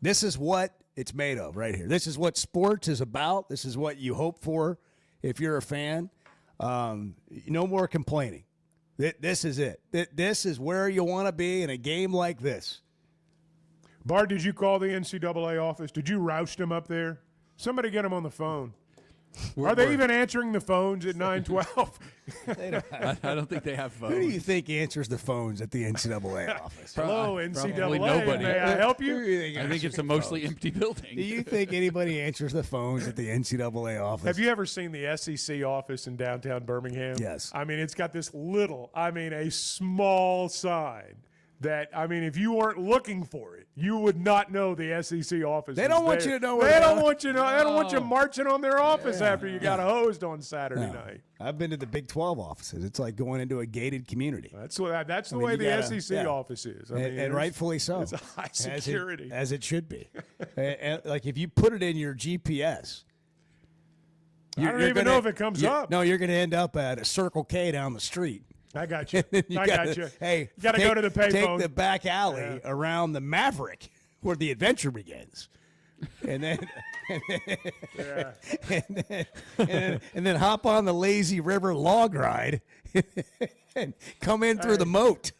This is what it's made of right here. This is what sports is about. This is what you hope for if you're a fan. No more complaining. This is it. This is where you want to be in a game like this. Bart, did you call the NCAA office? Did you roust them up there? Somebody get them on the phone. Are they even answering the phones at 912? I don't think they have phones. Who do you think answers the phones at the NCAA office? Hello, NCAA. Probably nobody. May I help you? I think it's a mostly empty building. Do you think anybody answers the phones at the NCAA office? Have you ever seen the SEC office in downtown Birmingham? Yes. I mean, it's got this a small sign that, if you weren't looking for it, you would not know the SEC office. They don't want you to know where They they don't are. want you to know. They don't want you marching on their office after you got hosed on Saturday night. I've been to the Big 12 offices. It's like going into a gated community. That's the way the SEC office is. And rightfully so. It's a high security. As it should be. and like if you put it in your GPS. I don't even know if it comes up. No, you're going to end up at a Circle K down the street. I got you. Got you. Hey, you got to go to the payphone. Take the back alley around the Maverick where the adventure begins. And then, and then hop on the Lazy River log ride and come in through the moat.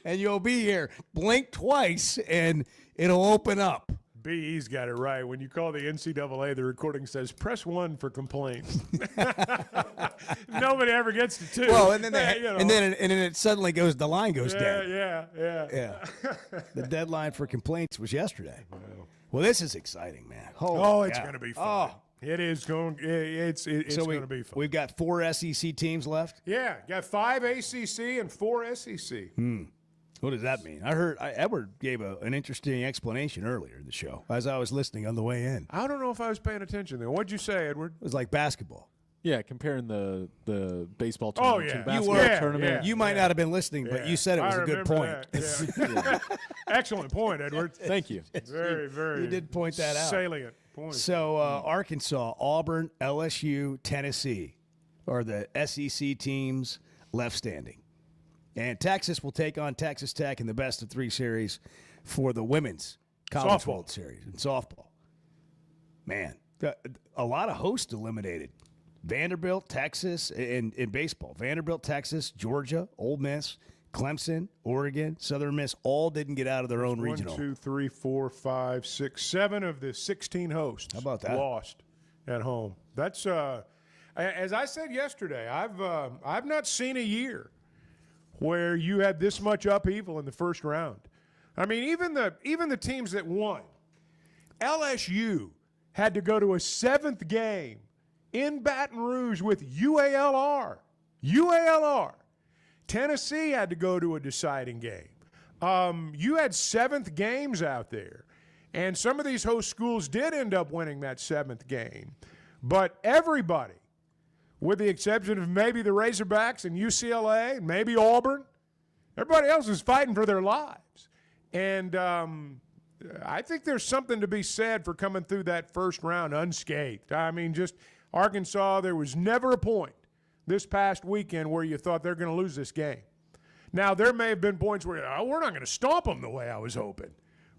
And you'll be here. Blink twice and it'll open up. BE's got it right. When you call the NCAA, the recording says, press 1 for complaints. Nobody ever gets to 2. Well, and then and then it suddenly goes, the line goes dead. Yeah. The deadline for complaints was yesterday. Well, this is exciting, man. It's going to be fun. It is going. It's going to be fun. We've got 4 SEC teams left. Yeah, got 5 ACC and 4 SEC. What does that mean? I heard Edward gave an interesting explanation earlier in the show as I was listening on the way in. I don't know if I was paying attention there. What'd you say, Edward? It was like basketball. Yeah, comparing the baseball tournament to the basketball tournament. Yeah. You might not have been listening, but you said it was a good point. Excellent point, Edward. Thank you. Very, very. You did point that out. Salient point. So Arkansas, Auburn, LSU, Tennessee are the SEC teams left standing. And Texas will take on Texas Tech in the best-of-3 series for the women's College World Series in softball. Man, a lot of hosts eliminated. Vanderbilt, Texas, in baseball. Vanderbilt, Texas, Georgia, Ole Miss, Clemson, Oregon, Southern Miss, all didn't get out of their own regional. 1, 2, 3, 4, 5, 6, 7 of the 16 hosts. How about that? Lost at home. That's as I said yesterday. I've not seen a year where you had this much upheaval in the first round. I mean, even the teams that won. LSU had to go to a 7th game in Baton Rouge with UALR. Tennessee had to go to a deciding game. You had 7th games out there. And some of these host schools did end up winning that 7th game. But everybody, with the exception of maybe the Razorbacks and UCLA and maybe Auburn, everybody else is fighting for their lives. And I think there's something to be said for coming through that first round unscathed. I mean, just Arkansas, there was never a point this past weekend where you thought they're going to lose this game. Now, there may have been points where we're not going to stomp them the way I was hoping.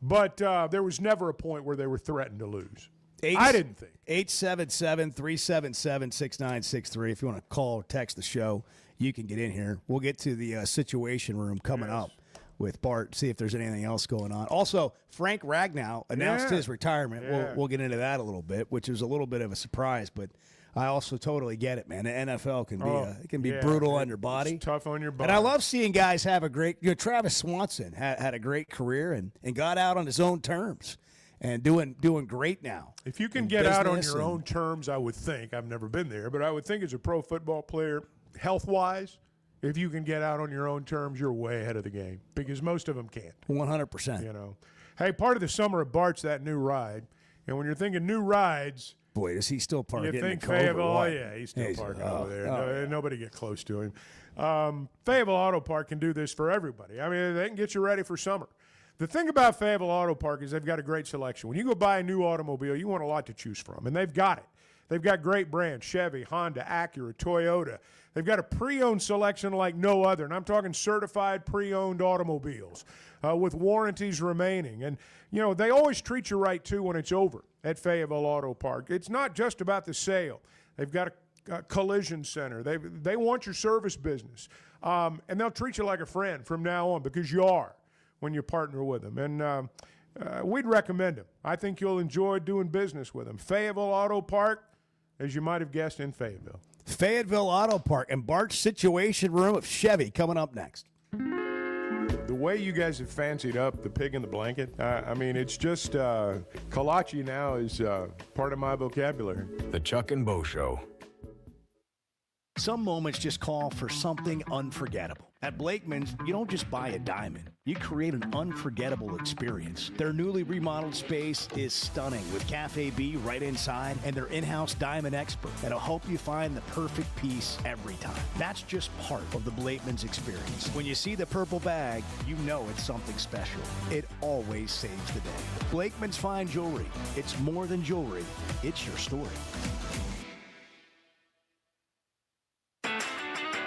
But there was never a point where they were threatened to lose. I didn't think. 877-377-6963. If you want to call or text the show, you can get in here. We'll get to the Situation Room coming up with Bart, see if there's anything else going on. Also, Frank Ragnow announced his retirement. We'll get into that a little bit, which is a little bit of a surprise, but I also totally get it, man. The NFL can be brutal on your body. It's tough on your body. And I love seeing guys have a great Travis Swanson had a great career and got out on his own terms. and doing great now. If you can in get out on business your and- own terms, I would think, I've never been there, but I would think as a pro football player, health-wise, if you can get out on your own terms, you're way ahead of the game because most of them can't. 100%. You know, hey, part of the summer of Bart's that new ride, and when you're thinking new rides, boy, does he still park you in think the Cove or Fayetteville? Oh what? yeah, he's still parking oh, over there. oh, yeah. Nobody get close to him. Fayetteville Auto Park can do this for everybody. I mean, they can get you ready for summer. The thing about Fayetteville Auto Park is they've got a great selection. When you go buy a new automobile, you want a lot to choose from, and they've got it. They've got great brands, Chevy, Honda, Acura, Toyota. They've got a pre-owned selection like no other, and I'm talking certified pre-owned automobiles with warranties remaining. And, you know, they always treat you right, too, when it's over at Fayetteville Auto Park. It's not just about the sale. They've got a collision center. They want your service business, and they'll treat you like a friend from now on because you are when you partner with them. And we'd recommend them. I think you'll enjoy doing business with them. Fayetteville Auto Park, as you might have guessed, in Fayetteville. Fayetteville Auto Park and Bart's Situation Room of Chevy coming up next. The way you guys have fancied up the pig in the blanket, I mean, it's just kolache now is part of my vocabulary. The Chuck and Bo Show. Some moments just call for something unforgettable. At Blakeman's, you don't just buy a diamond. You create an unforgettable experience. Their newly remodeled space is stunning with Cafe B right inside and their in-house diamond expert that'll help you find the perfect piece every time. That's just part of the Blakeman's experience. When you see the purple bag, you know it's something special. It always saves the day. Blakeman's Fine Jewelry. It's more than jewelry. It's your story.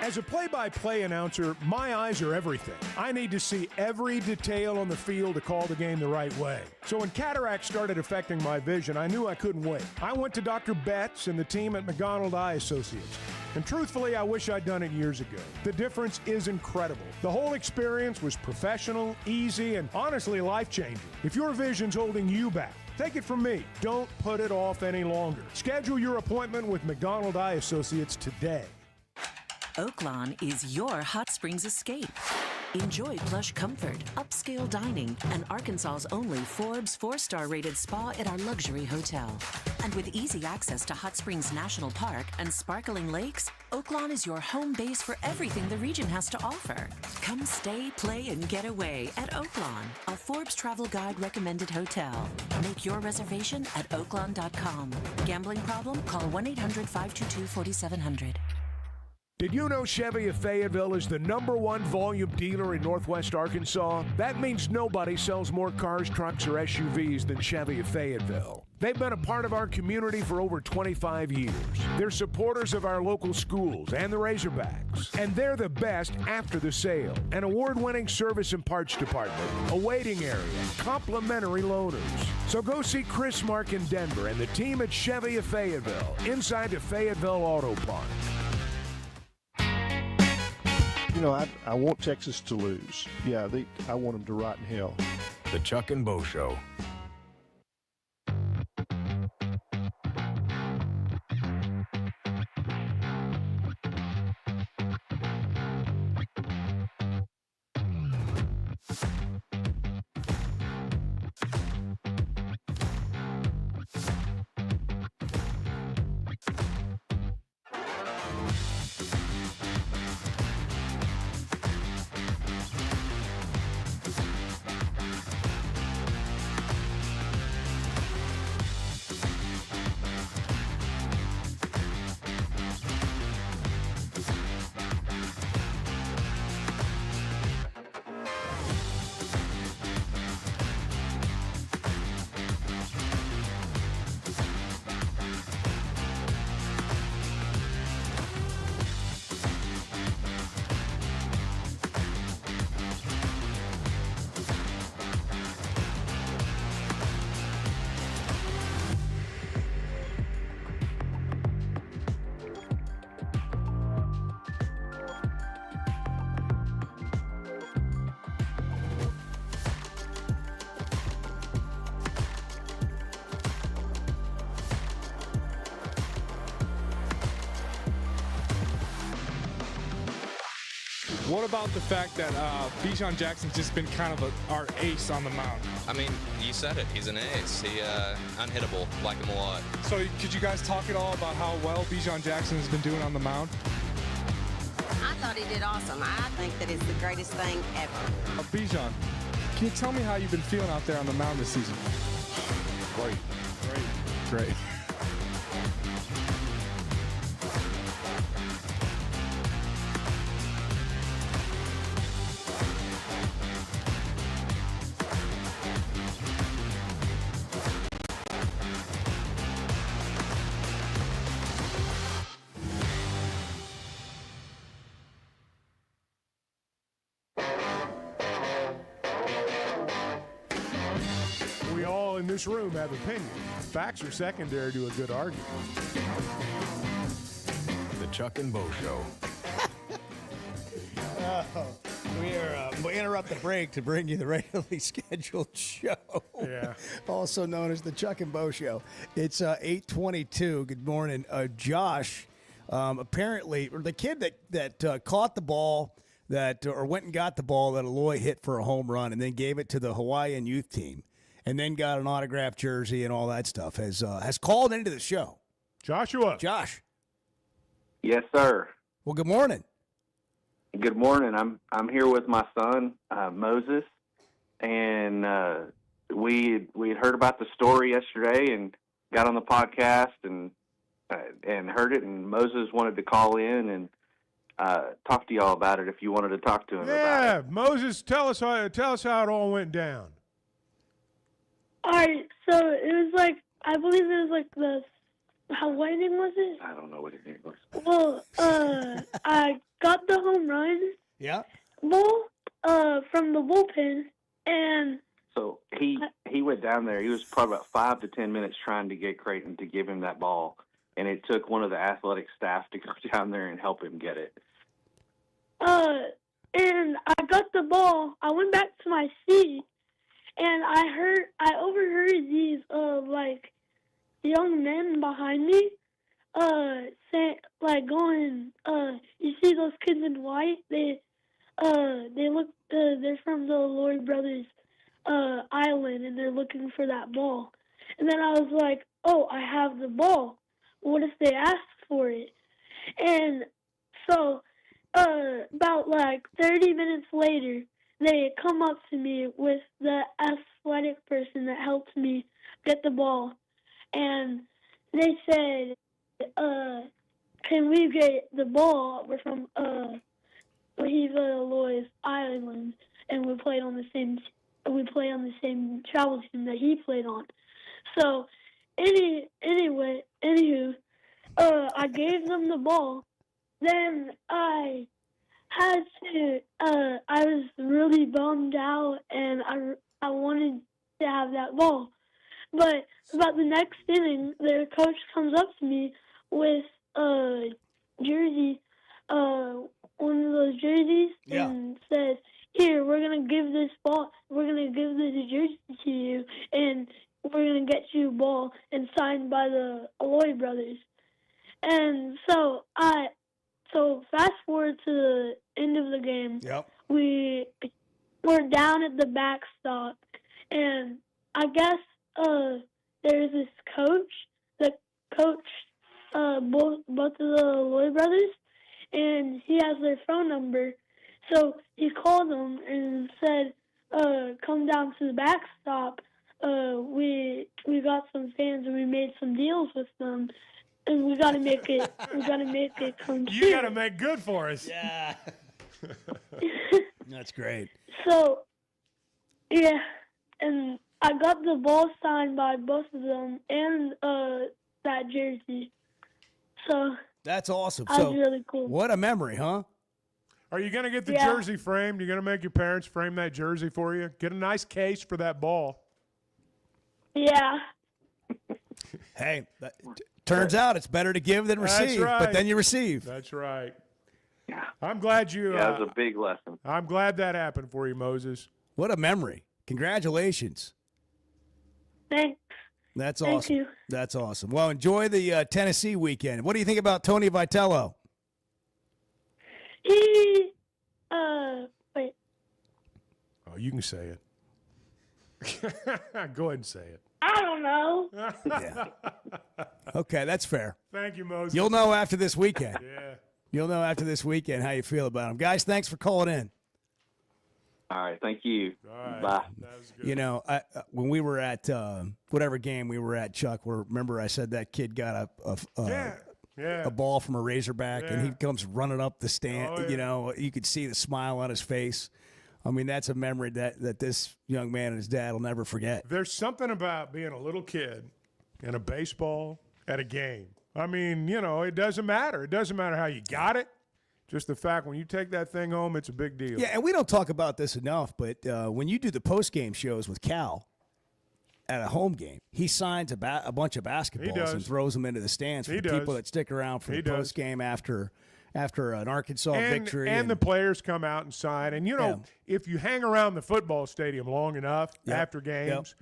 As a play-by-play announcer, my eyes are everything. I need to see every detail on the field to call the game the right way. So when cataracts started affecting my vision, I knew I couldn't wait. I went to Dr. Betts and the team at McDonald Eye Associates. And truthfully, I wish I'd done it years ago. The difference is incredible. The whole experience was professional, easy, and honestly life-changing. If your vision's holding you back, take it from me. Don't put it off any longer. Schedule your appointment with McDonald Eye Associates today. Oaklawn is your hot springs escape. Enjoy plush comfort, upscale dining, and Arkansas's only Forbes 4-star rated spa at our luxury hotel. And with easy access to Hot Springs National Park and sparkling lakes, Oaklawn is your home base for everything the region has to offer. Come stay, play, and get away at Oaklawn, a Forbes Travel Guide recommended hotel. Make your reservation at oaklawn.com. Gambling problem? Call 1-800-522-4700. Did you know Chevy of Fayetteville is the #1 volume dealer in Northwest Arkansas? That means nobody sells more cars, trucks, or SUVs than Chevy of Fayetteville. They've been a part of our community for over 25 years. They're supporters of our local schools and the Razorbacks. And they're the best after the sale. An award-winning service and parts department, a waiting area, complimentary loaners. So go see Chris Mark in Denver and the team at Chevy of Fayetteville, inside the Fayetteville Auto Park. You know, I want Texas to lose. Yeah, I want them to rot in hell. The Chuck and Bo Show. What about the fact that Bijan Jackson's just been kind of our ace on the mound? I mean, you said it. He's an ace. He unhittable. Like him a lot. So could you guys talk at all about how well Bijan Jackson has been doing on the mound? I thought he did awesome. I think that it's the greatest thing ever. Bijan, can you tell me how you've been feeling out there on the mound this season? Great. We all in this room have opinions. Facts are secondary to a good argument. The Chuck and Bo Show. We interrupt the break to bring you the regularly scheduled show. Yeah. Also known as the Chuck and Bo Show. It's 8:22. Good morning. Josh, apparently, or the kid that caught the ball or went and got the ball that Aloy hit for a home run and then gave it to the Hawaiian youth team and then got an autographed jersey and all that stuff has called into the show. Joshua. Josh. Yes, sir. Well, good morning. Good morning. I'm here with my son, Moses, and we had heard about the story yesterday and got on the podcast and heard it. And Moses wanted to call in and talk to y'all about it if you wanted to talk to him about it. Yeah, Moses, tell us how it all went down. All right, so it was like, I believe it was like what name was it? I don't know what his name was. Well, I got the home run ball from the bullpen, and so he went down there. He was probably about 5 to 10 minutes trying to get Creighton to give him that ball, and it took one of the athletic staff to go down there and help him get it. And I got the ball. I went back to my seat, and I overheard these like young men behind me saying, like, going, you see those kids in white? They look, they're from the Lloyd Brothers island, and they're looking for that ball. And then I was like, oh, I have the ball. What if they ask for it? And so about like 30 minutes later, they come up to me with the athletic person that helped me get the ball. And they said, can we get the ball? We're from Lloyd's Island, and we play on the same travel team that he played on. So anywho, I gave them the ball. Then I had to, I was really bummed out, and I wanted to have that ball. But about the next inning, their coach comes up to me with a jersey, one of those jerseys, and says, here, we're going to give this jersey to you, and we're going to get you a ball and signed by the Aloy brothers. And so fast forward to the end of the game. We're down at the backstop, and I guess there's this coach that coached both of the Lloyd brothers, and he has their phone number. So he called them and said, come down to the backstop. We got some fans, and we made some deals with them, and we got to make it come true. You got to make good for us. Yeah. That's great. So, yeah, and I got the ball signed by both of them and that jersey. So that's awesome. That was really cool. What a memory, huh? Are you going to get the jersey framed? You're going to make your parents frame that jersey for you? Get a nice case for that ball. Yeah. Hey, turns out it's better to give than receive, but then you receive. That's right. Yeah. I'm glad you. That was a big lesson. I'm glad that happened for you, Moses. What a memory. Congratulations. Thanks. That's Thank awesome. you. That's awesome. Well, enjoy the Tennessee weekend. What do you think about Tony Vitello? Wait. Oh, you can say it. Go ahead and say it. I don't know. Okay, that's fair. Thank you, Moses. You'll know after this weekend. Yeah. You'll know after this weekend how you feel about them. Guys, thanks for calling in. All right, thank you. All right. Bye. That was good. You know, when we were at whatever game we were at, Chuck, remember I said that kid got a ball from a Razorback, and he comes running up the stand. Oh, yeah. You know, you could see the smile on his face. I mean, that's a memory that this young man and his dad will never forget. There's something about being a little kid in a baseball at a game. I mean, you know, it doesn't matter. It doesn't matter how you got it. Just the fact when you take that thing home, it's a big deal. Yeah, and we don't talk about this enough, but when you do the post-game shows with Cal at a home game, he signs a bunch of basketballs and throws them into the stands for people that stick around for the post-game after an Arkansas victory. And the players come out and sign. And, you know, if you hang around the football stadium long enough after games,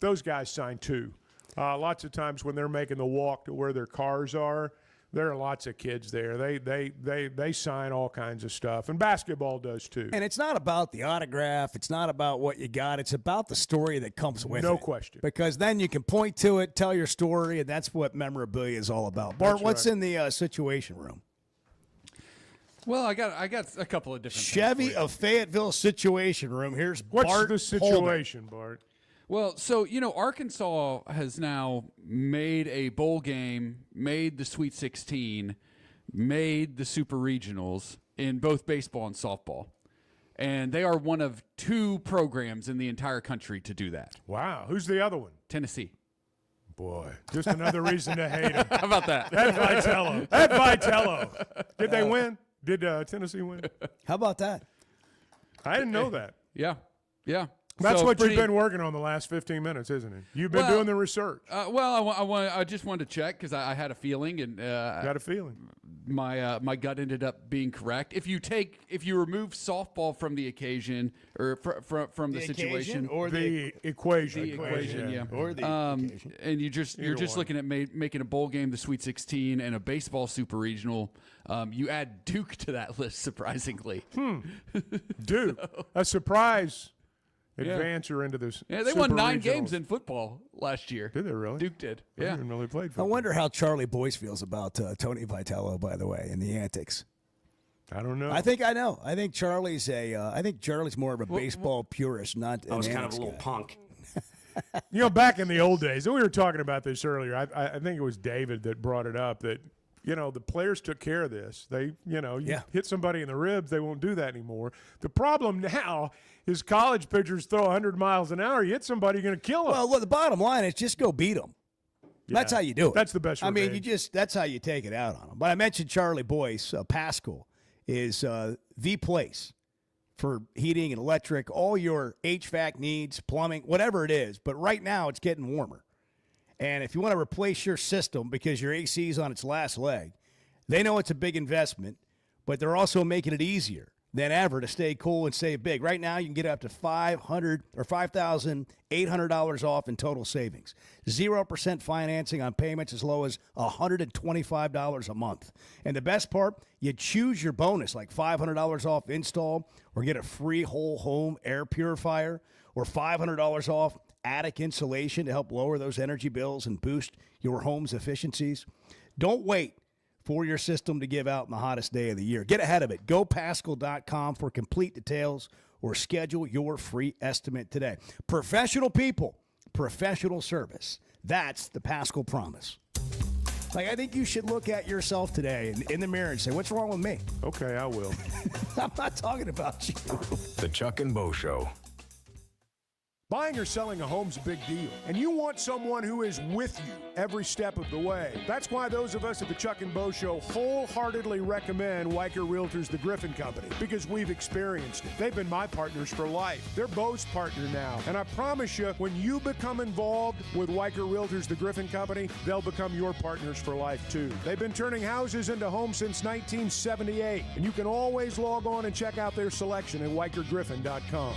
those guys sign too. Lots of times when they're making the walk to where their cars are, there are lots of kids there. They sign all kinds of stuff, and basketball does too. And it's not about the autograph. It's not about what you got. It's about the story that comes with it. No question. Because then you can point to it, tell your story, and that's what memorabilia is all about. Bart, what's in the Situation Room? Well, I got a couple of different Chevy of Fayetteville Situation Room. Here's What's Bart the situation, Bart? Well, so, you know, Arkansas has now made a bowl game, made the Sweet 16, made the Super Regionals in both baseball and softball. And they are one of 2 programs in the entire country to do that. Wow. Who's the other one? Tennessee. Boy, just another reason to hate him. How about that? That Vitello. Did they win? Did Tennessee win? How about that? I didn't know that. Yeah. That's So what you've been working on the last 15 minutes, isn't it? You've been doing the research. I just wanted to check because I had a feeling, and got a feeling. My gut ended up being correct. If you remove softball from the occasion or from the situation or the equation, or the occasion, and you're just looking at making a bowl game, the Sweet 16, and a baseball Super Regional. You add Duke to that list, surprisingly. Duke, a surprise. Advancer into this. Yeah, they won 9 games in football last year. Did they really? Duke did. I Yeah. didn't know they played football. I wonder how Charlie Boyce feels about Tony Vitello, by the way, and the antics. I don't know. I think I know. I think Charlie's more of a baseball purist, not an I was kind of antics a little guy. punk. You know, back in the old days, and we were talking about this earlier. I think it was David that brought it up that, you know, the players took care of this. They, you know, you hit somebody in the ribs, they won't do that anymore. The problem now is college pitchers throw 100 miles an hour. You hit somebody, you're going to kill them. Well, look, the bottom line is just go beat them. That's how you do it. That's the best. I mean, that's how you take it out on them. But I mentioned Charlie Boyce. Pascal is the place for heating and electric, all your HVAC needs, plumbing, whatever it is. But right now it's getting warmer. And if you want to replace your system because your AC is on its last leg, they know it's a big investment, but they're also making it easier than ever to stay cool and save big. Right now, you can get up to $5,800 off in total savings. 0% financing on payments as low as $125 a month. And the best part, you choose your bonus, like $500 off install, or get a free whole home air purifier, or $500 off attic insulation to help lower those energy bills and boost your home's efficiencies. Don't wait for your system to give out in the hottest day of the year. Get ahead of it. GoPascal.com for complete details or schedule your free estimate today. Professional people, professional service. That's the Pascal promise. Like, I think you should look at yourself today in the mirror and say, what's wrong with me? Okay, I will. I'm not talking about you. The Chuck and Bo Show. Buying or selling a home's a big deal, and you want someone who is with you every step of the way. That's why those of us at the Chuck and Bo Show wholeheartedly recommend Weicker Realtors, the Griffin Company, because we've experienced it. They've been my partners for life. They're Bo's partner now, and I promise you, when you become involved with Weicker Realtors, the Griffin Company, they'll become your partners for life too. They've been turning houses into homes since 1978, and you can always log on and check out their selection at WeicherGriffin.com.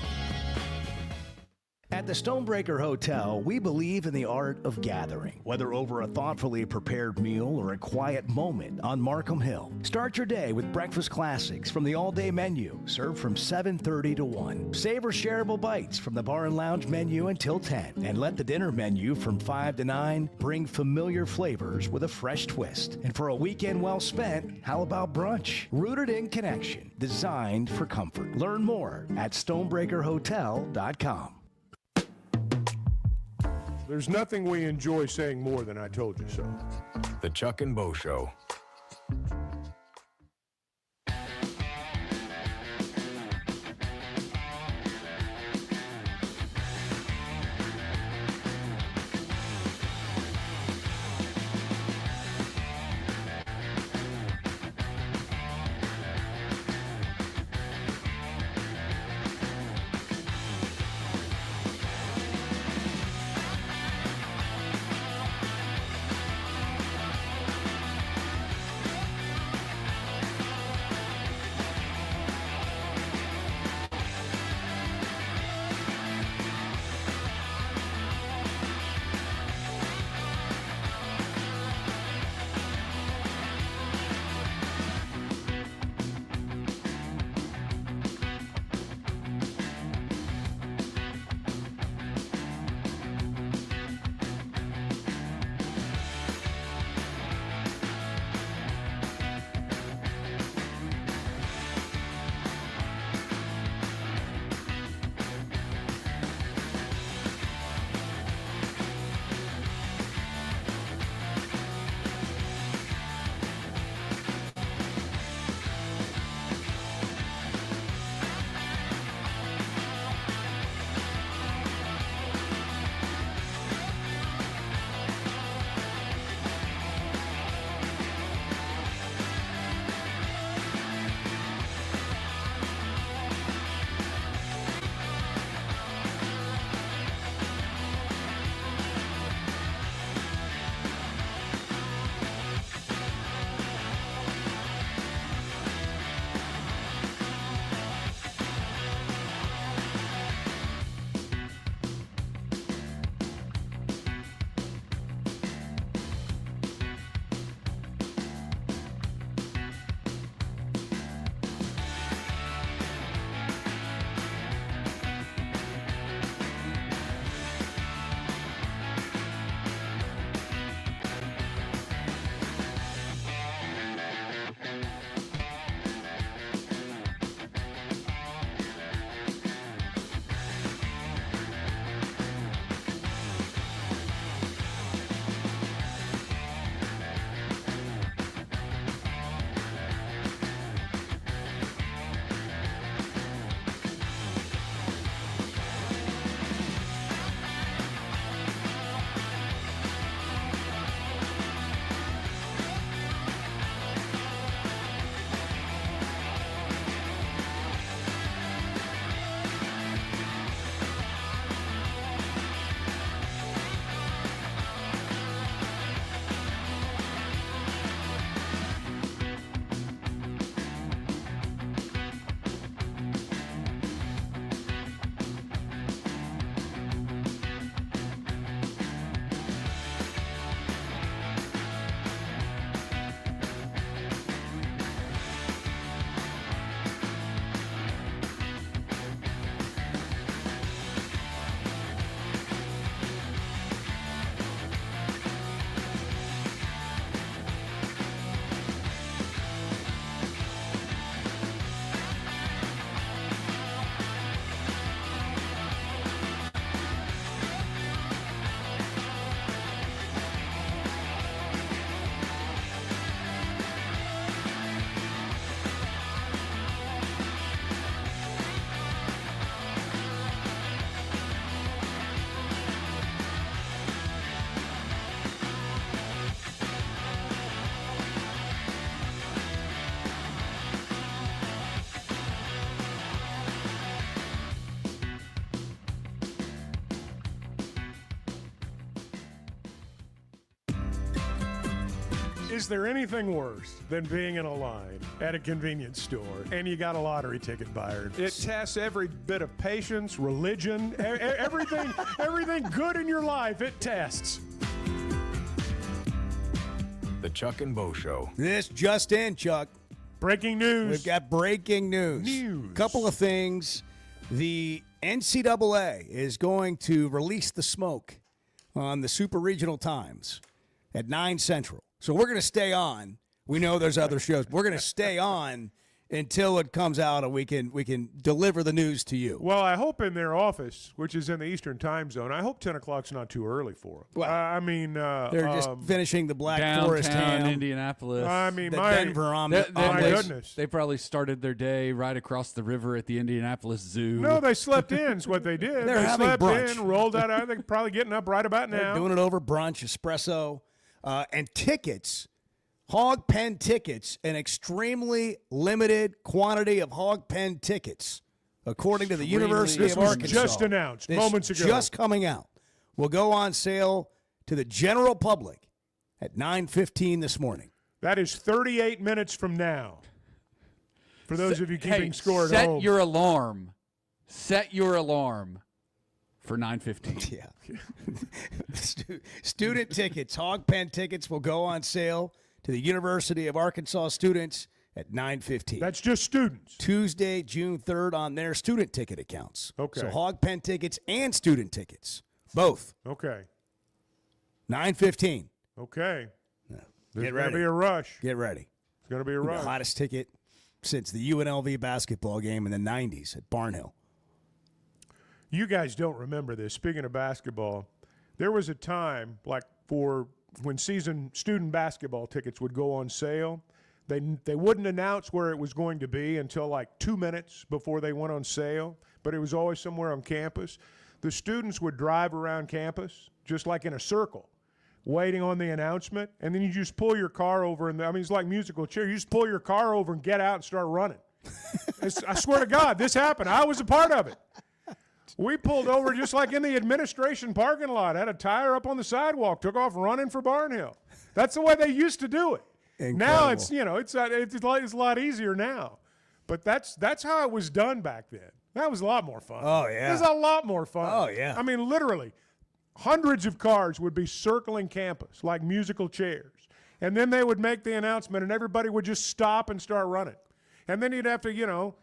At the Stonebreaker Hotel, we believe in the art of gathering, whether over a thoughtfully prepared meal or a quiet moment on Markham Hill. Start your day with breakfast classics from the all-day menu, served from 7:30 to 1. Savor shareable bites from the bar and lounge menu until 10. And let the dinner menu from 5 to 9 bring familiar flavors with a fresh twist. And for a weekend well spent, how about brunch? Rooted in connection, designed for comfort. Learn more at stonebreakerhotel.com. There's nothing we enjoy saying more than I told you so. The Chuck and Bo Show. Is there anything worse than being in a line at a convenience store and you got a lottery ticket buyer? It tests every bit of patience, religion, everything good in your life, it tests. The Chuck and Bo Show. This just in, Chuck. Breaking news. We've got breaking news. Couple of things. The NCAA is going to release the smoke on the Super Regional Times at 9 Central. So we're going to stay on. We know there's other shows. We're going to stay on until it comes out and we can deliver the news to you. Well, I hope in their office, which is in the Eastern time zone, I hope 10 o'clock's not too early for them. Well, they're just finishing the Black Forest ham. Indianapolis. I mean, the my Denver omelet. My goodness. They probably started their day right across the river at the Indianapolis Zoo. No, they slept in is what they did. They're they having slept brunch. in, rolled out. They're probably getting up right about now. They're doing it over brunch, espresso, and tickets. Hog Pen tickets, an extremely limited quantity of Hog Pen tickets, according to the University of Arkansas. This was just announced moments ago. Just coming out. Will go on sale to the general public at 9:15 this morning. That is 38 minutes from now. For those of you keeping score at home. Set your alarm. Set your alarm for 9:15. Yeah. Student tickets, Hog Pen tickets will go on sale to the University of Arkansas students at 9:15. That's just students. Tuesday, June 3rd on their student ticket accounts. Okay. So Hog Pen tickets and student tickets, both. Okay. 9:15. Okay. Get There's ready. going to be a rush. Get ready. It's going to be a rush. The hottest ticket since the UNLV basketball game in the 90s at Barnhill. You guys don't remember this. Speaking of basketball, there was a time like for when season student basketball tickets would go on sale. They wouldn't announce where it was going to be until like 2 minutes before they went on sale, but it was always somewhere on campus. The students would drive around campus just like in a circle, waiting on the announcement, and then you just pull your car over, and it's like musical chair. You just pull your car over and get out and start running. I swear to God, this happened. I was a part of it. We pulled over just like in the administration parking lot, had a tire up on the sidewalk, took off running for Barnhill. That's the way they used to do it. Incredible. Now it's a lot easier now. But that's how it was done back then. That was a lot more fun. Oh, yeah. It was a lot more fun. Oh, yeah. I mean, literally, hundreds of cars would be circling campus like musical chairs. And then they would make the announcement, and everybody would just stop and start running. And then you'd have to,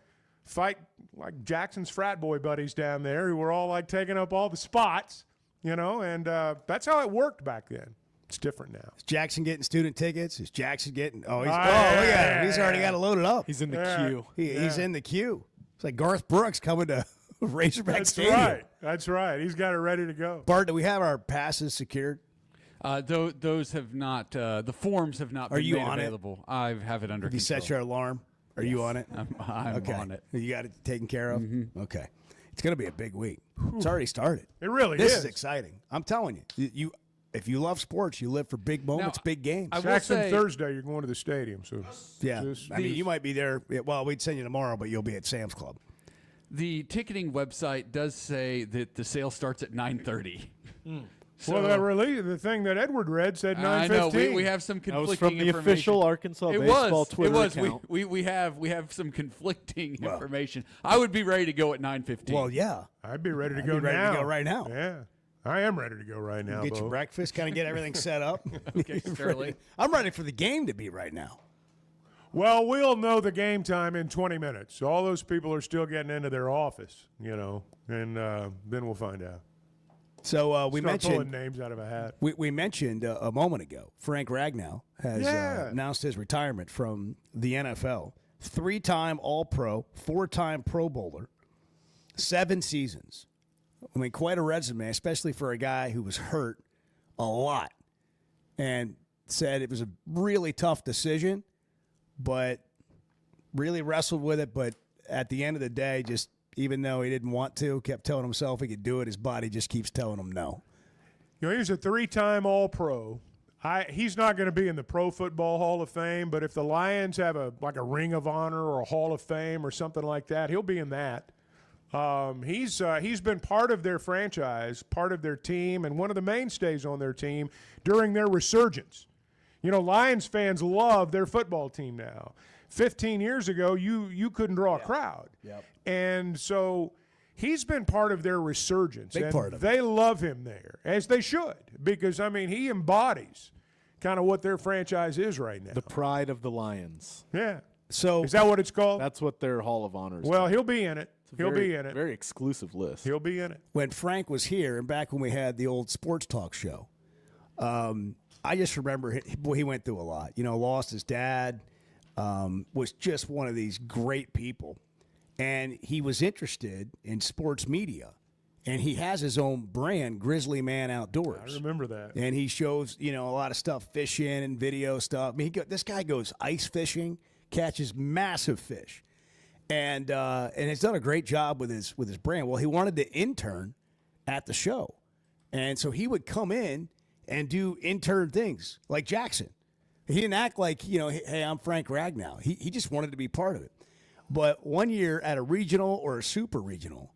fight like Jackson's frat boy buddies down there who were all like taking up all the spots, and that's how it worked back then. It's different now. Is Jackson getting student tickets? Is Jackson getting look at him. He's already got it loaded up. He's in the queue. He's in the queue. It's like Garth Brooks coming to Razorback Stadium. Right. That's right. He's got it ready to go. Bart, do we have our passes secured? Those have not. The forms have not been you made on available. I have it under Have you control. set your alarm? Are you on it? I'm okay. on it. You got it taken care of? Mm-hmm. Okay. It's going to be a big week. It's already started. It really This is. is exciting. I'm telling you. If you love sports, you live for big moments, big games. Jackson, Thursday, you're going to the stadium. So yeah. You might be there. Well, we'd send you tomorrow, but you'll be at Sam's Club. The ticketing website does say that the sale starts at 9:30. Well, the thing that Edward read said 9:15. I know we have some conflicting That was from the information. official Arkansas baseball Twitter account. We have some conflicting information. I would be ready to go at 9:15. Well, yeah, I'd be ready to go ready now. to go right now. Yeah, I am ready to go right now. Get Bo. your breakfast, kind of get everything set up. Okay, Sterling. I'm ready for the game to be right now. Well, we'll know the game time in 20 minutes. All those people are still getting into their office, and then we'll find out. So we Start mentioned pulling names out of a hat. We mentioned a moment ago. Frank Ragnow has announced his retirement from the NFL. 3-time All-Pro, 4-time Pro Bowler, 7 seasons. I mean, quite a resume, especially for a guy who was hurt a lot, and said it was a really tough decision, but really wrestled with it. But at the end of the day, just even though he didn't want to, kept telling himself he could do it, his body just keeps telling him no. He's a 3-time All-Pro. He's not going to be in the Pro Football Hall of Fame, but if the Lions have a Ring of Honor or a Hall of Fame or something like that, he'll be in that. He's been part of their franchise, part of their team, and one of the mainstays on their team during their resurgence. You know, Lions fans love their football team now. 15 years ago, you couldn't draw a crowd. Yep. And so he's been part of their resurgence. Big and part of it. they love him there, as they should, because, I mean, he embodies kind of what their franchise is right now. The pride of the Lions. Yeah. So is that what it's called? That's what their Hall of Honor is. Well, called. he'll be in it. He'll be in it. Very exclusive list. He'll be in it. When Frank was here and back when we had the old sports talk show, I just remember he went through a lot. You know, lost his dad, was just one of these great people. And he was interested in sports media. And he has his own brand, Grizzly Man Outdoors. I remember that. And he shows, you know, a lot of stuff, fishing and video stuff. I mean, this guy goes ice fishing, catches massive fish. And has done a great job with his brand. Well, he wanted to intern at the show. And so he would come in and do intern things like Jackson. He didn't act like, you know, hey, I'm Frank Ragnow. He just wanted to be part of it. But one year at a regional or a super regional,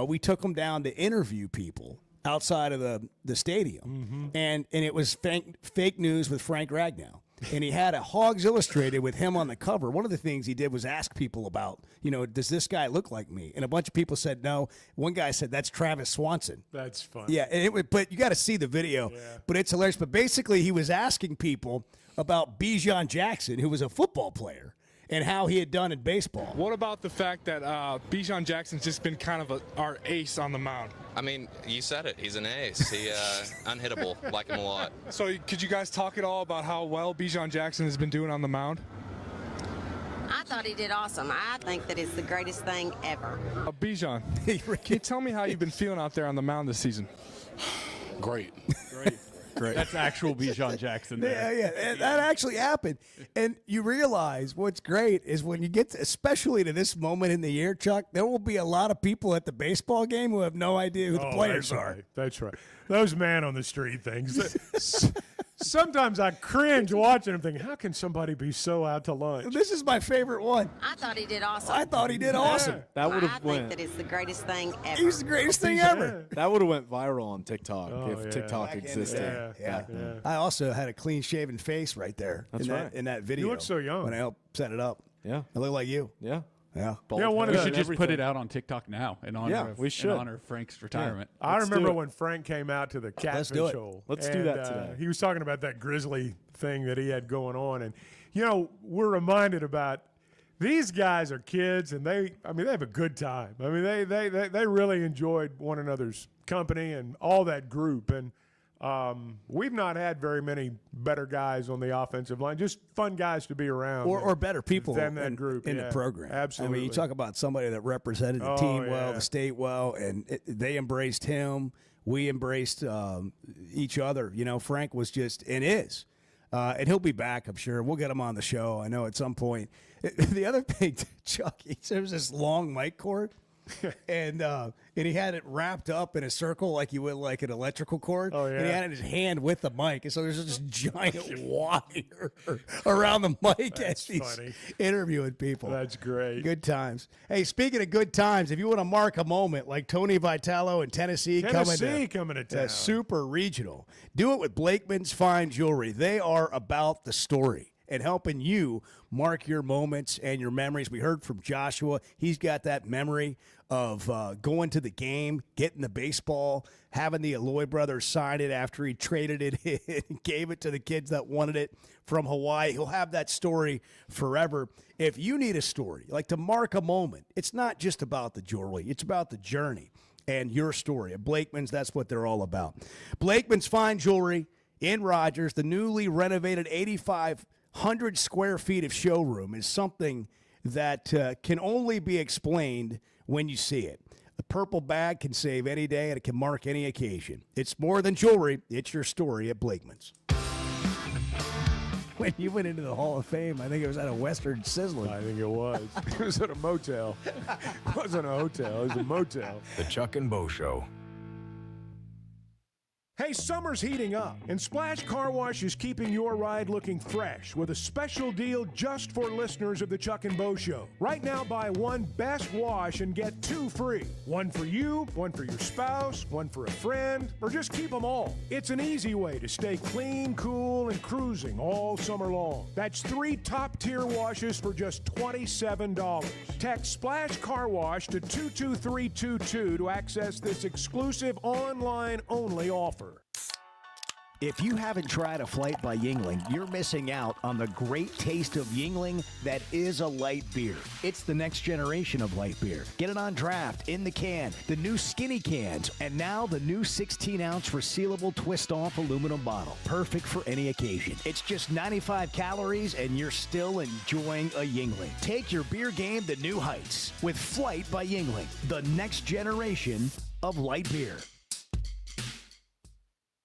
we took him down to interview people outside of the stadium. And it was fake news with Frank Ragnow. And he had a Hogs Illustrated with him on the cover. One of the things he did was ask people about, you know, does this guy look like me? And a bunch of people said no. One guy said, that's Travis Swanson. That's fun. Yeah, and but you got to see the video. Yeah. But it's hilarious. But basically, he was asking people about Bijan Jackson, who was a football player, and how he had done in baseball. What about the fact that Bijan Jackson's just been kind of our ace on the mound? I mean, you said it. He's an ace. He unhittable. Like him a lot. So could you guys talk at all about how well Bijan Jackson has been doing on the mound? I thought he did awesome. I think that it's the greatest thing ever. Bijan, can you tell me how you've been feeling out there on the mound this season? Great. Great. That's actual Bijan Jackson there. Yeah, that actually happened. And you realize what's great is when you get to, especially to this moment in the year, Chuck, there will be a lot of people at the baseball game who have no idea who the players are. Right. That's right. Those man on the street things. Sometimes I cringe watching them thinking, how can somebody be so out to lunch? This is my favorite one. I thought he did awesome. I thought he did awesome. That would I have think went. that it's the greatest thing ever. He's the greatest thing ever. That would have went viral on TikTok if yeah. TikTok Back in the existed. day. Yeah. I also had a clean-shaven face right there. That's right. In that video. You look so young. When I helped set it up. Yeah. I look like you. Yeah. Yeah. Yeah, one of We the- should just put it out on TikTok now in honor, Yeah, of, we should. in honor of Frank's retirement. I Let's do remember it. when Frank came out to the Let's do Catfish it. Hole. Let's do that today. He was talking about that Grizzly thing that he had going on. And, you know, we're reminded about these guys are kids, and they have a good time. I mean, they really enjoyed one another's company and all that group. And we've not had very many better guys on the offensive line, just fun guys to be around. Or better people than that group in yeah, the program. Absolutely. I mean, you talk about somebody that represented the team well, the state well, and they embraced him. We embraced each other. You know, Frank was just and is. And he'll be back, I'm sure. We'll get him on the show, I know, at some point. The other thing, Chuck, there was this long mic cord, and he had it wrapped up in a circle like you would like an electrical cord. Oh, yeah. And he had it in his hand with the mic. And so there's this giant wire around the mic as he's funny. interviewing people. That's great. Good times. Hey, speaking of good times, if you want to mark a moment like Tony Vitalo in Tennessee coming to town. Super Regional, do it with Blakeman's Fine Jewelry. They are about the story and helping you mark your moments and your memories. We heard from Joshua. He's got that memory of going to the game, getting the baseball, having the Alloy brothers sign it after he traded it in and gave it to the kids that wanted it from Hawaii. He'll have that story forever. If you need a story, like to mark a moment, it's not just about the jewelry. It's about the journey and your story. At Blakeman's, that's what they're all about. Blakeman's Fine Jewelry in Rogers, the newly renovated 8,500 square feet of showroom is something that can only be explained when you see it. The purple bag can save any day, and it can mark any occasion. It's more than jewelry. It's your story at Blakeman's. When you went into the Hall of Fame, I think it was at a Western Sizzler. I think it was. It was at a motel. It wasn't a hotel. It was a motel. The Chuck and Bo Show. Hey, summer's heating up, and Splash Car Wash is keeping your ride looking fresh with a special deal just for listeners of the Chuck and Bo Show. Right now, buy one Best Wash and get 2 free. One for you, one for your spouse, one for a friend, or just keep them all. It's an easy way to stay clean, cool, and cruising all summer long. That's 3 top-tier washes for just $27. Text Splash Car Wash to 22322 to access this exclusive online-only offer. If you haven't tried a flight by Yingling, you're missing out on the great taste of Yingling that is a light beer. It's the next generation of light beer. Get it on draft, in the can, the new skinny cans, and now the new 16-ounce resealable twist-off aluminum bottle. Perfect for any occasion. It's just 95 calories, and you're still enjoying a Yingling. Take your beer game to new heights with Flight by Yingling, the next generation of light beer.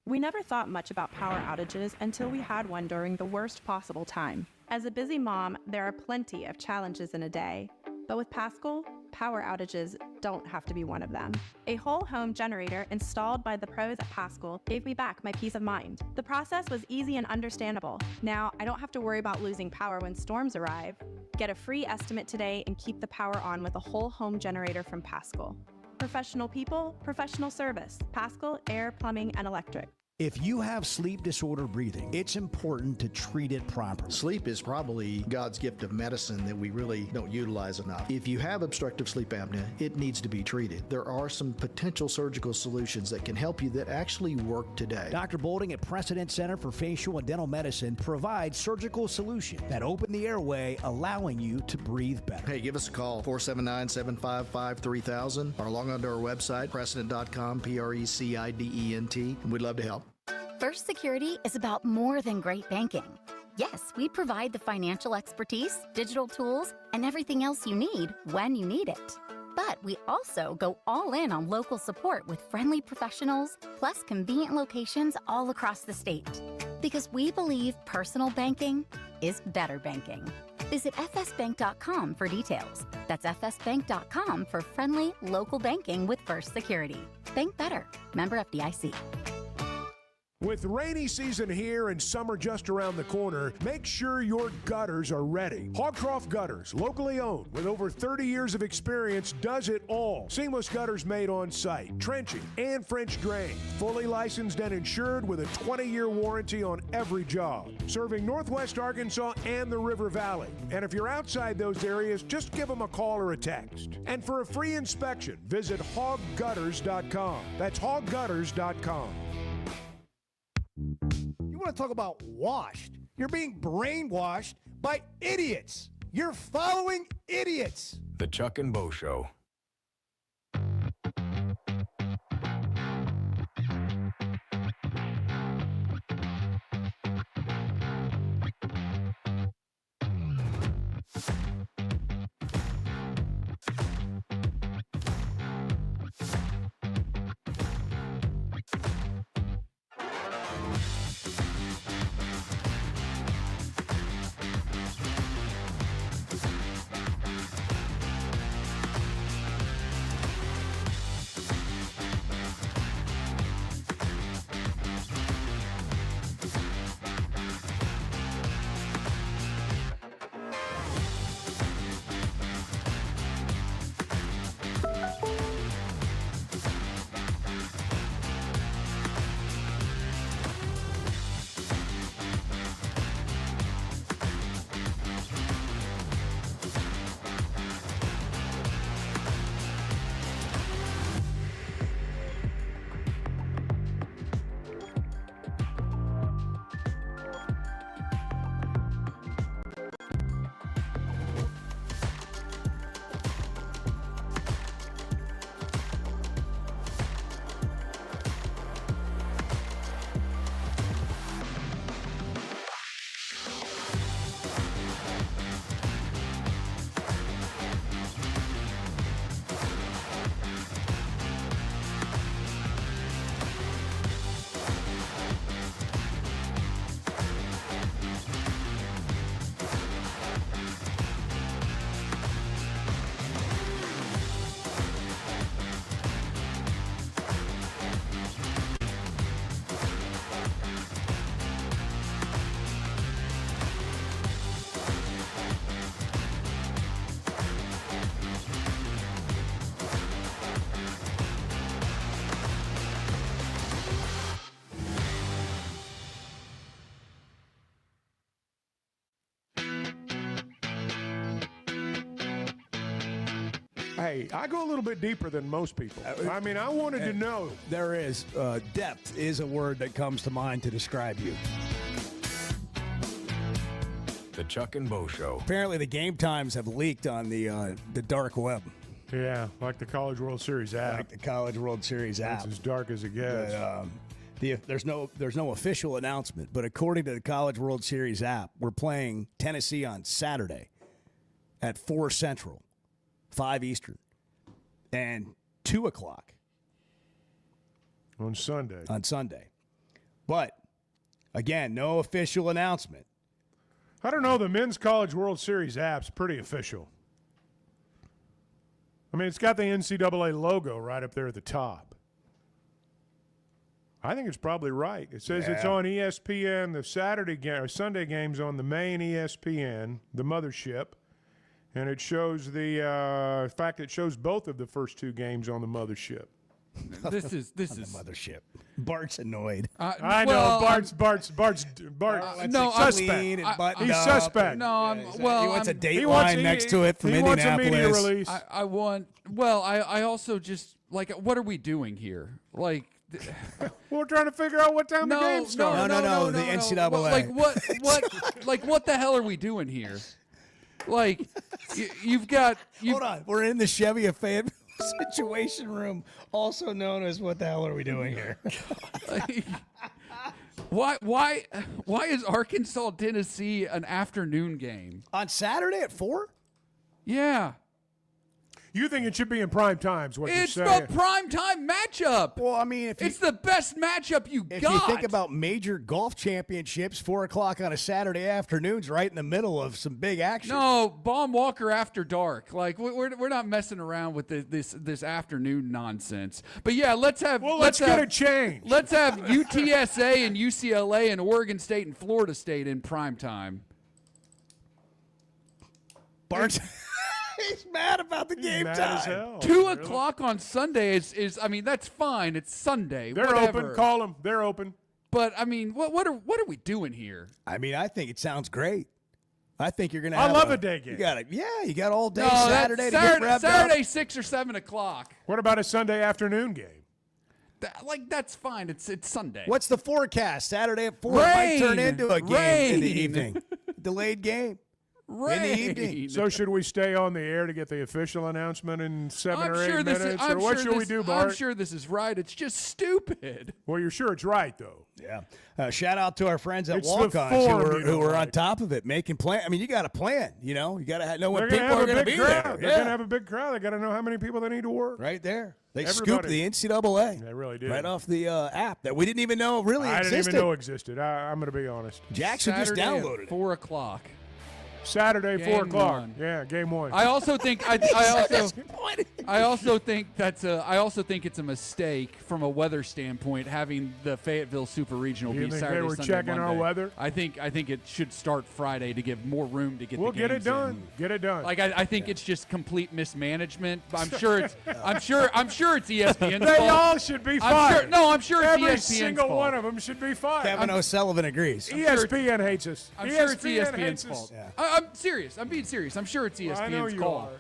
We never thought much about power outages until we had one during the worst possible time. As a busy mom, there are plenty of challenges in a day. But with Paschal, power outages don't have to be one of them. A whole home generator installed by the pros at Paschal gave me back my peace of mind. The process was easy and understandable. Now, I don't have to worry about losing power when storms arrive. Get a free estimate today and keep the power on with a whole home generator from Paschal. Professional people, professional service. Paschal Air, Plumbing, and Electric. If you have sleep disorder breathing, it's important to treat it properly. Sleep is probably God's gift of medicine that we really don't utilize enough. If you have obstructive sleep apnea, it needs to be treated. There are some potential surgical solutions that can help you that actually work today. Dr. Bolding at Precedent Center for Facial and Dental Medicine provides surgical solutions that open the airway, allowing you to breathe better. Hey, give us a call, 479-755-3000, or log on to our website, precedent.com, Precedent, and we'd love to help. First Security is about more than great banking. Yes, we provide the financial expertise, digital tools, and everything else you need when you need it. But we also go all in on local support with friendly professionals, plus convenient locations all across the state. Because we believe personal banking is better banking. Visit fsbank.com for details. That's fsbank.com for friendly, local banking with First Security. Bank better. Member FDIC. With rainy season here and summer just around the corner, make sure your gutters are ready. Hogcroft Gutters, locally owned with over 30 years of experience, does it all. Seamless gutters made on site, trenching, and French drain. Fully licensed and insured with a 20-year warranty on every job. Serving Northwest Arkansas and the River Valley. And if you're outside those areas, just give them a call or a text. And for a free inspection, visit hoggutters.com. That's hoggutters.com. You want to talk about washed? You're being brainwashed by idiots. You're following idiots. The Chuck and Bo Show. Hey, I go a little bit deeper than most people. I mean, I wanted to know. There is depth is a word that comes to mind to describe you. The Chuck and Bo Show. Apparently, the game times have leaked on the dark web. Yeah, like the College World Series app. Like the College World Series app. It's as dark as it gets. But, there's no official announcement, but according to the College World Series app, we're playing Tennessee on Saturday at 4 Central, 5 Eastern, and 2 o'clock on Sunday. But again, no official announcement. I don't know. The Men's College World Series app's pretty official. I mean, it's got the NCAA logo right up there at the top. I think it's probably right. It says it's on ESPN. The Sunday game's on the main ESPN, the mothership, and it shows the fact it shows both of the first 2 games on the mothership. This is the mothership. Bart's annoyed. I know Bart's no, suspect. He's suspect. No, he wants a dateline next to it from Indianapolis. He wants a media release. I also just like, what are we doing here? Like, we're trying to figure out what time the game starts. No, the NCAA. Well, what the hell are we doing here? Like, you've got. Hold on, we're in the Chevy of Fayetteville Situation Room, also known as what the hell are we doing here? Why is Arkansas Tennessee an afternoon game on Saturday at 4? Yeah. You think it should be in prime times? It's the prime time matchup. Well, I mean, it's the best matchup you got. If you think about major golf championships, 4 o'clock on a Saturday afternoon's right in the middle of some big action. No, Baum Walker after dark. Like we're not messing around with this afternoon nonsense. But yeah, let's get a change. Let's have UTSA and UCLA and Oregon State and Florida State in prime time. Bart. He's mad about the game time. 2 o'clock on Sunday is I mean, that's fine. It's Sunday. They're whatever. open. Call them. They're open. But I mean, what are we doing here? I mean, I think it sounds great. I think you're gonna. I love a day game. You got all day Saturday to get revved Saturday, up. 6 or 7 o'clock. What about a Sunday afternoon game? That's fine. It's Sunday. What's the forecast? Saturday at 4 Rain. might turn into a game in the Rain. evening. Delayed game. Rain. In the evening. So should we stay on the air to get the official announcement in 7 or 8 minutes? Or what should we do, Bart? I'm sure this is right. It's just stupid. Well, you're sure it's right, though. Yeah. Shout out to our friends at It's Walk-Ons who were on right. top of it, making plan. I mean, you got to plan. You know, you got to know when They're people are going to be crowd. there. They're going to have a big crowd. They got to know how many people they need to work. Right there. They Everybody. scooped the NCAA. They really did. Right off the app that we didn't even know really existed. I didn't even know existed. I'm going to be honest. Jackson Saturday just downloaded at 4 o'clock. Saturday, Game 4 o'clock. 1. Yeah, game 1. I also think I also think it's a mistake from a weather standpoint having the Fayetteville Super Regional You be think Saturday, they were Sunday, checking our Monday. weather? I think it should start Friday to give more room to get We'll the get it games done. in. Get it done. Like I think it's just complete mismanagement. I'm sure it's ESPN's They fault. all should be fired. I'm sure it's Every ESPN's single fault. one of them should be fired. Kevin O'Sullivan agrees. ESPN hates us. I'm sure it's ESPN's ESPN's hates us. fault. I'm serious. I'm being serious. I'm sure it's ESPN's I know you call.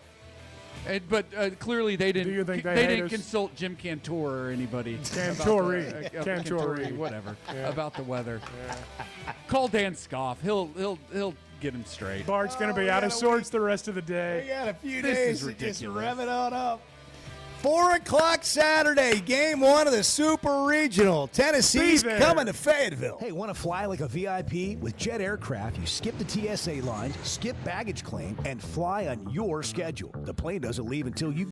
are. But clearly they didn't. Do you think they they hate didn't us? consult Jim Cantor or anybody. Cantori. Cantori, whatever, Yeah. about the weather. Call Dan Scoff. He'll get him straight. Bart's going to be out of sorts the rest of the day. We got a few This days is to just ridiculous. rev it on up. 4 o'clock Saturday, game 1 of the Super Regional. Tennessee's Be there. coming to Fayetteville. Hey, want to fly like a VIP? With Jet Aircraft, you skip the TSA line, skip baggage claim, and fly on your schedule. The plane doesn't leave until you